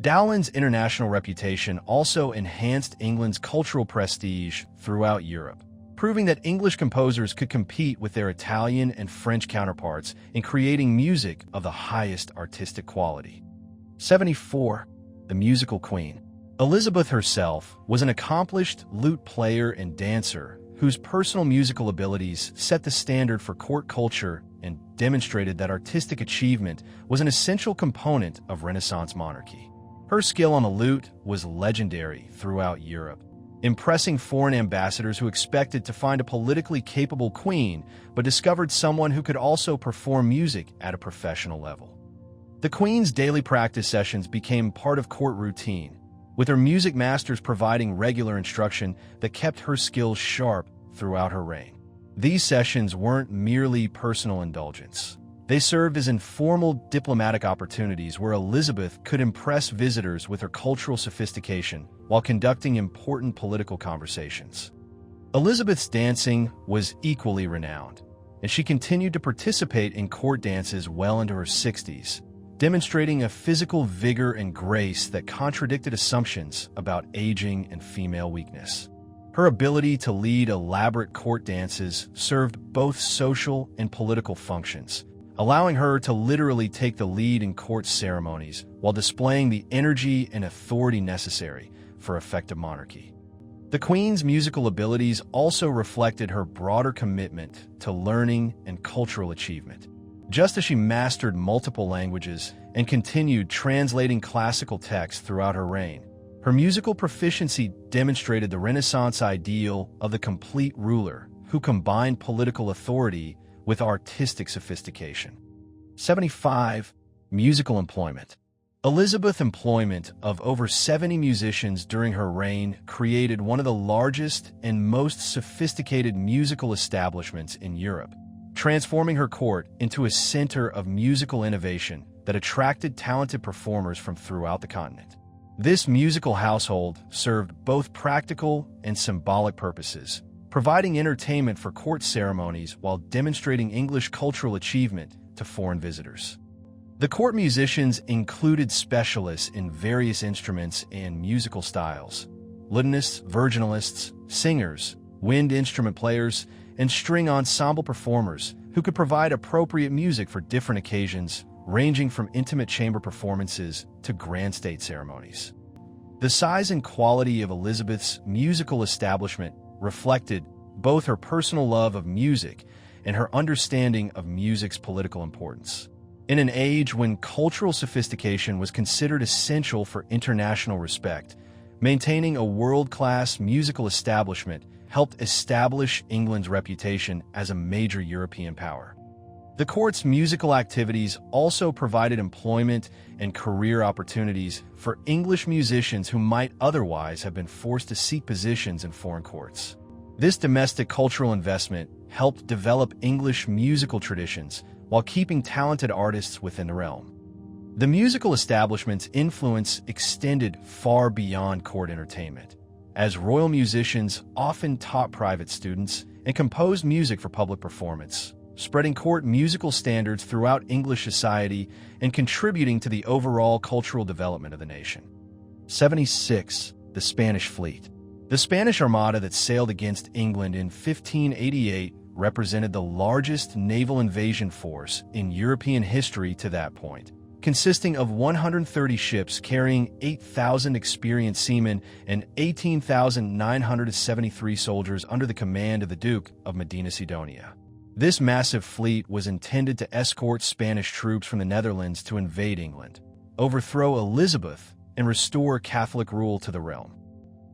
Dowland's international reputation also enhanced England's cultural prestige throughout Europe, proving that English composers could compete with their Italian and French counterparts in creating music of the highest artistic quality. 74. The Musical Queen. Elizabeth herself was an accomplished lute player and dancer whose personal musical abilities set the standard for court culture and demonstrated that artistic achievement was an essential component of Renaissance monarchy. Her skill on the lute was legendary throughout Europe, impressing foreign ambassadors who expected to find a politically capable queen but discovered someone who could also perform music at a professional level. The queen's daily practice sessions became part of court routine, with her music masters providing regular instruction that kept her skills sharp throughout her reign. These sessions weren't merely personal indulgence. They served as informal diplomatic opportunities where Elizabeth could impress visitors with her cultural sophistication while conducting important political conversations. Elizabeth's dancing was equally renowned, and she continued to participate in court dances well into her 60s, demonstrating a physical vigor and grace that contradicted assumptions about aging and female weakness. Her ability to lead elaborate court dances served both social and political functions, allowing her to literally take the lead in court ceremonies while displaying the energy and authority necessary for effective monarchy. The Queen's musical abilities also reflected her broader commitment to learning and cultural achievement. Just as she mastered multiple languages and continued translating classical texts throughout her reign, her musical proficiency demonstrated the Renaissance ideal of the complete ruler who combined political authority with artistic sophistication. 75. Musical employment. Elizabeth's employment of over 70 musicians during her reign created one of the largest and most sophisticated musical establishments in Europe, transforming her court into a center of musical innovation that attracted talented performers from throughout the continent. This musical household served both practical and symbolic purposes, providing entertainment for court ceremonies while demonstrating English cultural achievement to foreign visitors. The court musicians included specialists in various instruments and musical styles: lutenists, virginalists, singers, wind instrument players, and string ensemble performers who could provide appropriate music for different occasions, ranging from intimate chamber performances to grand state ceremonies. The size and quality of Elizabeth's musical establishment reflected both her personal love of music and her understanding of music's political importance. In an age when cultural sophistication was considered essential for international respect, maintaining a world-class musical establishment helped establish England's reputation as a major European power. The court's musical activities also provided employment and career opportunities for English musicians who might otherwise have been forced to seek positions in foreign courts. This domestic cultural investment helped develop English musical traditions while keeping talented artists within the realm. The musical establishment's influence extended far beyond court entertainment, as royal musicians often taught private students and composed music for public performance, spreading court musical standards throughout English society and contributing to the overall cultural development of the nation. 76. The Spanish Fleet. The Spanish Armada that sailed against England in 1588 represented the largest naval invasion force in European history to that point, consisting of 130 ships carrying 8,000 experienced seamen and 18,973 soldiers under the command of the Duke of Medina Sidonia. This massive fleet was intended to escort Spanish troops from the Netherlands to invade England, overthrow Elizabeth, and restore Catholic rule to the realm.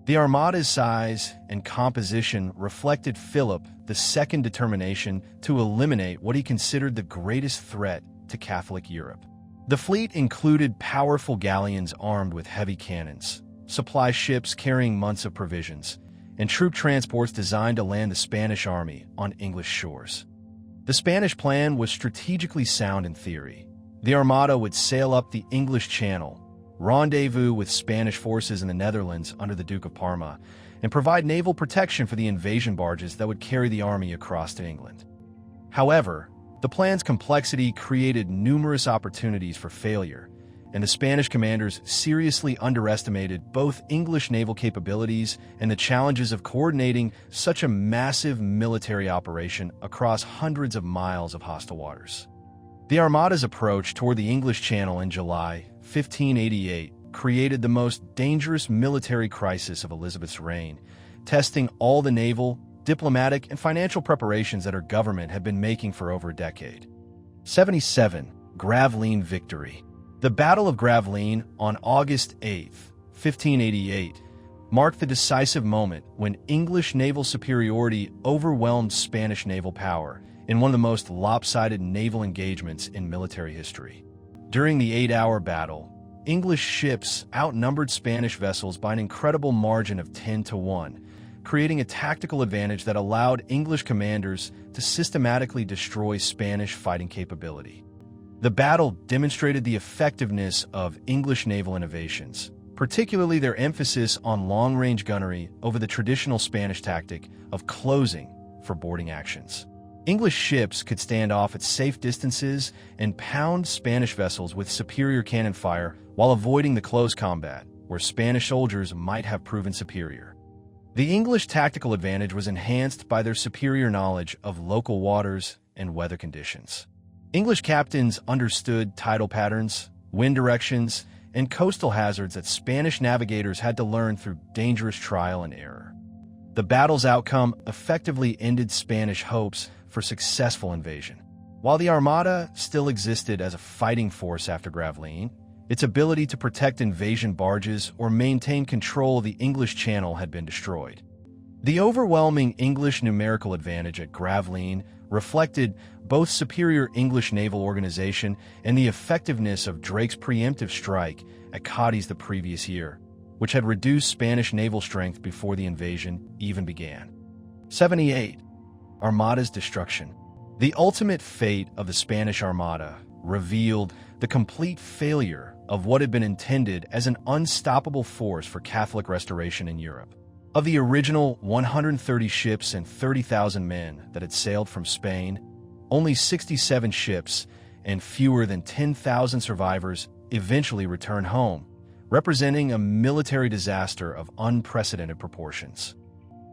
The Armada's size and composition reflected Philip II's determination to eliminate what he considered the greatest threat to Catholic Europe. The fleet included powerful galleons armed with heavy cannons, supply ships carrying months of provisions, and troop transports designed to land the Spanish army on English shores. The Spanish plan was strategically sound in theory. The Armada would sail up the English Channel, rendezvous with Spanish forces in the Netherlands under the Duke of Parma, and provide naval protection for the invasion barges that would carry the army across to England. However, the plan's complexity created numerous opportunities for failure, and the Spanish commanders seriously underestimated both English naval capabilities and the challenges of coordinating such a massive military operation across hundreds of miles of hostile waters. The Armada's approach toward the English Channel in July 1588 created the most dangerous military crisis of Elizabeth's reign, testing all the naval, diplomatic, and financial preparations that her government had been making for over a decade. 77. Gravelines victory. The Battle of Gravelines on August 8, 1588, marked the decisive moment when English naval superiority overwhelmed Spanish naval power in one of the most lopsided naval engagements in military history. During the 8-hour battle, English ships outnumbered Spanish vessels by an incredible margin of 10-1, creating a tactical advantage that allowed English commanders to systematically destroy Spanish fighting capability. The battle demonstrated the effectiveness of English naval innovations, particularly their emphasis on long-range gunnery over the traditional Spanish tactic of closing for boarding actions. English ships could stand off at safe distances and pound Spanish vessels with superior cannon fire while avoiding the close combat, where Spanish soldiers might have proven superior. The English tactical advantage was enhanced by their superior knowledge of local waters and weather conditions. English captains understood tidal patterns, wind directions, and coastal hazards that Spanish navigators had to learn through dangerous trial and error. The battle's outcome effectively ended Spanish hopes for successful invasion. While the Armada still existed as a fighting force after Gravelines, its ability to protect invasion barges or maintain control of the English Channel had been destroyed. The overwhelming English numerical advantage at Gravelines reflected both superior English naval organization and the effectiveness of Drake's preemptive strike at Cadiz the previous year, which had reduced Spanish naval strength before the invasion even began. 78. Armada's destruction. The ultimate fate of the Spanish Armada revealed the complete failure of what had been intended as an unstoppable force for Catholic restoration in Europe. Of the original 130 ships and 30,000 men that had sailed from Spain, only 67 ships and fewer than 10,000 survivors eventually returned home, representing a military disaster of unprecedented proportions.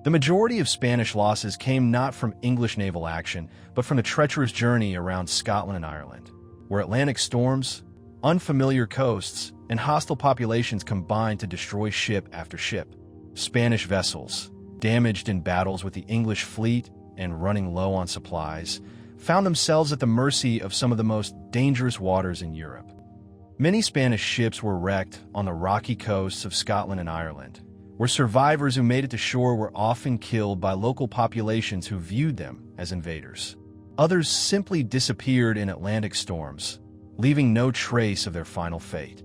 The majority of Spanish losses came not from English naval action, but from the treacherous journey around Scotland and Ireland, where Atlantic storms, unfamiliar coasts, and hostile populations combined to destroy ship after ship. Spanish vessels, damaged in battles with the English fleet and running low on supplies, found themselves at the mercy of some of the most dangerous waters in Europe. Many Spanish ships were wrecked on the rocky coasts of Scotland and Ireland, where survivors who made it to shore were often killed by local populations who viewed them as invaders. Others simply disappeared in Atlantic storms, leaving no trace of their final fate.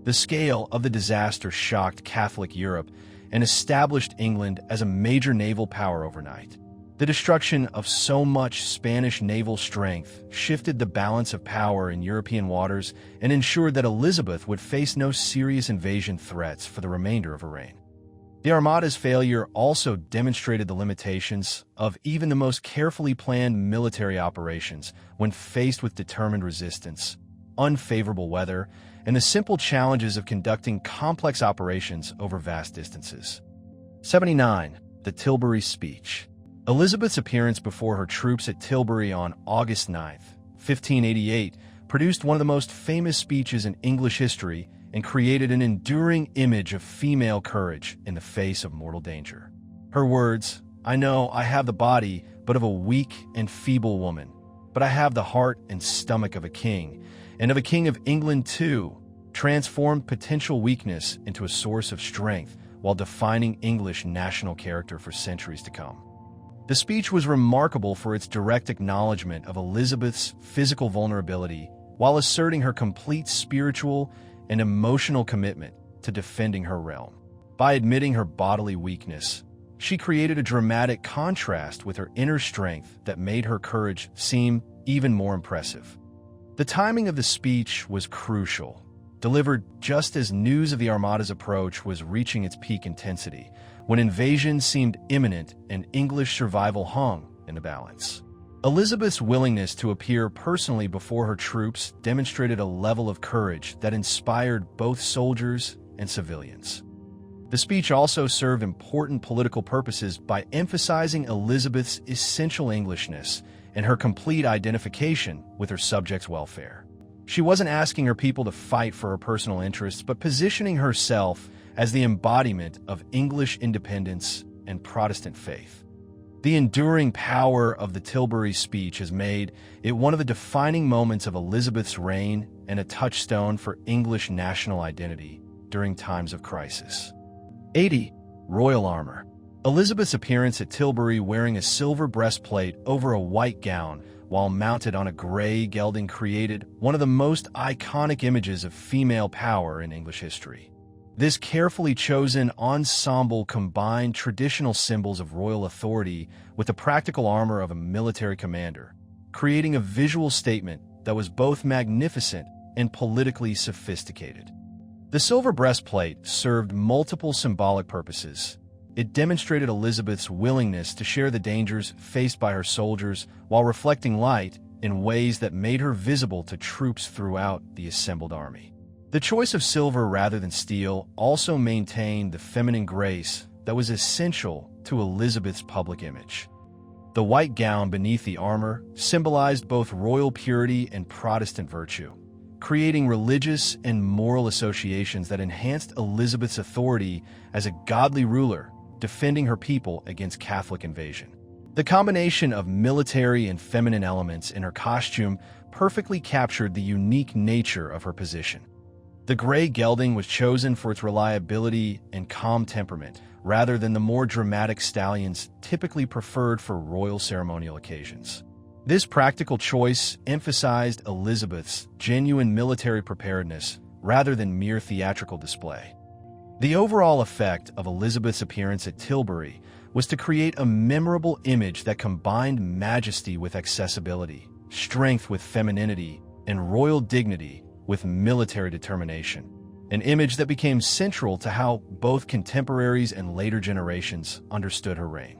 The scale of the disaster shocked Catholic Europe and established England as a major naval power overnight. The destruction of so much Spanish naval strength shifted the balance of power in European waters and ensured that Elizabeth would face no serious invasion threats for the remainder of her reign. The Armada's failure also demonstrated the limitations of even the most carefully planned military operations when faced with determined resistance, unfavorable weather, and the simple challenges of conducting complex operations over vast distances. 79. The Tilbury Speech. Elizabeth's appearance before her troops at Tilbury on August 9, 1588, produced one of the most famous speeches in English history and created an enduring image of female courage in the face of mortal danger. Her words, "I know I have the body but of a weak and feeble woman, but I have the heart and stomach of a king, and of a king of England too," transformed potential weakness into a source of strength while defining English national character for centuries to come. The speech was remarkable for its direct acknowledgement of Elizabeth's physical vulnerability while asserting her complete spiritual and emotional commitment to defending her realm. By admitting her bodily weakness, she created a dramatic contrast with her inner strength that made her courage seem even more impressive. The timing of the speech was crucial, delivered just as news of the Armada's approach was reaching its peak intensity, when invasion seemed imminent and English survival hung in the balance. Elizabeth's willingness to appear personally before her troops demonstrated a level of courage that inspired both soldiers and civilians. The speech also served important political purposes by emphasizing Elizabeth's essential Englishness and her complete identification with her subjects' welfare. She wasn't asking her people to fight for her personal interests, but positioning herself as the embodiment of English independence and Protestant faith. The enduring power of the Tilbury speech has made it one of the defining moments of Elizabeth's reign and a touchstone for English national identity during times of crisis. 80. Royal armor. Elizabeth's appearance at Tilbury wearing a silver breastplate over a white gown while mounted on a gray gelding created one of the most iconic images of female power in English history. This carefully chosen ensemble combined traditional symbols of royal authority with the practical armor of a military commander, creating a visual statement that was both magnificent and politically sophisticated. The silver breastplate served multiple symbolic purposes, It demonstrated Elizabeth's willingness to share the dangers faced by her soldiers while reflecting light in ways that made her visible to troops throughout the assembled army. The choice of silver rather than steel also maintained the feminine grace that was essential to Elizabeth's public image. The white gown beneath the armor symbolized both royal purity and Protestant virtue, creating religious and moral associations that enhanced Elizabeth's authority as a godly ruler, defending her people against Catholic invasion. The combination of military and feminine elements in her costume perfectly captured the unique nature of her position. The gray gelding was chosen for its reliability and calm temperament, rather than the more dramatic stallions typically preferred for royal ceremonial occasions. This practical choice emphasized Elizabeth's genuine military preparedness rather than mere theatrical display. The overall effect of Elizabeth's appearance at Tilbury was to create a memorable image that combined majesty with accessibility, strength with femininity, and royal dignity with military determination, an image that became central to how both contemporaries and later generations understood her reign.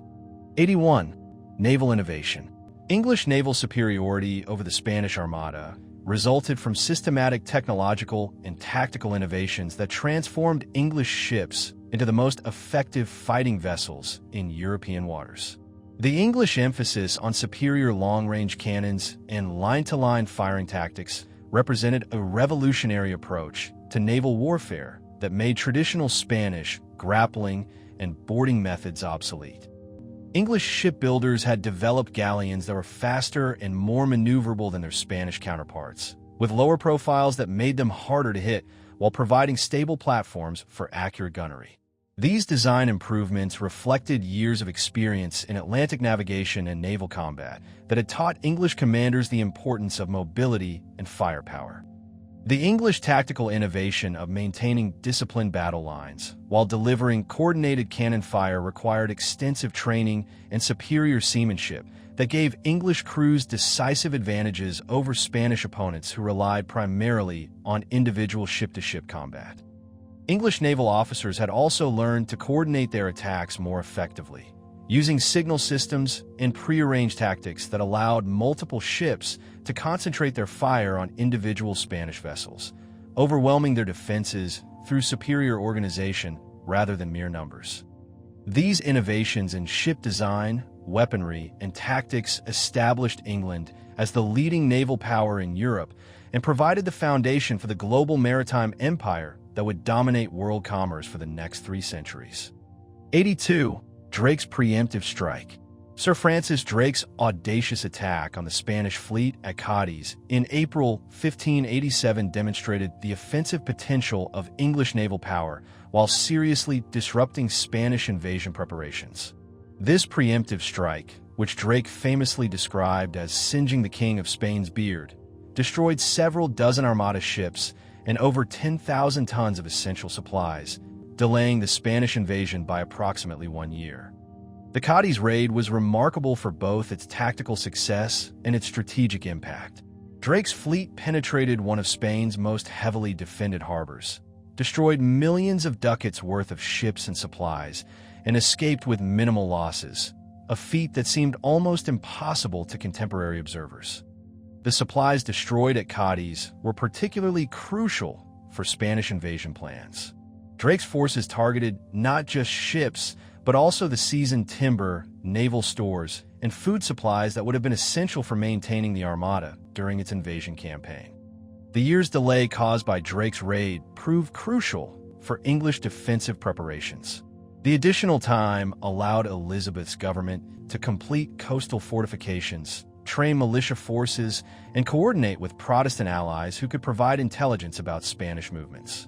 81. Naval innovation. English naval superiority over the Spanish Armada resulted from systematic technological and tactical innovations that transformed English ships into the most effective fighting vessels in European waters. The English emphasis on superior long-range cannons and line-to-line firing tactics represented a revolutionary approach to naval warfare that made traditional Spanish grappling and boarding methods obsolete. English shipbuilders had developed galleons that were faster and more maneuverable than their Spanish counterparts, with lower profiles that made them harder to hit while providing stable platforms for accurate gunnery. These design improvements reflected years of experience in Atlantic navigation and naval combat that had taught English commanders the importance of mobility and firepower. The English tactical innovation of maintaining disciplined battle lines while delivering coordinated cannon fire required extensive training and superior seamanship that gave English crews decisive advantages over Spanish opponents who relied primarily on individual ship-to-ship combat. English naval officers had also learned to coordinate their attacks more effectively, using signal systems and prearranged tactics that allowed multiple ships to concentrate their fire on individual Spanish vessels, overwhelming their defenses through superior organization rather than mere numbers. These innovations in ship design, weaponry, and tactics established England as the leading naval power in Europe and provided the foundation for the global maritime empire that would dominate world commerce for the next 3 centuries. 82. Drake's preemptive strike. Sir Francis Drake's audacious attack on the Spanish fleet at Cadiz in April 1587 demonstrated the offensive potential of English naval power while seriously disrupting Spanish invasion preparations. This preemptive strike, which Drake famously described as singeing the King of Spain's beard, destroyed several dozen Armada ships and over 10,000 tons of essential supplies, delaying the Spanish invasion by approximately 1 year. The Cadiz raid was remarkable for both its tactical success and its strategic impact. Drake's fleet penetrated one of Spain's most heavily defended harbors, destroyed millions of ducats worth of ships and supplies, and escaped with minimal losses, a feat that seemed almost impossible to contemporary observers. The supplies destroyed at Cadiz were particularly crucial for Spanish invasion plans. Drake's forces targeted not just ships, but also the seasoned timber, naval stores, and food supplies that would have been essential for maintaining the Armada during its invasion campaign. The year's delay caused by Drake's raid proved crucial for English defensive preparations. The additional time allowed Elizabeth's government to complete coastal fortifications, train militia forces, and coordinate with Protestant allies who could provide intelligence about Spanish movements.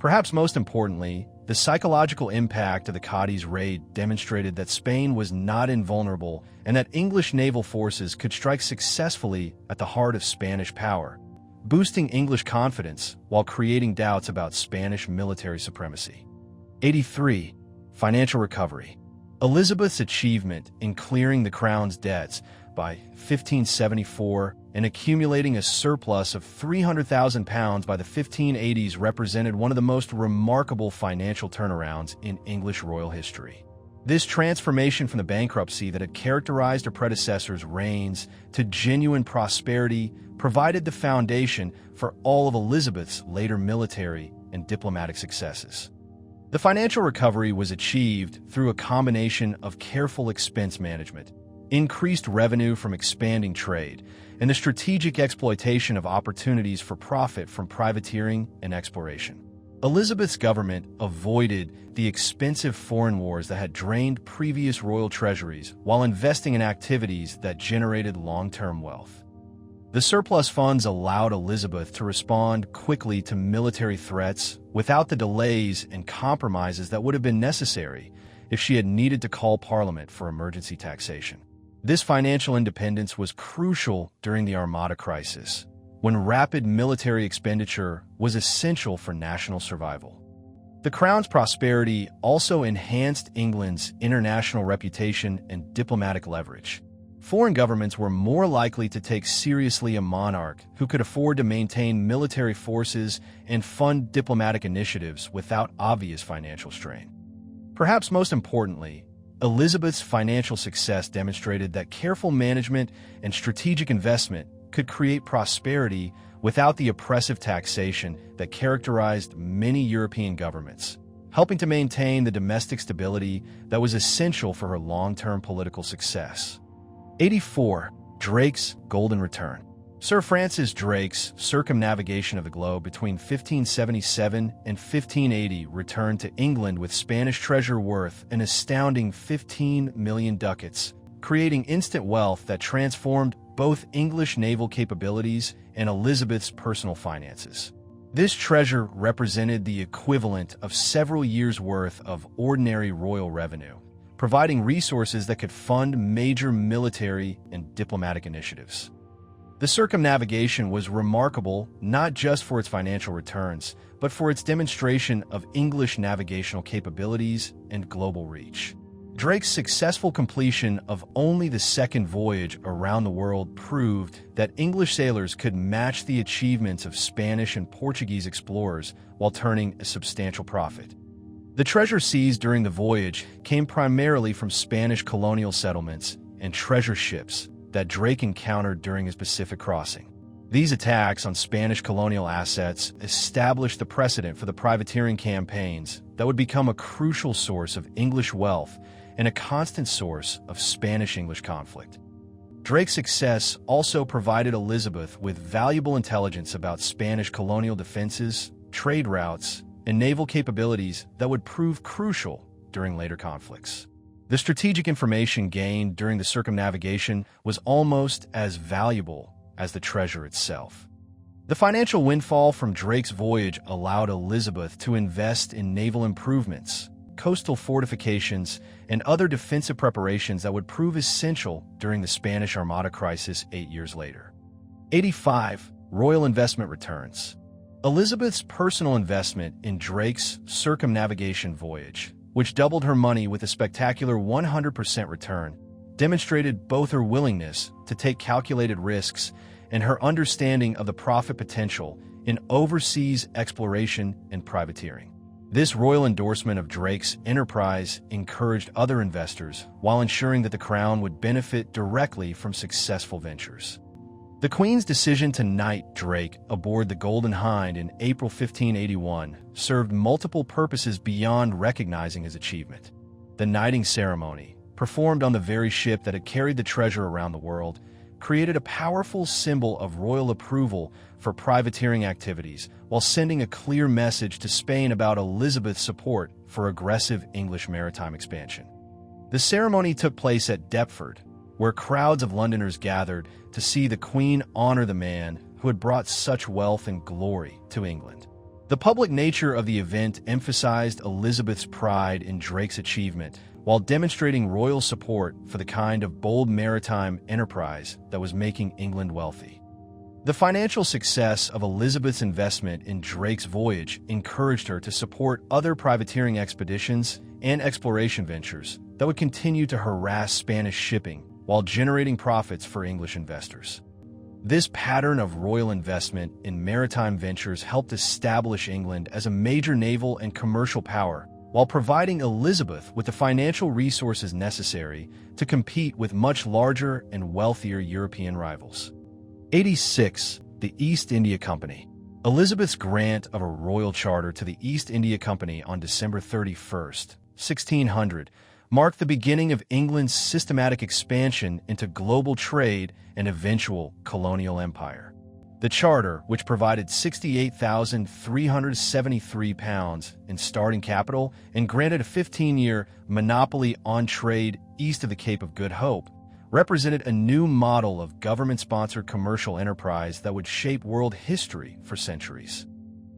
Perhaps most importantly, the psychological impact of the Cadiz raid demonstrated that Spain was not invulnerable and that English naval forces could strike successfully at the heart of Spanish power, boosting English confidence while creating doubts about Spanish military supremacy. 83. Financial recovery. Elizabeth's achievement in clearing the crown's debts by 1574 and accumulating a surplus of £300,000 by the 1580s represented one of the most remarkable financial turnarounds in English royal history. This transformation from the bankruptcy that had characterized her predecessor's reigns to genuine prosperity provided the foundation for all of Elizabeth's later military and diplomatic successes. The financial recovery was achieved through a combination of careful expense management, increased revenue from expanding trade, and the strategic exploitation of opportunities for profit from privateering and exploration. Elizabeth's government avoided the expensive foreign wars that had drained previous royal treasuries while investing in activities that generated long-term wealth. The surplus funds allowed Elizabeth to respond quickly to military threats without the delays and compromises that would have been necessary if she had needed to call Parliament for emergency taxation. This financial independence was crucial during the Armada crisis, when rapid military expenditure was essential for national survival. The Crown's prosperity also enhanced England's international reputation and diplomatic leverage. Foreign governments were more likely to take seriously a monarch who could afford to maintain military forces and fund diplomatic initiatives without obvious financial strain. Perhaps most importantly, Elizabeth's financial success demonstrated that careful management and strategic investment could create prosperity without the oppressive taxation that characterized many European governments, helping to maintain the domestic stability that was essential for her long-term political success. 84. Drake's Golden Return. Sir Francis Drake's circumnavigation of the globe between 1577 and 1580 returned to England with Spanish treasure worth an astounding 15 million ducats, creating instant wealth that transformed both English naval capabilities and Elizabeth's personal finances. This treasure represented the equivalent of several years' worth of ordinary royal revenue, providing resources that could fund major military and diplomatic initiatives. The circumnavigation was remarkable not just for its financial returns, but for its demonstration of English navigational capabilities and global reach. Drake's successful completion of only the second voyage around the world proved that English sailors could match the achievements of Spanish and Portuguese explorers while turning a substantial profit. The treasure seized during the voyage came primarily from Spanish colonial settlements and treasure ships that Drake encountered during his Pacific crossing. These attacks on Spanish colonial assets established the precedent for the privateering campaigns that would become a crucial source of English wealth and a constant source of Spanish-English conflict. Drake's success also provided Elizabeth with valuable intelligence about Spanish colonial defenses, trade routes, and naval capabilities that would prove crucial during later conflicts. The strategic information gained during the circumnavigation was almost as valuable as the treasure itself. The financial windfall from Drake's voyage allowed Elizabeth to invest in naval improvements, coastal fortifications, and other defensive preparations that would prove essential during the Spanish Armada crisis 8 years later. 85. Royal investment returns. Elizabeth's personal investment in Drake's circumnavigation voyage, which doubled her money with a spectacular 100% return, demonstrated both her willingness to take calculated risks and her understanding of the profit potential in overseas exploration and privateering. This royal endorsement of Drake's enterprise encouraged other investors while ensuring that the Crown would benefit directly from successful ventures. The Queen's decision to knight Drake aboard the Golden Hind in April 1581 served multiple purposes beyond recognizing his achievement. The knighting ceremony, performed on the very ship that had carried the treasure around the world, created a powerful symbol of royal approval for privateering activities while sending a clear message to Spain about Elizabeth's support for aggressive English maritime expansion. The ceremony took place at Deptford, where crowds of Londoners gathered to see the Queen honor the man who had brought such wealth and glory to England. The public nature of the event emphasized Elizabeth's pride in Drake's achievement while demonstrating royal support for the kind of bold maritime enterprise that was making England wealthy. The financial success of Elizabeth's investment in Drake's voyage encouraged her to support other privateering expeditions and exploration ventures that would continue to harass Spanish shipping while generating profits for English investors. This pattern of royal investment in maritime ventures helped establish England as a major naval and commercial power while providing Elizabeth with the financial resources necessary to compete with much larger and wealthier European rivals. 86. The East India Company. Elizabeth's grant of a royal charter to the East India Company on December 31, 1600, marked the beginning of England's systematic expansion into global trade and eventual colonial empire. The charter, which provided £68,373 in starting capital and granted a 15-year monopoly on trade east of the Cape of Good Hope, represented a new model of government-sponsored commercial enterprise that would shape world history for centuries.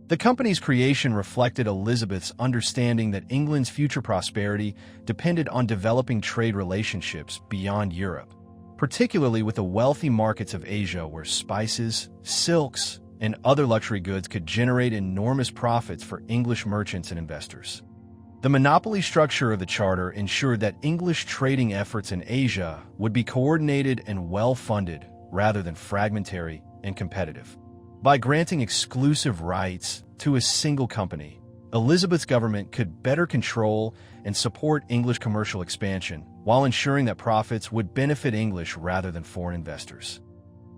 The company's creation reflected Elizabeth's understanding that England's future prosperity depended on developing trade relationships beyond Europe, particularly with the wealthy markets of Asia where spices, silks, and other luxury goods could generate enormous profits for English merchants and investors. The monopoly structure of the charter ensured that English trading efforts in Asia would be coordinated and well-funded rather than fragmentary and competitive. By granting exclusive rights to a single company, Elizabeth's government could better control and support English commercial expansion while ensuring that profits would benefit English rather than foreign investors.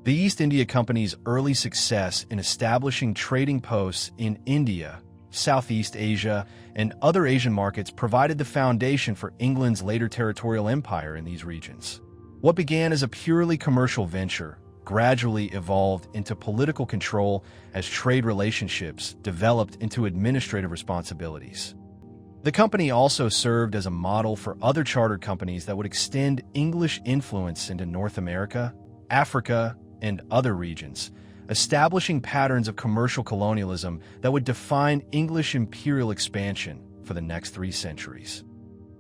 The East India Company's early success in establishing trading posts in India, Southeast Asia, and other Asian markets provided the foundation for England's later territorial empire in these regions. What began as a purely commercial venture gradually evolved into political control as trade relationships developed into administrative responsibilities. The company also served as a model for other chartered companies that would extend English influence into North America, Africa, and other regions, establishing patterns of commercial colonialism that would define English imperial expansion for the next 3 centuries.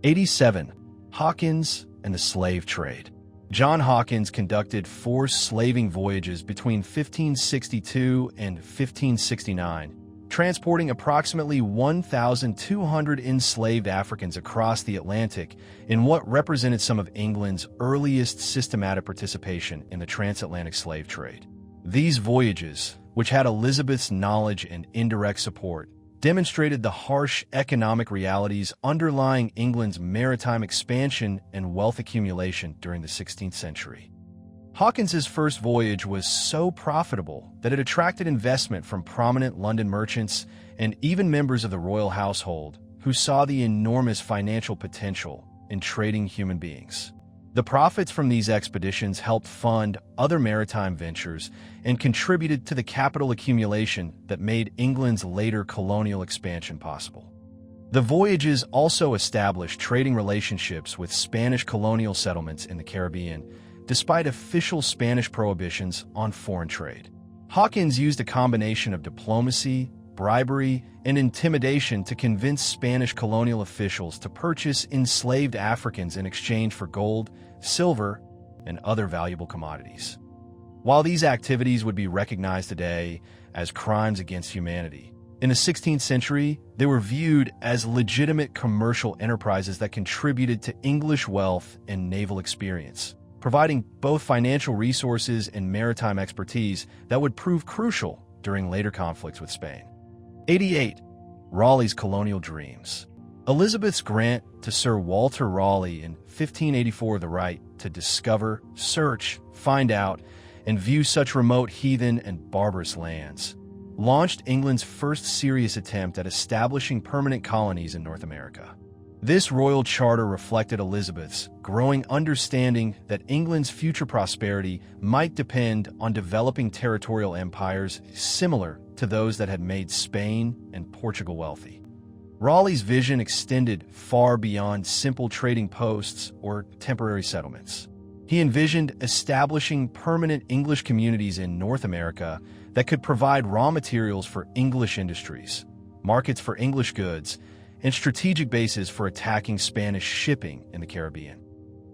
87. Hawkins and the slave trade. John Hawkins conducted 4 slaving voyages between 1562 and 1569, transporting approximately 1,200 enslaved Africans across the Atlantic in what represented some of England's earliest systematic participation in the transatlantic slave trade. These voyages, which had Elizabeth's knowledge and indirect support, demonstrated the harsh economic realities underlying England's maritime expansion and wealth accumulation during the 16th century. Hawkins's first voyage was so profitable that it attracted investment from prominent London merchants and even members of the royal household who saw the enormous financial potential in trading human beings. The profits from these expeditions helped fund other maritime ventures and contributed to the capital accumulation that made England's later colonial expansion possible. The voyages also established trading relationships with Spanish colonial settlements in the Caribbean, despite official Spanish prohibitions on foreign trade. Hawkins used a combination of diplomacy, bribery, and intimidation to convince Spanish colonial officials to purchase enslaved Africans in exchange for gold, silver, and other valuable commodities. While these activities would be recognized today as crimes against humanity, in the 16th century, they were viewed as legitimate commercial enterprises that contributed to English wealth and naval experience, providing both financial resources and maritime expertise that would prove crucial during later conflicts with Spain. 88. Raleigh's colonial dreams. Elizabeth's grant to Sir Walter Raleigh in 1584 the right to discover, search, find out, and view such remote heathen and barbarous lands launched England's first serious attempt at establishing permanent colonies in North America. This royal charter reflected Elizabeth's growing understanding that England's future prosperity might depend on developing territorial empires similar to those that had made Spain and Portugal wealthy. Raleigh's vision extended far beyond simple trading posts or temporary settlements. He envisioned establishing permanent English communities in North America that could provide raw materials for English industries, markets for English goods, and strategic bases for attacking Spanish shipping in the Caribbean.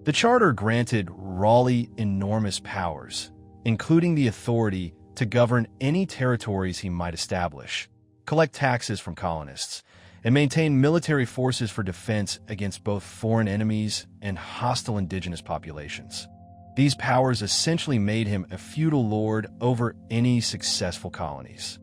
The charter granted Raleigh enormous powers, including the authority to govern any territories he might establish, collect taxes from colonists, and maintain military forces for defense against both foreign enemies and hostile indigenous populations. These powers essentially made him a feudal lord over any successful colonies.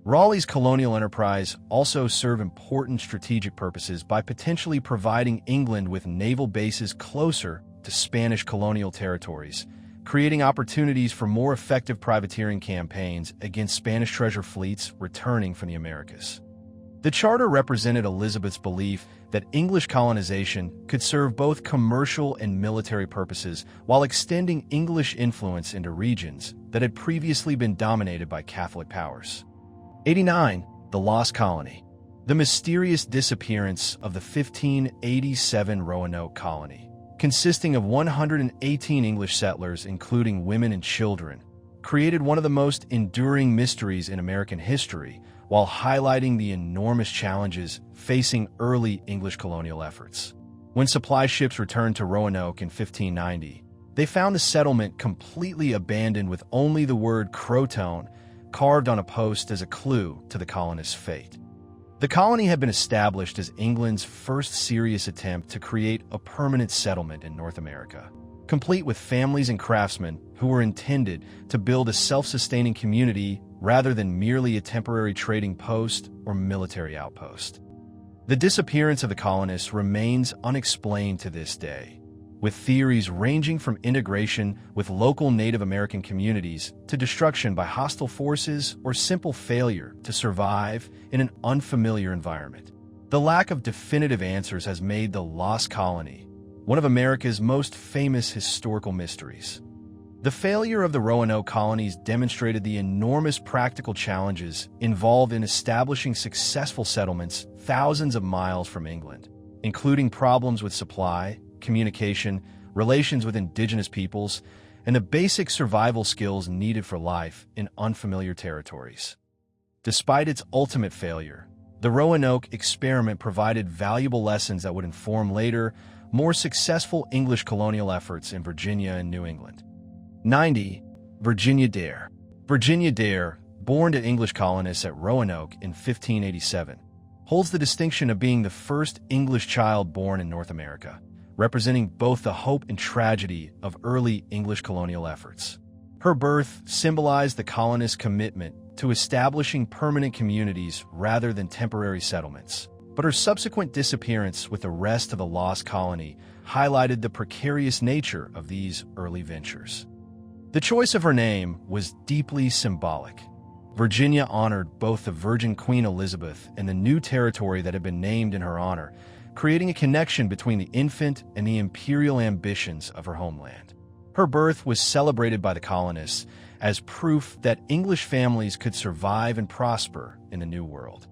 Raleigh's colonial enterprise also served important strategic purposes by potentially providing England with naval bases closer to Spanish colonial territories, creating opportunities for more effective privateering campaigns against Spanish treasure fleets returning from the Americas. The charter represented Elizabeth's belief that English colonization could serve both commercial and military purposes while extending English influence into regions that had previously been dominated by Catholic powers. 89. The Lost Colony. The mysterious disappearance of the 1587 Roanoke colony, consisting of 118 English settlers, including women and children, created one of the most enduring mysteries in American history, while highlighting the enormous challenges facing early English colonial efforts. When supply ships returned to Roanoke in 1590, they found the settlement completely abandoned with only the word Croton carved on a post as a clue to the colonists' fate. The colony had been established as England's first serious attempt to create a permanent settlement in North America, complete with families and craftsmen who were intended to build a self-sustaining community rather than merely a temporary trading post or military outpost. The disappearance of the colonists remains unexplained to this day, with theories ranging from integration with local Native American communities to destruction by hostile forces or simple failure to survive in an unfamiliar environment. The lack of definitive answers has made the Lost Colony one of America's most famous historical mysteries. The failure of the Roanoke colonies demonstrated the enormous practical challenges involved in establishing successful settlements thousands of miles from England, including problems with supply, communication, relations with indigenous peoples, and the basic survival skills needed for life in unfamiliar territories. Despite its ultimate failure, the Roanoke experiment provided valuable lessons that would inform later, more successful English colonial efforts in Virginia and New England. 90. Virginia Dare. Virginia Dare, born to English colonists at Roanoke in 1587, holds the distinction of being the first English child born in North America, representing both the hope and tragedy of early English colonial efforts. Her birth symbolized the colonists' commitment to establishing permanent communities rather than temporary settlements, but her subsequent disappearance with the rest of the Lost Colony highlighted the precarious nature of these early ventures. The choice of her name was deeply symbolic. Virginia honored both the Virgin Queen Elizabeth and the new territory that had been named in her honor, creating a connection between the infant and the imperial ambitions of her homeland. Her birth was celebrated by the colonists as proof that English families could survive and prosper in the New World.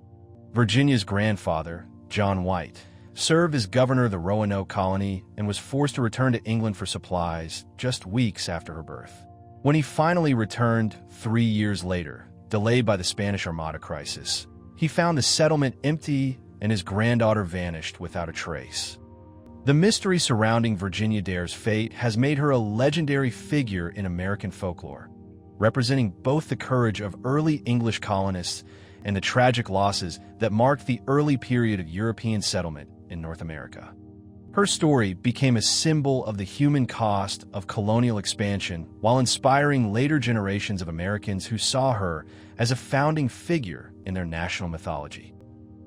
Virginia's grandfather, John White, served as governor of the Roanoke colony and was forced to return to England for supplies just weeks after her birth. When he finally returned 3 years later, delayed by the Spanish Armada crisis, he found the settlement empty and his granddaughter vanished without a trace. The mystery surrounding Virginia Dare's fate has made her a legendary figure in American folklore, representing both the courage of early English colonists and the tragic losses that marked the early period of European settlement in North America. Her story became a symbol of the human cost of colonial expansion while inspiring later generations of Americans who saw her as a founding figure in their national mythology.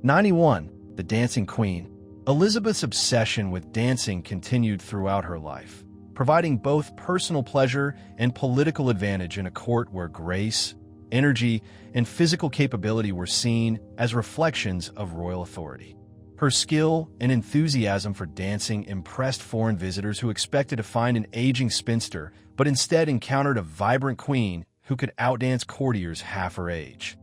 91. The Dancing Queen. Elizabeth's obsession with dancing continued throughout her life, providing both personal pleasure and political advantage in a court where grace, energy, and physical capability were seen as reflections of royal authority. Her skill and enthusiasm for dancing impressed foreign visitors who expected to find an aging spinster, but instead encountered a vibrant queen who could outdance courtiers half her age.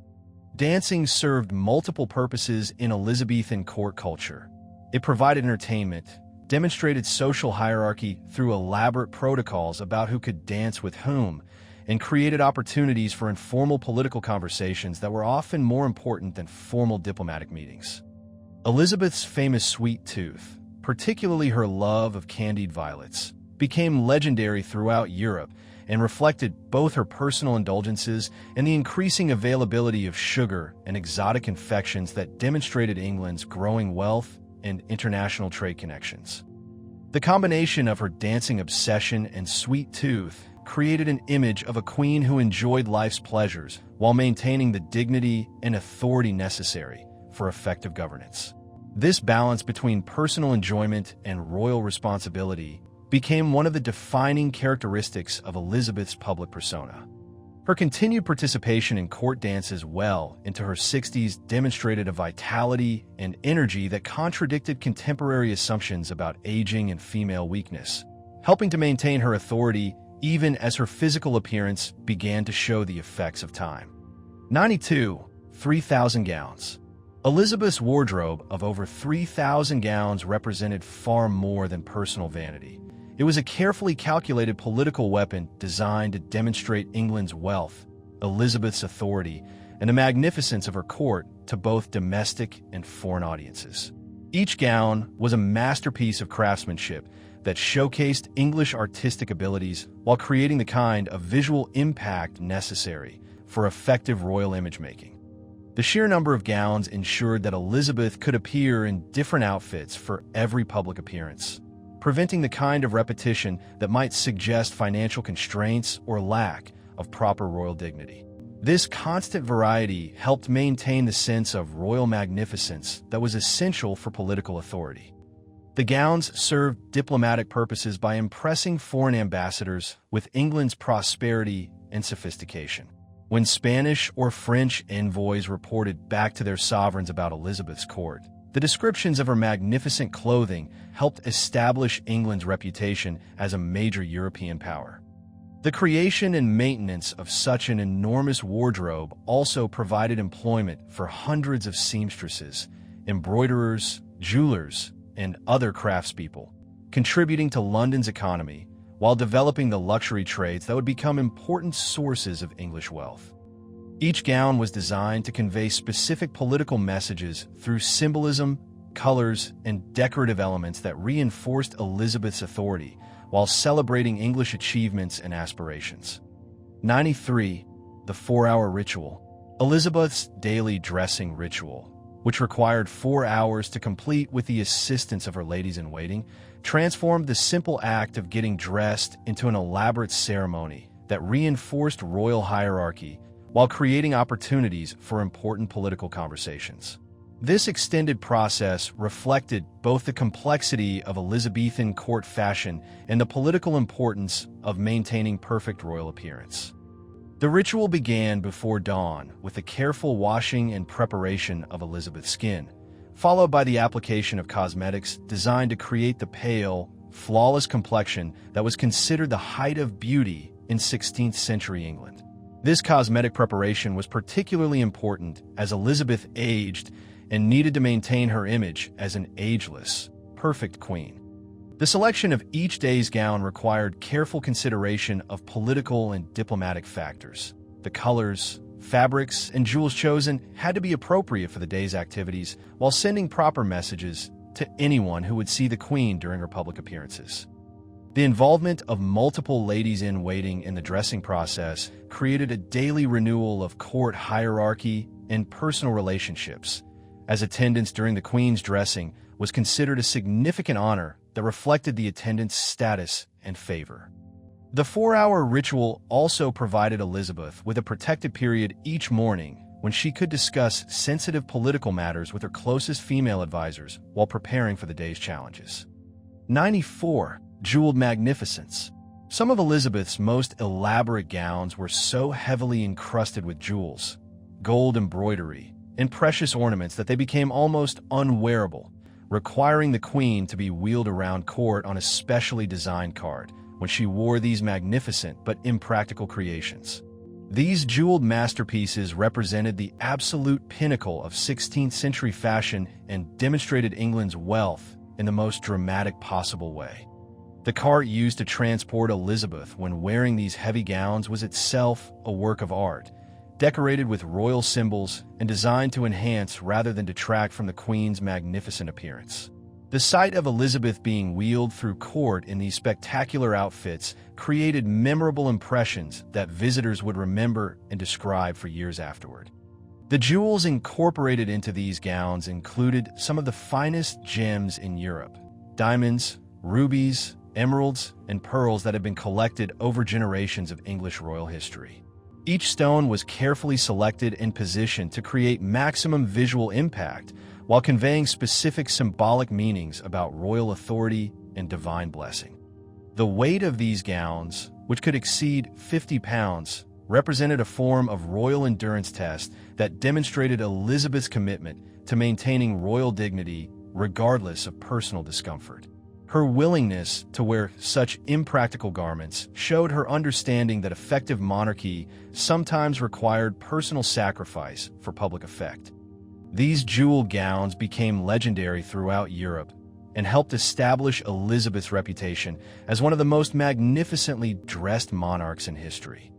Dancing served multiple purposes in Elizabethan court culture. It provided entertainment, demonstrated social hierarchy through elaborate protocols about who could dance with whom, and created opportunities for informal political conversations that were often more important than formal diplomatic meetings. Elizabeth's famous sweet tooth, particularly her love of candied violets, became legendary throughout Europe and reflected both her personal indulgences and the increasing availability of sugar and exotic confections that demonstrated England's growing wealth and international trade connections. The combination of her dancing obsession and sweet tooth created an image of a queen who enjoyed life's pleasures while maintaining the dignity and authority necessary for effective governance. This balance between personal enjoyment and royal responsibility became one of the defining characteristics of Elizabeth's public persona. Her continued participation in court dances well into her 60s demonstrated a vitality and energy that contradicted contemporary assumptions about aging and female weakness, helping to maintain her authority even as her physical appearance began to show the effects of time. 92. 3,000 gowns. Elizabeth's wardrobe of over 3,000 gowns represented far more than personal vanity. It was a carefully calculated political weapon designed to demonstrate England's wealth, Elizabeth's authority, and the magnificence of her court to both domestic and foreign audiences. Each gown was a masterpiece of craftsmanship that showcased English artistic abilities while creating the kind of visual impact necessary for effective royal image-making. The sheer number of gowns ensured that Elizabeth could appear in different outfits for every public appearance, preventing the kind of repetition that might suggest financial constraints or lack of proper royal dignity. This constant variety helped maintain the sense of royal magnificence that was essential for political authority. The gowns served diplomatic purposes by impressing foreign ambassadors with England's prosperity and sophistication. When Spanish or French envoys reported back to their sovereigns about Elizabeth's court, the descriptions of her magnificent clothing helped establish England's reputation as a major European power. The creation and maintenance of such an enormous wardrobe also provided employment for hundreds of seamstresses, embroiderers, jewelers, and other craftspeople, contributing to London's economy while developing the luxury trades that would become important sources of English wealth. Each gown was designed to convey specific political messages through symbolism, colors, and decorative elements that reinforced Elizabeth's authority while celebrating English achievements and aspirations. 93. The 4-hour ritual. Elizabeth's daily dressing ritual, which required 4 hours to complete with the assistance of her ladies-in-waiting, transformed the simple act of getting dressed into an elaborate ceremony that reinforced royal hierarchy while creating opportunities for important political conversations. This extended process reflected both the complexity of Elizabethan court fashion and the political importance of maintaining perfect royal appearance. The ritual began before dawn with the careful washing and preparation of Elizabeth's skin, followed by the application of cosmetics designed to create the pale, flawless complexion that was considered the height of beauty in 16th century England. This cosmetic preparation was particularly important as Elizabeth aged and needed to maintain her image as an ageless, perfect queen. The selection of each day's gown required careful consideration of political and diplomatic factors. The colors, fabrics, and jewels chosen had to be appropriate for the day's activities while sending proper messages to anyone who would see the queen during her public appearances. The involvement of multiple ladies-in-waiting in the dressing process created a daily renewal of court hierarchy and personal relationships, as attendance during the Queen's dressing was considered a significant honor that reflected the attendant's status and favor. The 4-hour ritual also provided Elizabeth with a protected period each morning when she could discuss sensitive political matters with her closest female advisors while preparing for the day's challenges. 94. Jeweled magnificence. Some of Elizabeth's most elaborate gowns were so heavily encrusted with jewels, gold embroidery, and precious ornaments that they became almost unwearable, requiring the queen to be wheeled around court on a specially designed cart when she wore these magnificent but impractical creations. These jeweled masterpieces represented the absolute pinnacle of 16th century fashion and demonstrated England's wealth in the most dramatic possible way. The cart used to transport Elizabeth when wearing these heavy gowns was itself a work of art, decorated with royal symbols and designed to enhance rather than detract from the Queen's magnificent appearance. The sight of Elizabeth being wheeled through court in these spectacular outfits created memorable impressions that visitors would remember and describe for years afterward. The jewels incorporated into these gowns included some of the finest gems in Europe: diamonds, rubies, emeralds, and pearls that had been collected over generations of English royal history. Each stone was carefully selected and positioned to create maximum visual impact while conveying specific symbolic meanings about royal authority and divine blessing. The weight of these gowns, which could exceed 50 pounds, represented a form of royal endurance test that demonstrated Elizabeth's commitment to maintaining royal dignity regardless of personal discomfort. Her willingness to wear such impractical garments showed her understanding that effective monarchy sometimes required personal sacrifice for public effect. These jewel gowns became legendary throughout Europe and helped establish Elizabeth's reputation as one of the most magnificently dressed monarchs in history.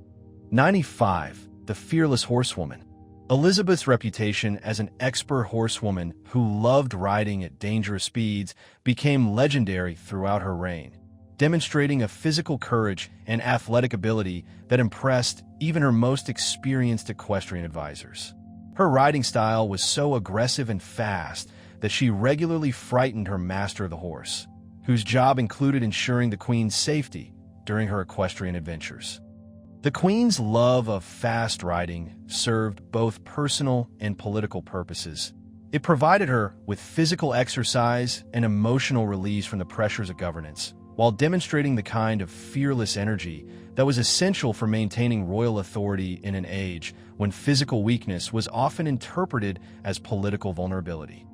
95. The Fearless Horsewoman. Elizabeth's reputation as an expert horsewoman who loved riding at dangerous speeds became legendary throughout her reign, demonstrating a physical courage and athletic ability that impressed even her most experienced equestrian advisors. Her riding style was so aggressive and fast that she regularly frightened her master of the horse, whose job included ensuring the queen's safety during her equestrian adventures. The queen's love of fast riding served both personal and political purposes. It provided her with physical exercise and emotional release from the pressures of governance, while demonstrating the kind of fearless energy that was essential for maintaining royal authority in an age when physical weakness was often interpreted as political vulnerability.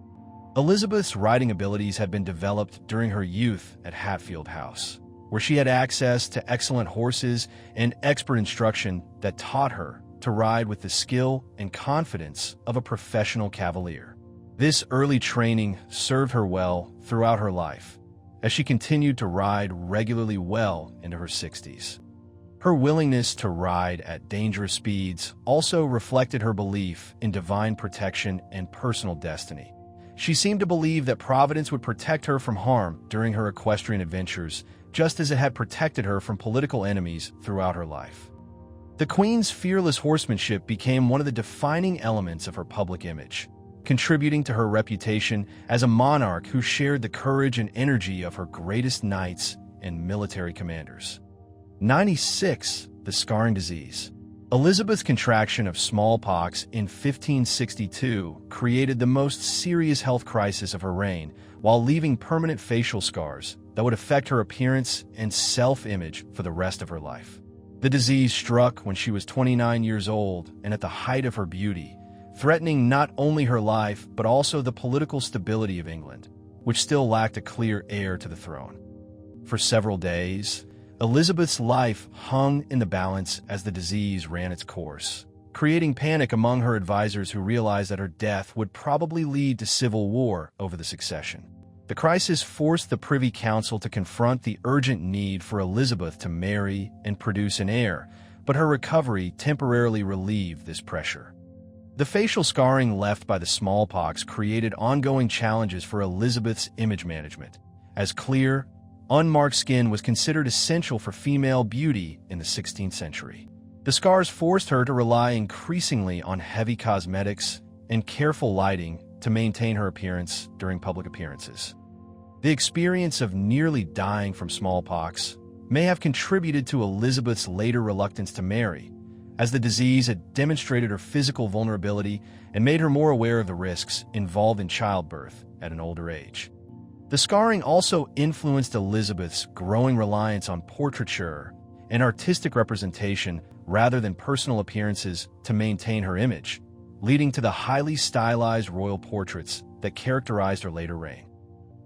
Elizabeth's riding abilities had been developed during her youth at Hatfield House, where she had access to excellent horses and expert instruction that taught her to ride with the skill and confidence of a professional cavalier. This early training served her well throughout her life, as she continued to ride regularly well into her 60s. Her willingness to ride at dangerous speeds also reflected her belief in divine protection and personal destiny. She seemed to believe that Providence would protect her from harm during her equestrian adventures, just as it had protected her from political enemies throughout her life. The Queen's fearless horsemanship became one of the defining elements of her public image, contributing to her reputation as a monarch who shared the courage and energy of her greatest knights and military commanders. 96. The Scarring Disease. Elizabeth's contraction of smallpox in 1562 created the most serious health crisis of her reign, while leaving permanent facial scars that would affect her appearance and self-image for the rest of her life. The disease struck when she was 29 years old and at the height of her beauty, threatening not only her life but also the political stability of England, which still lacked a clear heir to the throne. For several days, Elizabeth's life hung in the balance as the disease ran its course, creating panic among her advisors who realized that her death would probably lead to civil war over the succession. The crisis forced the Privy Council to confront the urgent need for Elizabeth to marry and produce an heir, but her recovery temporarily relieved this pressure. The facial scarring left by the smallpox created ongoing challenges for Elizabeth's image management, as clear, unmarked skin was considered essential for female beauty in the 16th century. The scars forced her to rely increasingly on heavy cosmetics and careful lighting to maintain her appearance during public appearances. The experience of nearly dying from smallpox may have contributed to Elizabeth's later reluctance to marry, as the disease had demonstrated her physical vulnerability and made her more aware of the risks involved in childbirth at an older age. The scarring also influenced Elizabeth's growing reliance on portraiture and artistic representation rather than personal appearances to maintain her image, leading to the highly stylized royal portraits that characterized her later reign.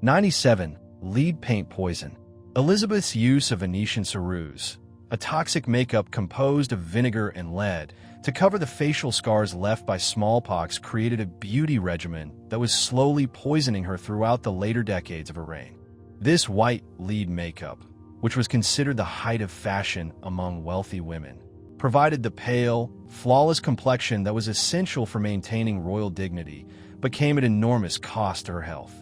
97. Lead paint poison. Elizabeth's use of Venetian ceruse, a toxic makeup composed of vinegar and lead, to cover the facial scars left by smallpox created a beauty regimen that was slowly poisoning her throughout the later decades of her reign. This white lead makeup, which was considered the height of fashion among wealthy women, provided the pale, flawless complexion that was essential for maintaining royal dignity, but came at enormous cost to her health.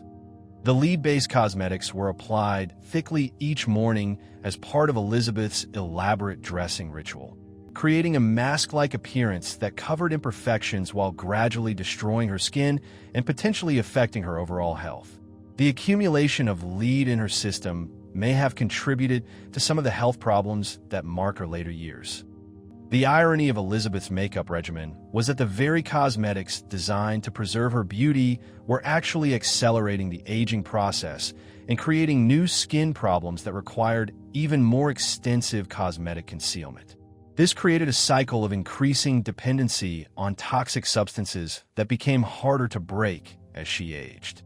The lead-based cosmetics were applied thickly each morning as part of Elizabeth's elaborate dressing ritual, creating a mask-like appearance that covered imperfections while gradually destroying her skin and potentially affecting her overall health. The accumulation of lead in her system may have contributed to some of the health problems that mark her later years. The irony of Elizabeth's makeup regimen was that the very cosmetics designed to preserve her beauty were actually accelerating the aging process and creating new skin problems that required even more extensive cosmetic concealment. This created a cycle of increasing dependency on toxic substances that became harder to break as she aged.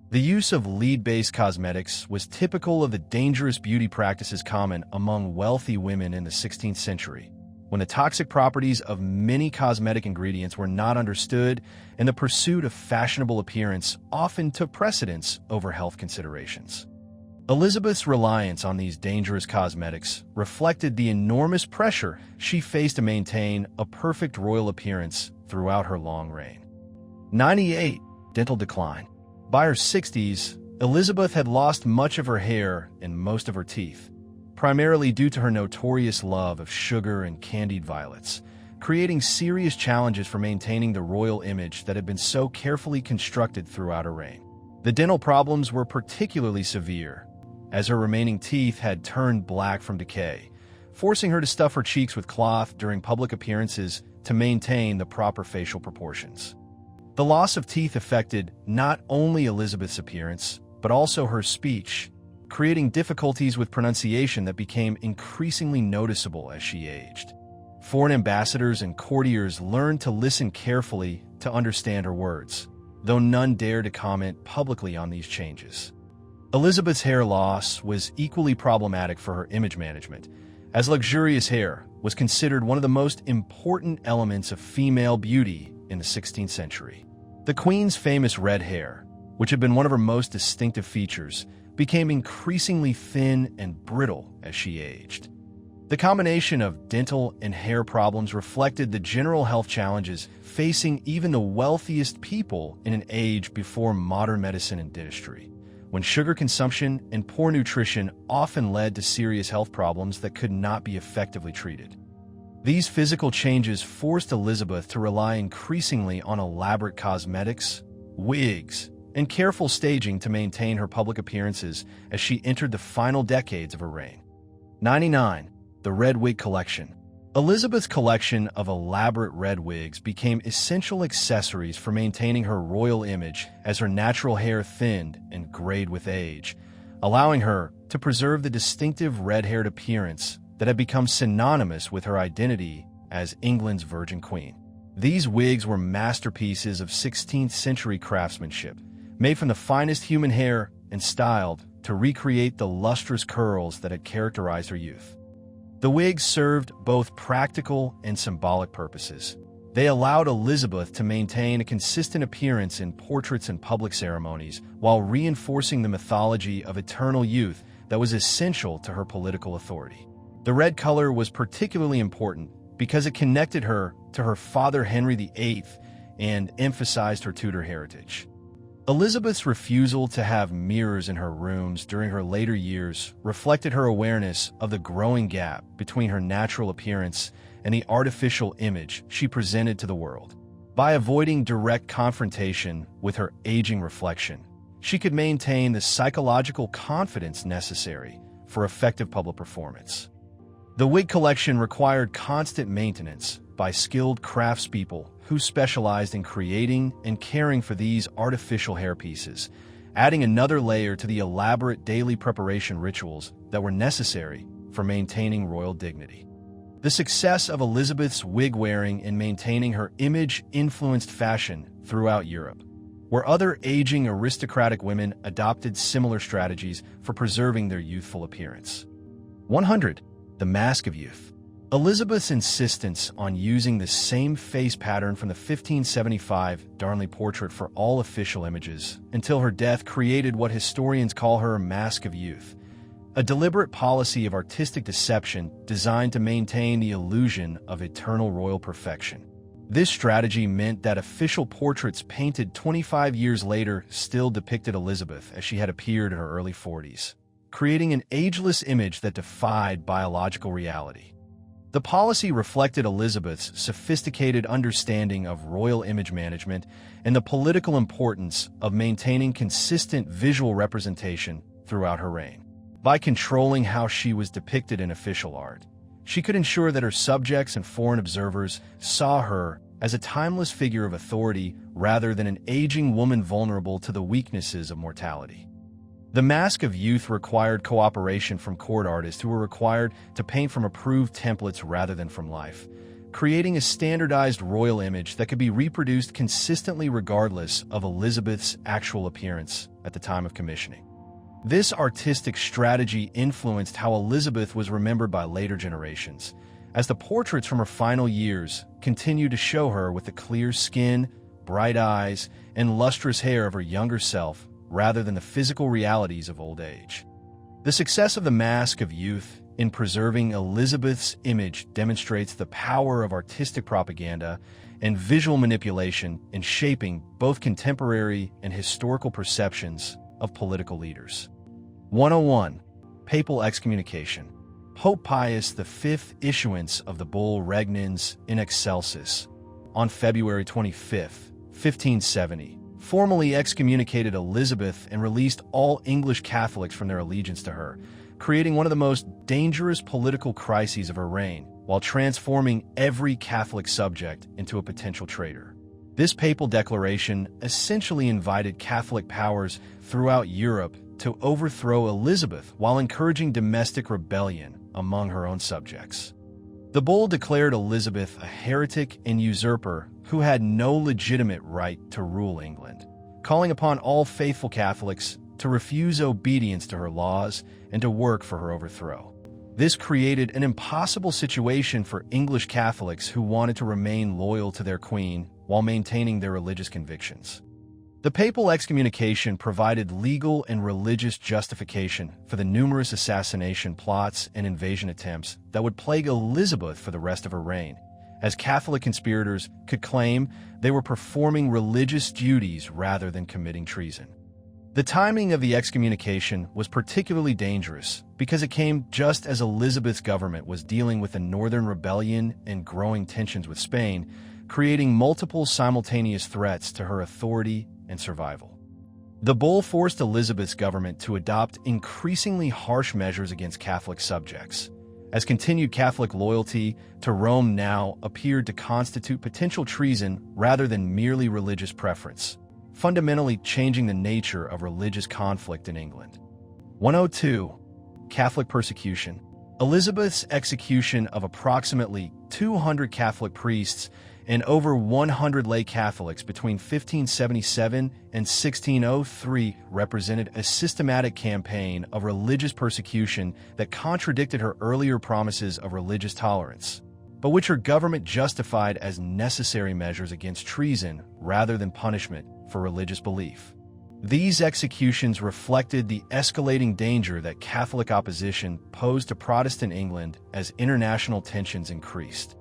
The use of lead-based cosmetics was typical of the dangerous beauty practices common among wealthy women in the 16th century, when the toxic properties of many cosmetic ingredients were not understood and the pursuit of fashionable appearance often took precedence over health considerations. Elizabeth's reliance on these dangerous cosmetics reflected the enormous pressure she faced to maintain a perfect royal appearance throughout her long reign. 98. Dental decline. By her 60s, Elizabeth had lost much of her hair and most of her teeth, primarily due to her notorious love of sugar and candied violets, creating serious challenges for maintaining the royal image that had been so carefully constructed throughout her reign. The dental problems were particularly severe, as her remaining teeth had turned black from decay, forcing her to stuff her cheeks with cloth during public appearances to maintain the proper facial proportions. The loss of teeth affected not only Elizabeth's appearance, but also her speech, creating difficulties with pronunciation that became increasingly noticeable as she aged. Foreign ambassadors and courtiers learned to listen carefully to understand her words, though none dared to comment publicly on these changes. Elizabeth's hair loss was equally problematic for her image management, as luxurious hair was considered one of the most important elements of female beauty in the 16th century. The Queen's famous red hair, which had been one of her most distinctive features, became increasingly thin and brittle as she aged. The combination of dental and hair problems reflected the general health challenges facing even the wealthiest people in an age before modern medicine and dentistry, when sugar consumption and poor nutrition often led to serious health problems that could not be effectively treated. These physical changes forced Elizabeth to rely increasingly on elaborate cosmetics, wigs, and careful staging to maintain her public appearances as she entered the final decades of her reign. 99. The Red Wig Collection. Elizabeth's collection of elaborate red wigs became essential accessories for maintaining her royal image as her natural hair thinned and grayed with age, allowing her to preserve the distinctive red-haired appearance that had become synonymous with her identity as England's Virgin Queen. These wigs were masterpieces of 16th century craftsmanship, made from the finest human hair and styled to recreate the lustrous curls that had characterized her youth. The wigs served both practical and symbolic purposes. They allowed Elizabeth to maintain a consistent appearance in portraits and public ceremonies while reinforcing the mythology of eternal youth that was essential to her political authority. The red color was particularly important because it connected her to her father Henry VIII and emphasized her Tudor heritage. Elizabeth's refusal to have mirrors in her rooms during her later years reflected her awareness of the growing gap between her natural appearance and the artificial image she presented to the world. By avoiding direct confrontation with her aging reflection, she could maintain the psychological confidence necessary for effective public performance. The wig collection required constant maintenance by skilled craftspeople who specialized in creating and caring for these artificial hairpieces, adding another layer to the elaborate daily preparation rituals that were necessary for maintaining royal dignity. The success of Elizabeth's wig wearing in maintaining her image influenced fashion throughout Europe, where other aging aristocratic women adopted similar strategies for preserving their youthful appearance. 100. The Mask of Youth. Elizabeth's insistence on using the same face pattern from the 1575 Darnley portrait for all official images until her death created what historians call her Mask of Youth, a deliberate policy of artistic deception designed to maintain the illusion of eternal royal perfection. This strategy meant that official portraits painted 25 years later still depicted Elizabeth as she had appeared in her early 40s, creating an ageless image that defied biological reality. The policy reflected Elizabeth's sophisticated understanding of royal image management and the political importance of maintaining consistent visual representation throughout her reign. By controlling how she was depicted in official art, she could ensure that her subjects and foreign observers saw her as a timeless figure of authority rather than an aging woman vulnerable to the weaknesses of mortality. The Mask of Youth required cooperation from court artists who were required to paint from approved templates rather than from life, creating a standardized royal image that could be reproduced consistently regardless of Elizabeth's actual appearance at the time of commissioning. This artistic strategy influenced how Elizabeth was remembered by later generations, as the portraits from her final years continue to show her with the clear skin, bright eyes, and lustrous hair of her younger self rather than the physical realities of old age. The success of the Mask of Youth in preserving Elizabeth's image demonstrates the power of artistic propaganda and visual manipulation in shaping both contemporary and historical perceptions of political leaders. 101. Papal Excommunication. Pope Pius V's issuance of the bull Regnans in Excelsis on February 25, 1570, formally excommunicated Elizabeth and released all English Catholics from their allegiance to her, creating one of the most dangerous political crises of her reign, while transforming every Catholic subject into a potential traitor. This papal declaration essentially invited Catholic powers throughout Europe to overthrow Elizabeth while encouraging domestic rebellion among her own subjects. The bull declared Elizabeth a heretic and usurper who had no legitimate right to rule England, calling upon all faithful Catholics to refuse obedience to her laws and to work for her overthrow. This created an impossible situation for English Catholics who wanted to remain loyal to their queen while maintaining their religious convictions. The papal excommunication provided legal and religious justification for the numerous assassination plots and invasion attempts that would plague Elizabeth for the rest of her reign, as Catholic conspirators could claim they were performing religious duties rather than committing treason. The timing of the excommunication was particularly dangerous because it came just as Elizabeth's government was dealing with the Northern Rebellion and growing tensions with Spain, creating multiple simultaneous threats to her authority and survival. The bull forced Elizabeth's government to adopt increasingly harsh measures against Catholic subjects, as continued Catholic loyalty to Rome now appeared to constitute potential treason rather than merely religious preference, fundamentally changing the nature of religious conflict in England. 102. Catholic persecution. Elizabeth's execution of approximately 200 Catholic priests and over 100 lay Catholics between 1577 and 1603 represented a systematic campaign of religious persecution that contradicted her earlier promises of religious tolerance, but which her government justified as necessary measures against treason rather than punishment for religious belief. These executions reflected the escalating danger that Catholic opposition posed to Protestant England as international tensions increased.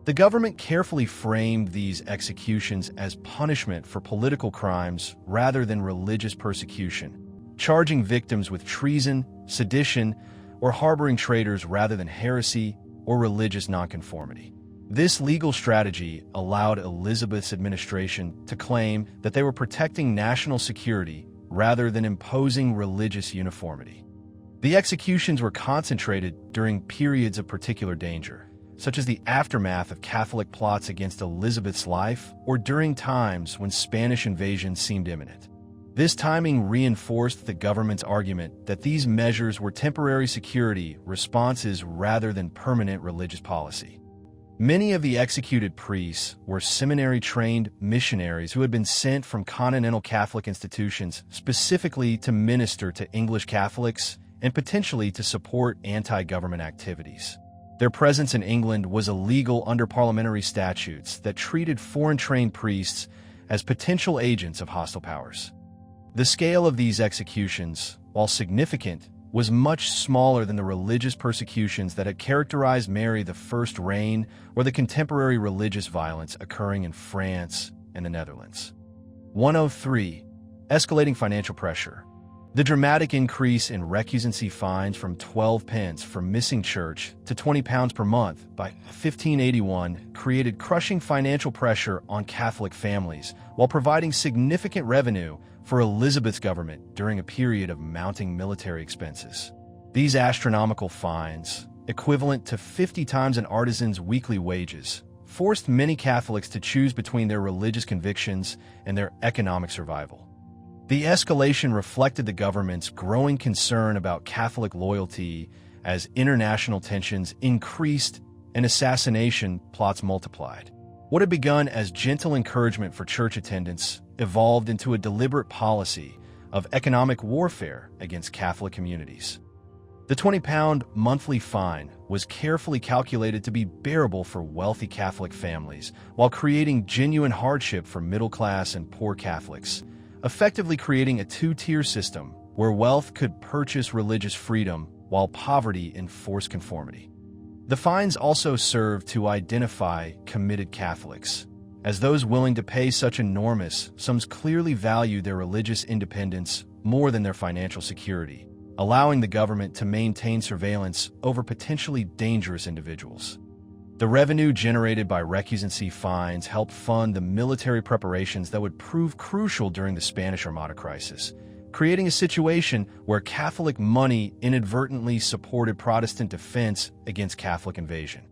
The government carefully framed these executions as punishment for political crimes rather than religious persecution, charging victims with treason, sedition, or harboring traitors rather than heresy or religious nonconformity. This legal strategy allowed Elizabeth's administration to claim that they were protecting national security rather than imposing religious uniformity. The executions were concentrated during periods of particular danger, such as the aftermath of Catholic plots against Elizabeth's life or during times when Spanish invasion seemed imminent. This timing reinforced the government's argument that these measures were temporary security responses rather than permanent religious policy. Many of the executed priests were seminary-trained missionaries who had been sent from continental Catholic institutions specifically to minister to English Catholics and potentially to support anti-government activities. Their presence in England was illegal under parliamentary statutes that treated foreign-trained priests as potential agents of hostile powers. The scale of these executions, while significant, was much smaller than the religious persecutions that had characterized Mary I's reign or the contemporary religious violence occurring in France and the Netherlands. 103. Escalating financial pressure. The dramatic increase in recusancy fines from 12 pence for missing church to £20 per month by 1581 created crushing financial pressure on Catholic families while providing significant revenue for Elizabeth's government during a period of mounting military expenses. These astronomical fines, equivalent to 50 times an artisan's weekly wages, forced many Catholics to choose between their religious convictions and their economic survival. The escalation reflected the government's growing concern about Catholic loyalty as international tensions increased and assassination plots multiplied. What had begun as gentle encouragement for church attendance evolved into a deliberate policy of economic warfare against Catholic communities. The £20 monthly fine was carefully calculated to be bearable for wealthy Catholic families, while creating genuine hardship for middle-class and poor Catholics, effectively creating a two-tier system where wealth could purchase religious freedom while poverty enforced conformity. The fines also served to identify committed Catholics, as those willing to pay such enormous sums clearly valued their religious independence more than their financial security, allowing the government to maintain surveillance over potentially dangerous individuals. The revenue generated by recusancy fines helped fund the military preparations that would prove crucial during the Spanish Armada crisis, creating a situation where Catholic money inadvertently supported Protestant defense against Catholic invasion.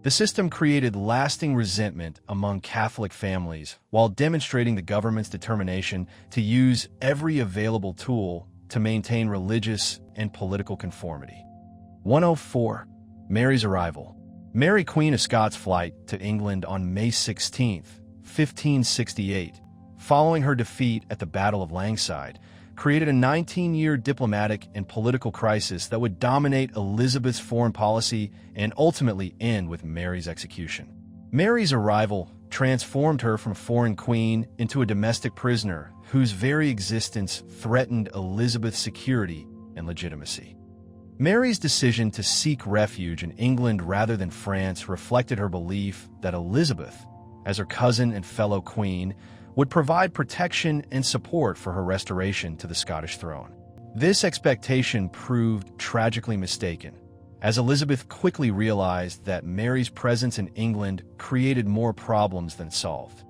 The system created lasting resentment among Catholic families while demonstrating the government's determination to use every available tool to maintain religious and political conformity. 104. Mary's arrival. Mary, Queen of Scots' flight to England on May 16, 1568, following her defeat at the Battle of Langside, created a 19-year diplomatic and political crisis that would dominate Elizabeth's foreign policy and ultimately end with Mary's execution. Mary's arrival transformed her from foreign queen into a domestic prisoner whose very existence threatened Elizabeth's security and legitimacy. Mary's decision to seek refuge in England rather than France reflected her belief that Elizabeth, as her cousin and fellow queen, would provide protection and support for her restoration to the Scottish throne. This expectation proved tragically mistaken, as Elizabeth quickly realized that Mary's presence in England created more problems than solved.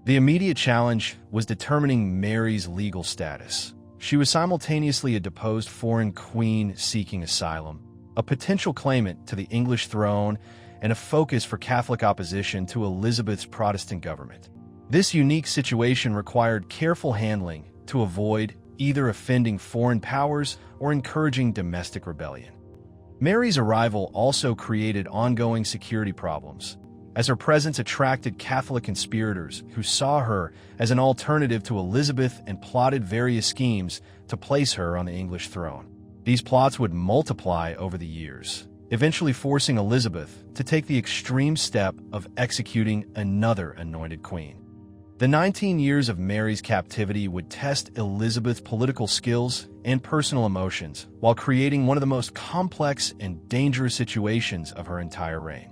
The immediate challenge was determining Mary's legal status. She was simultaneously a deposed foreign queen seeking asylum, a potential claimant to the English throne, and a focus for Catholic opposition to Elizabeth's Protestant government. This unique situation required careful handling to avoid either offending foreign powers or encouraging domestic rebellion. Mary's arrival also created ongoing security problems, as her presence attracted Catholic conspirators who saw her as an alternative to Elizabeth and plotted various schemes to place her on the English throne. These plots would multiply over the years, eventually forcing Elizabeth to take the extreme step of executing another anointed queen. The 19 years of Mary's captivity would test Elizabeth's political skills and personal emotions while creating one of the most complex and dangerous situations of her entire reign.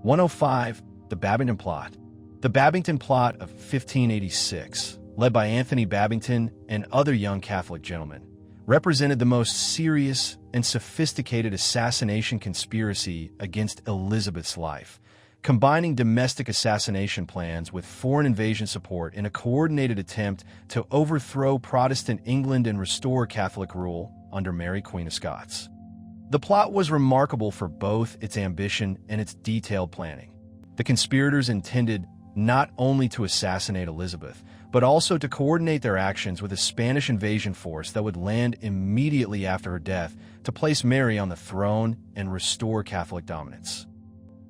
105. The Babington Plot. The Babington Plot of 1586, led by Anthony Babington and other young Catholic gentlemen, represented the most serious and sophisticated assassination conspiracy against Elizabeth's life, combining domestic assassination plans with foreign invasion support in a coordinated attempt to overthrow Protestant England and restore Catholic rule under Mary, Queen of Scots. The plot was remarkable for both its ambition and its detailed planning. The conspirators intended not only to assassinate Elizabeth, but also to coordinate their actions with a Spanish invasion force that would land immediately after her death to place Mary on the throne and restore Catholic dominance.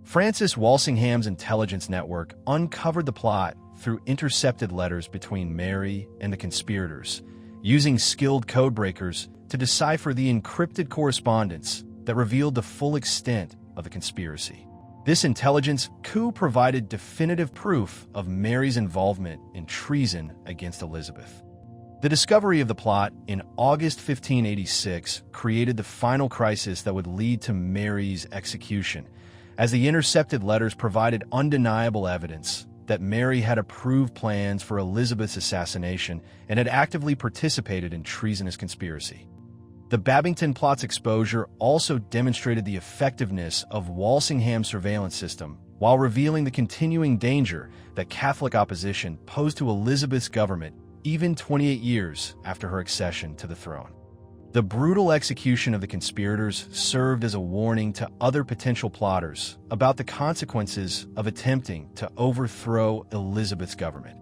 Francis Walsingham's intelligence network uncovered the plot through intercepted letters between Mary and the conspirators, using skilled codebreakers to decipher the encrypted correspondence that revealed the full extent of the conspiracy. This intelligence coup provided definitive proof of Mary's involvement in treason against Elizabeth. The discovery of the plot in August 1586 created the final crisis that would lead to Mary's execution, as the intercepted letters provided undeniable evidence that Mary had approved plans for Elizabeth's assassination and had actively participated in treasonous conspiracy. The Babington plot's exposure also demonstrated the effectiveness of Walsingham's surveillance system while revealing the continuing danger that Catholic opposition posed to Elizabeth's government even 28 years after her accession to the throne. The brutal execution of the conspirators served as a warning to other potential plotters about the consequences of attempting to overthrow Elizabeth's government.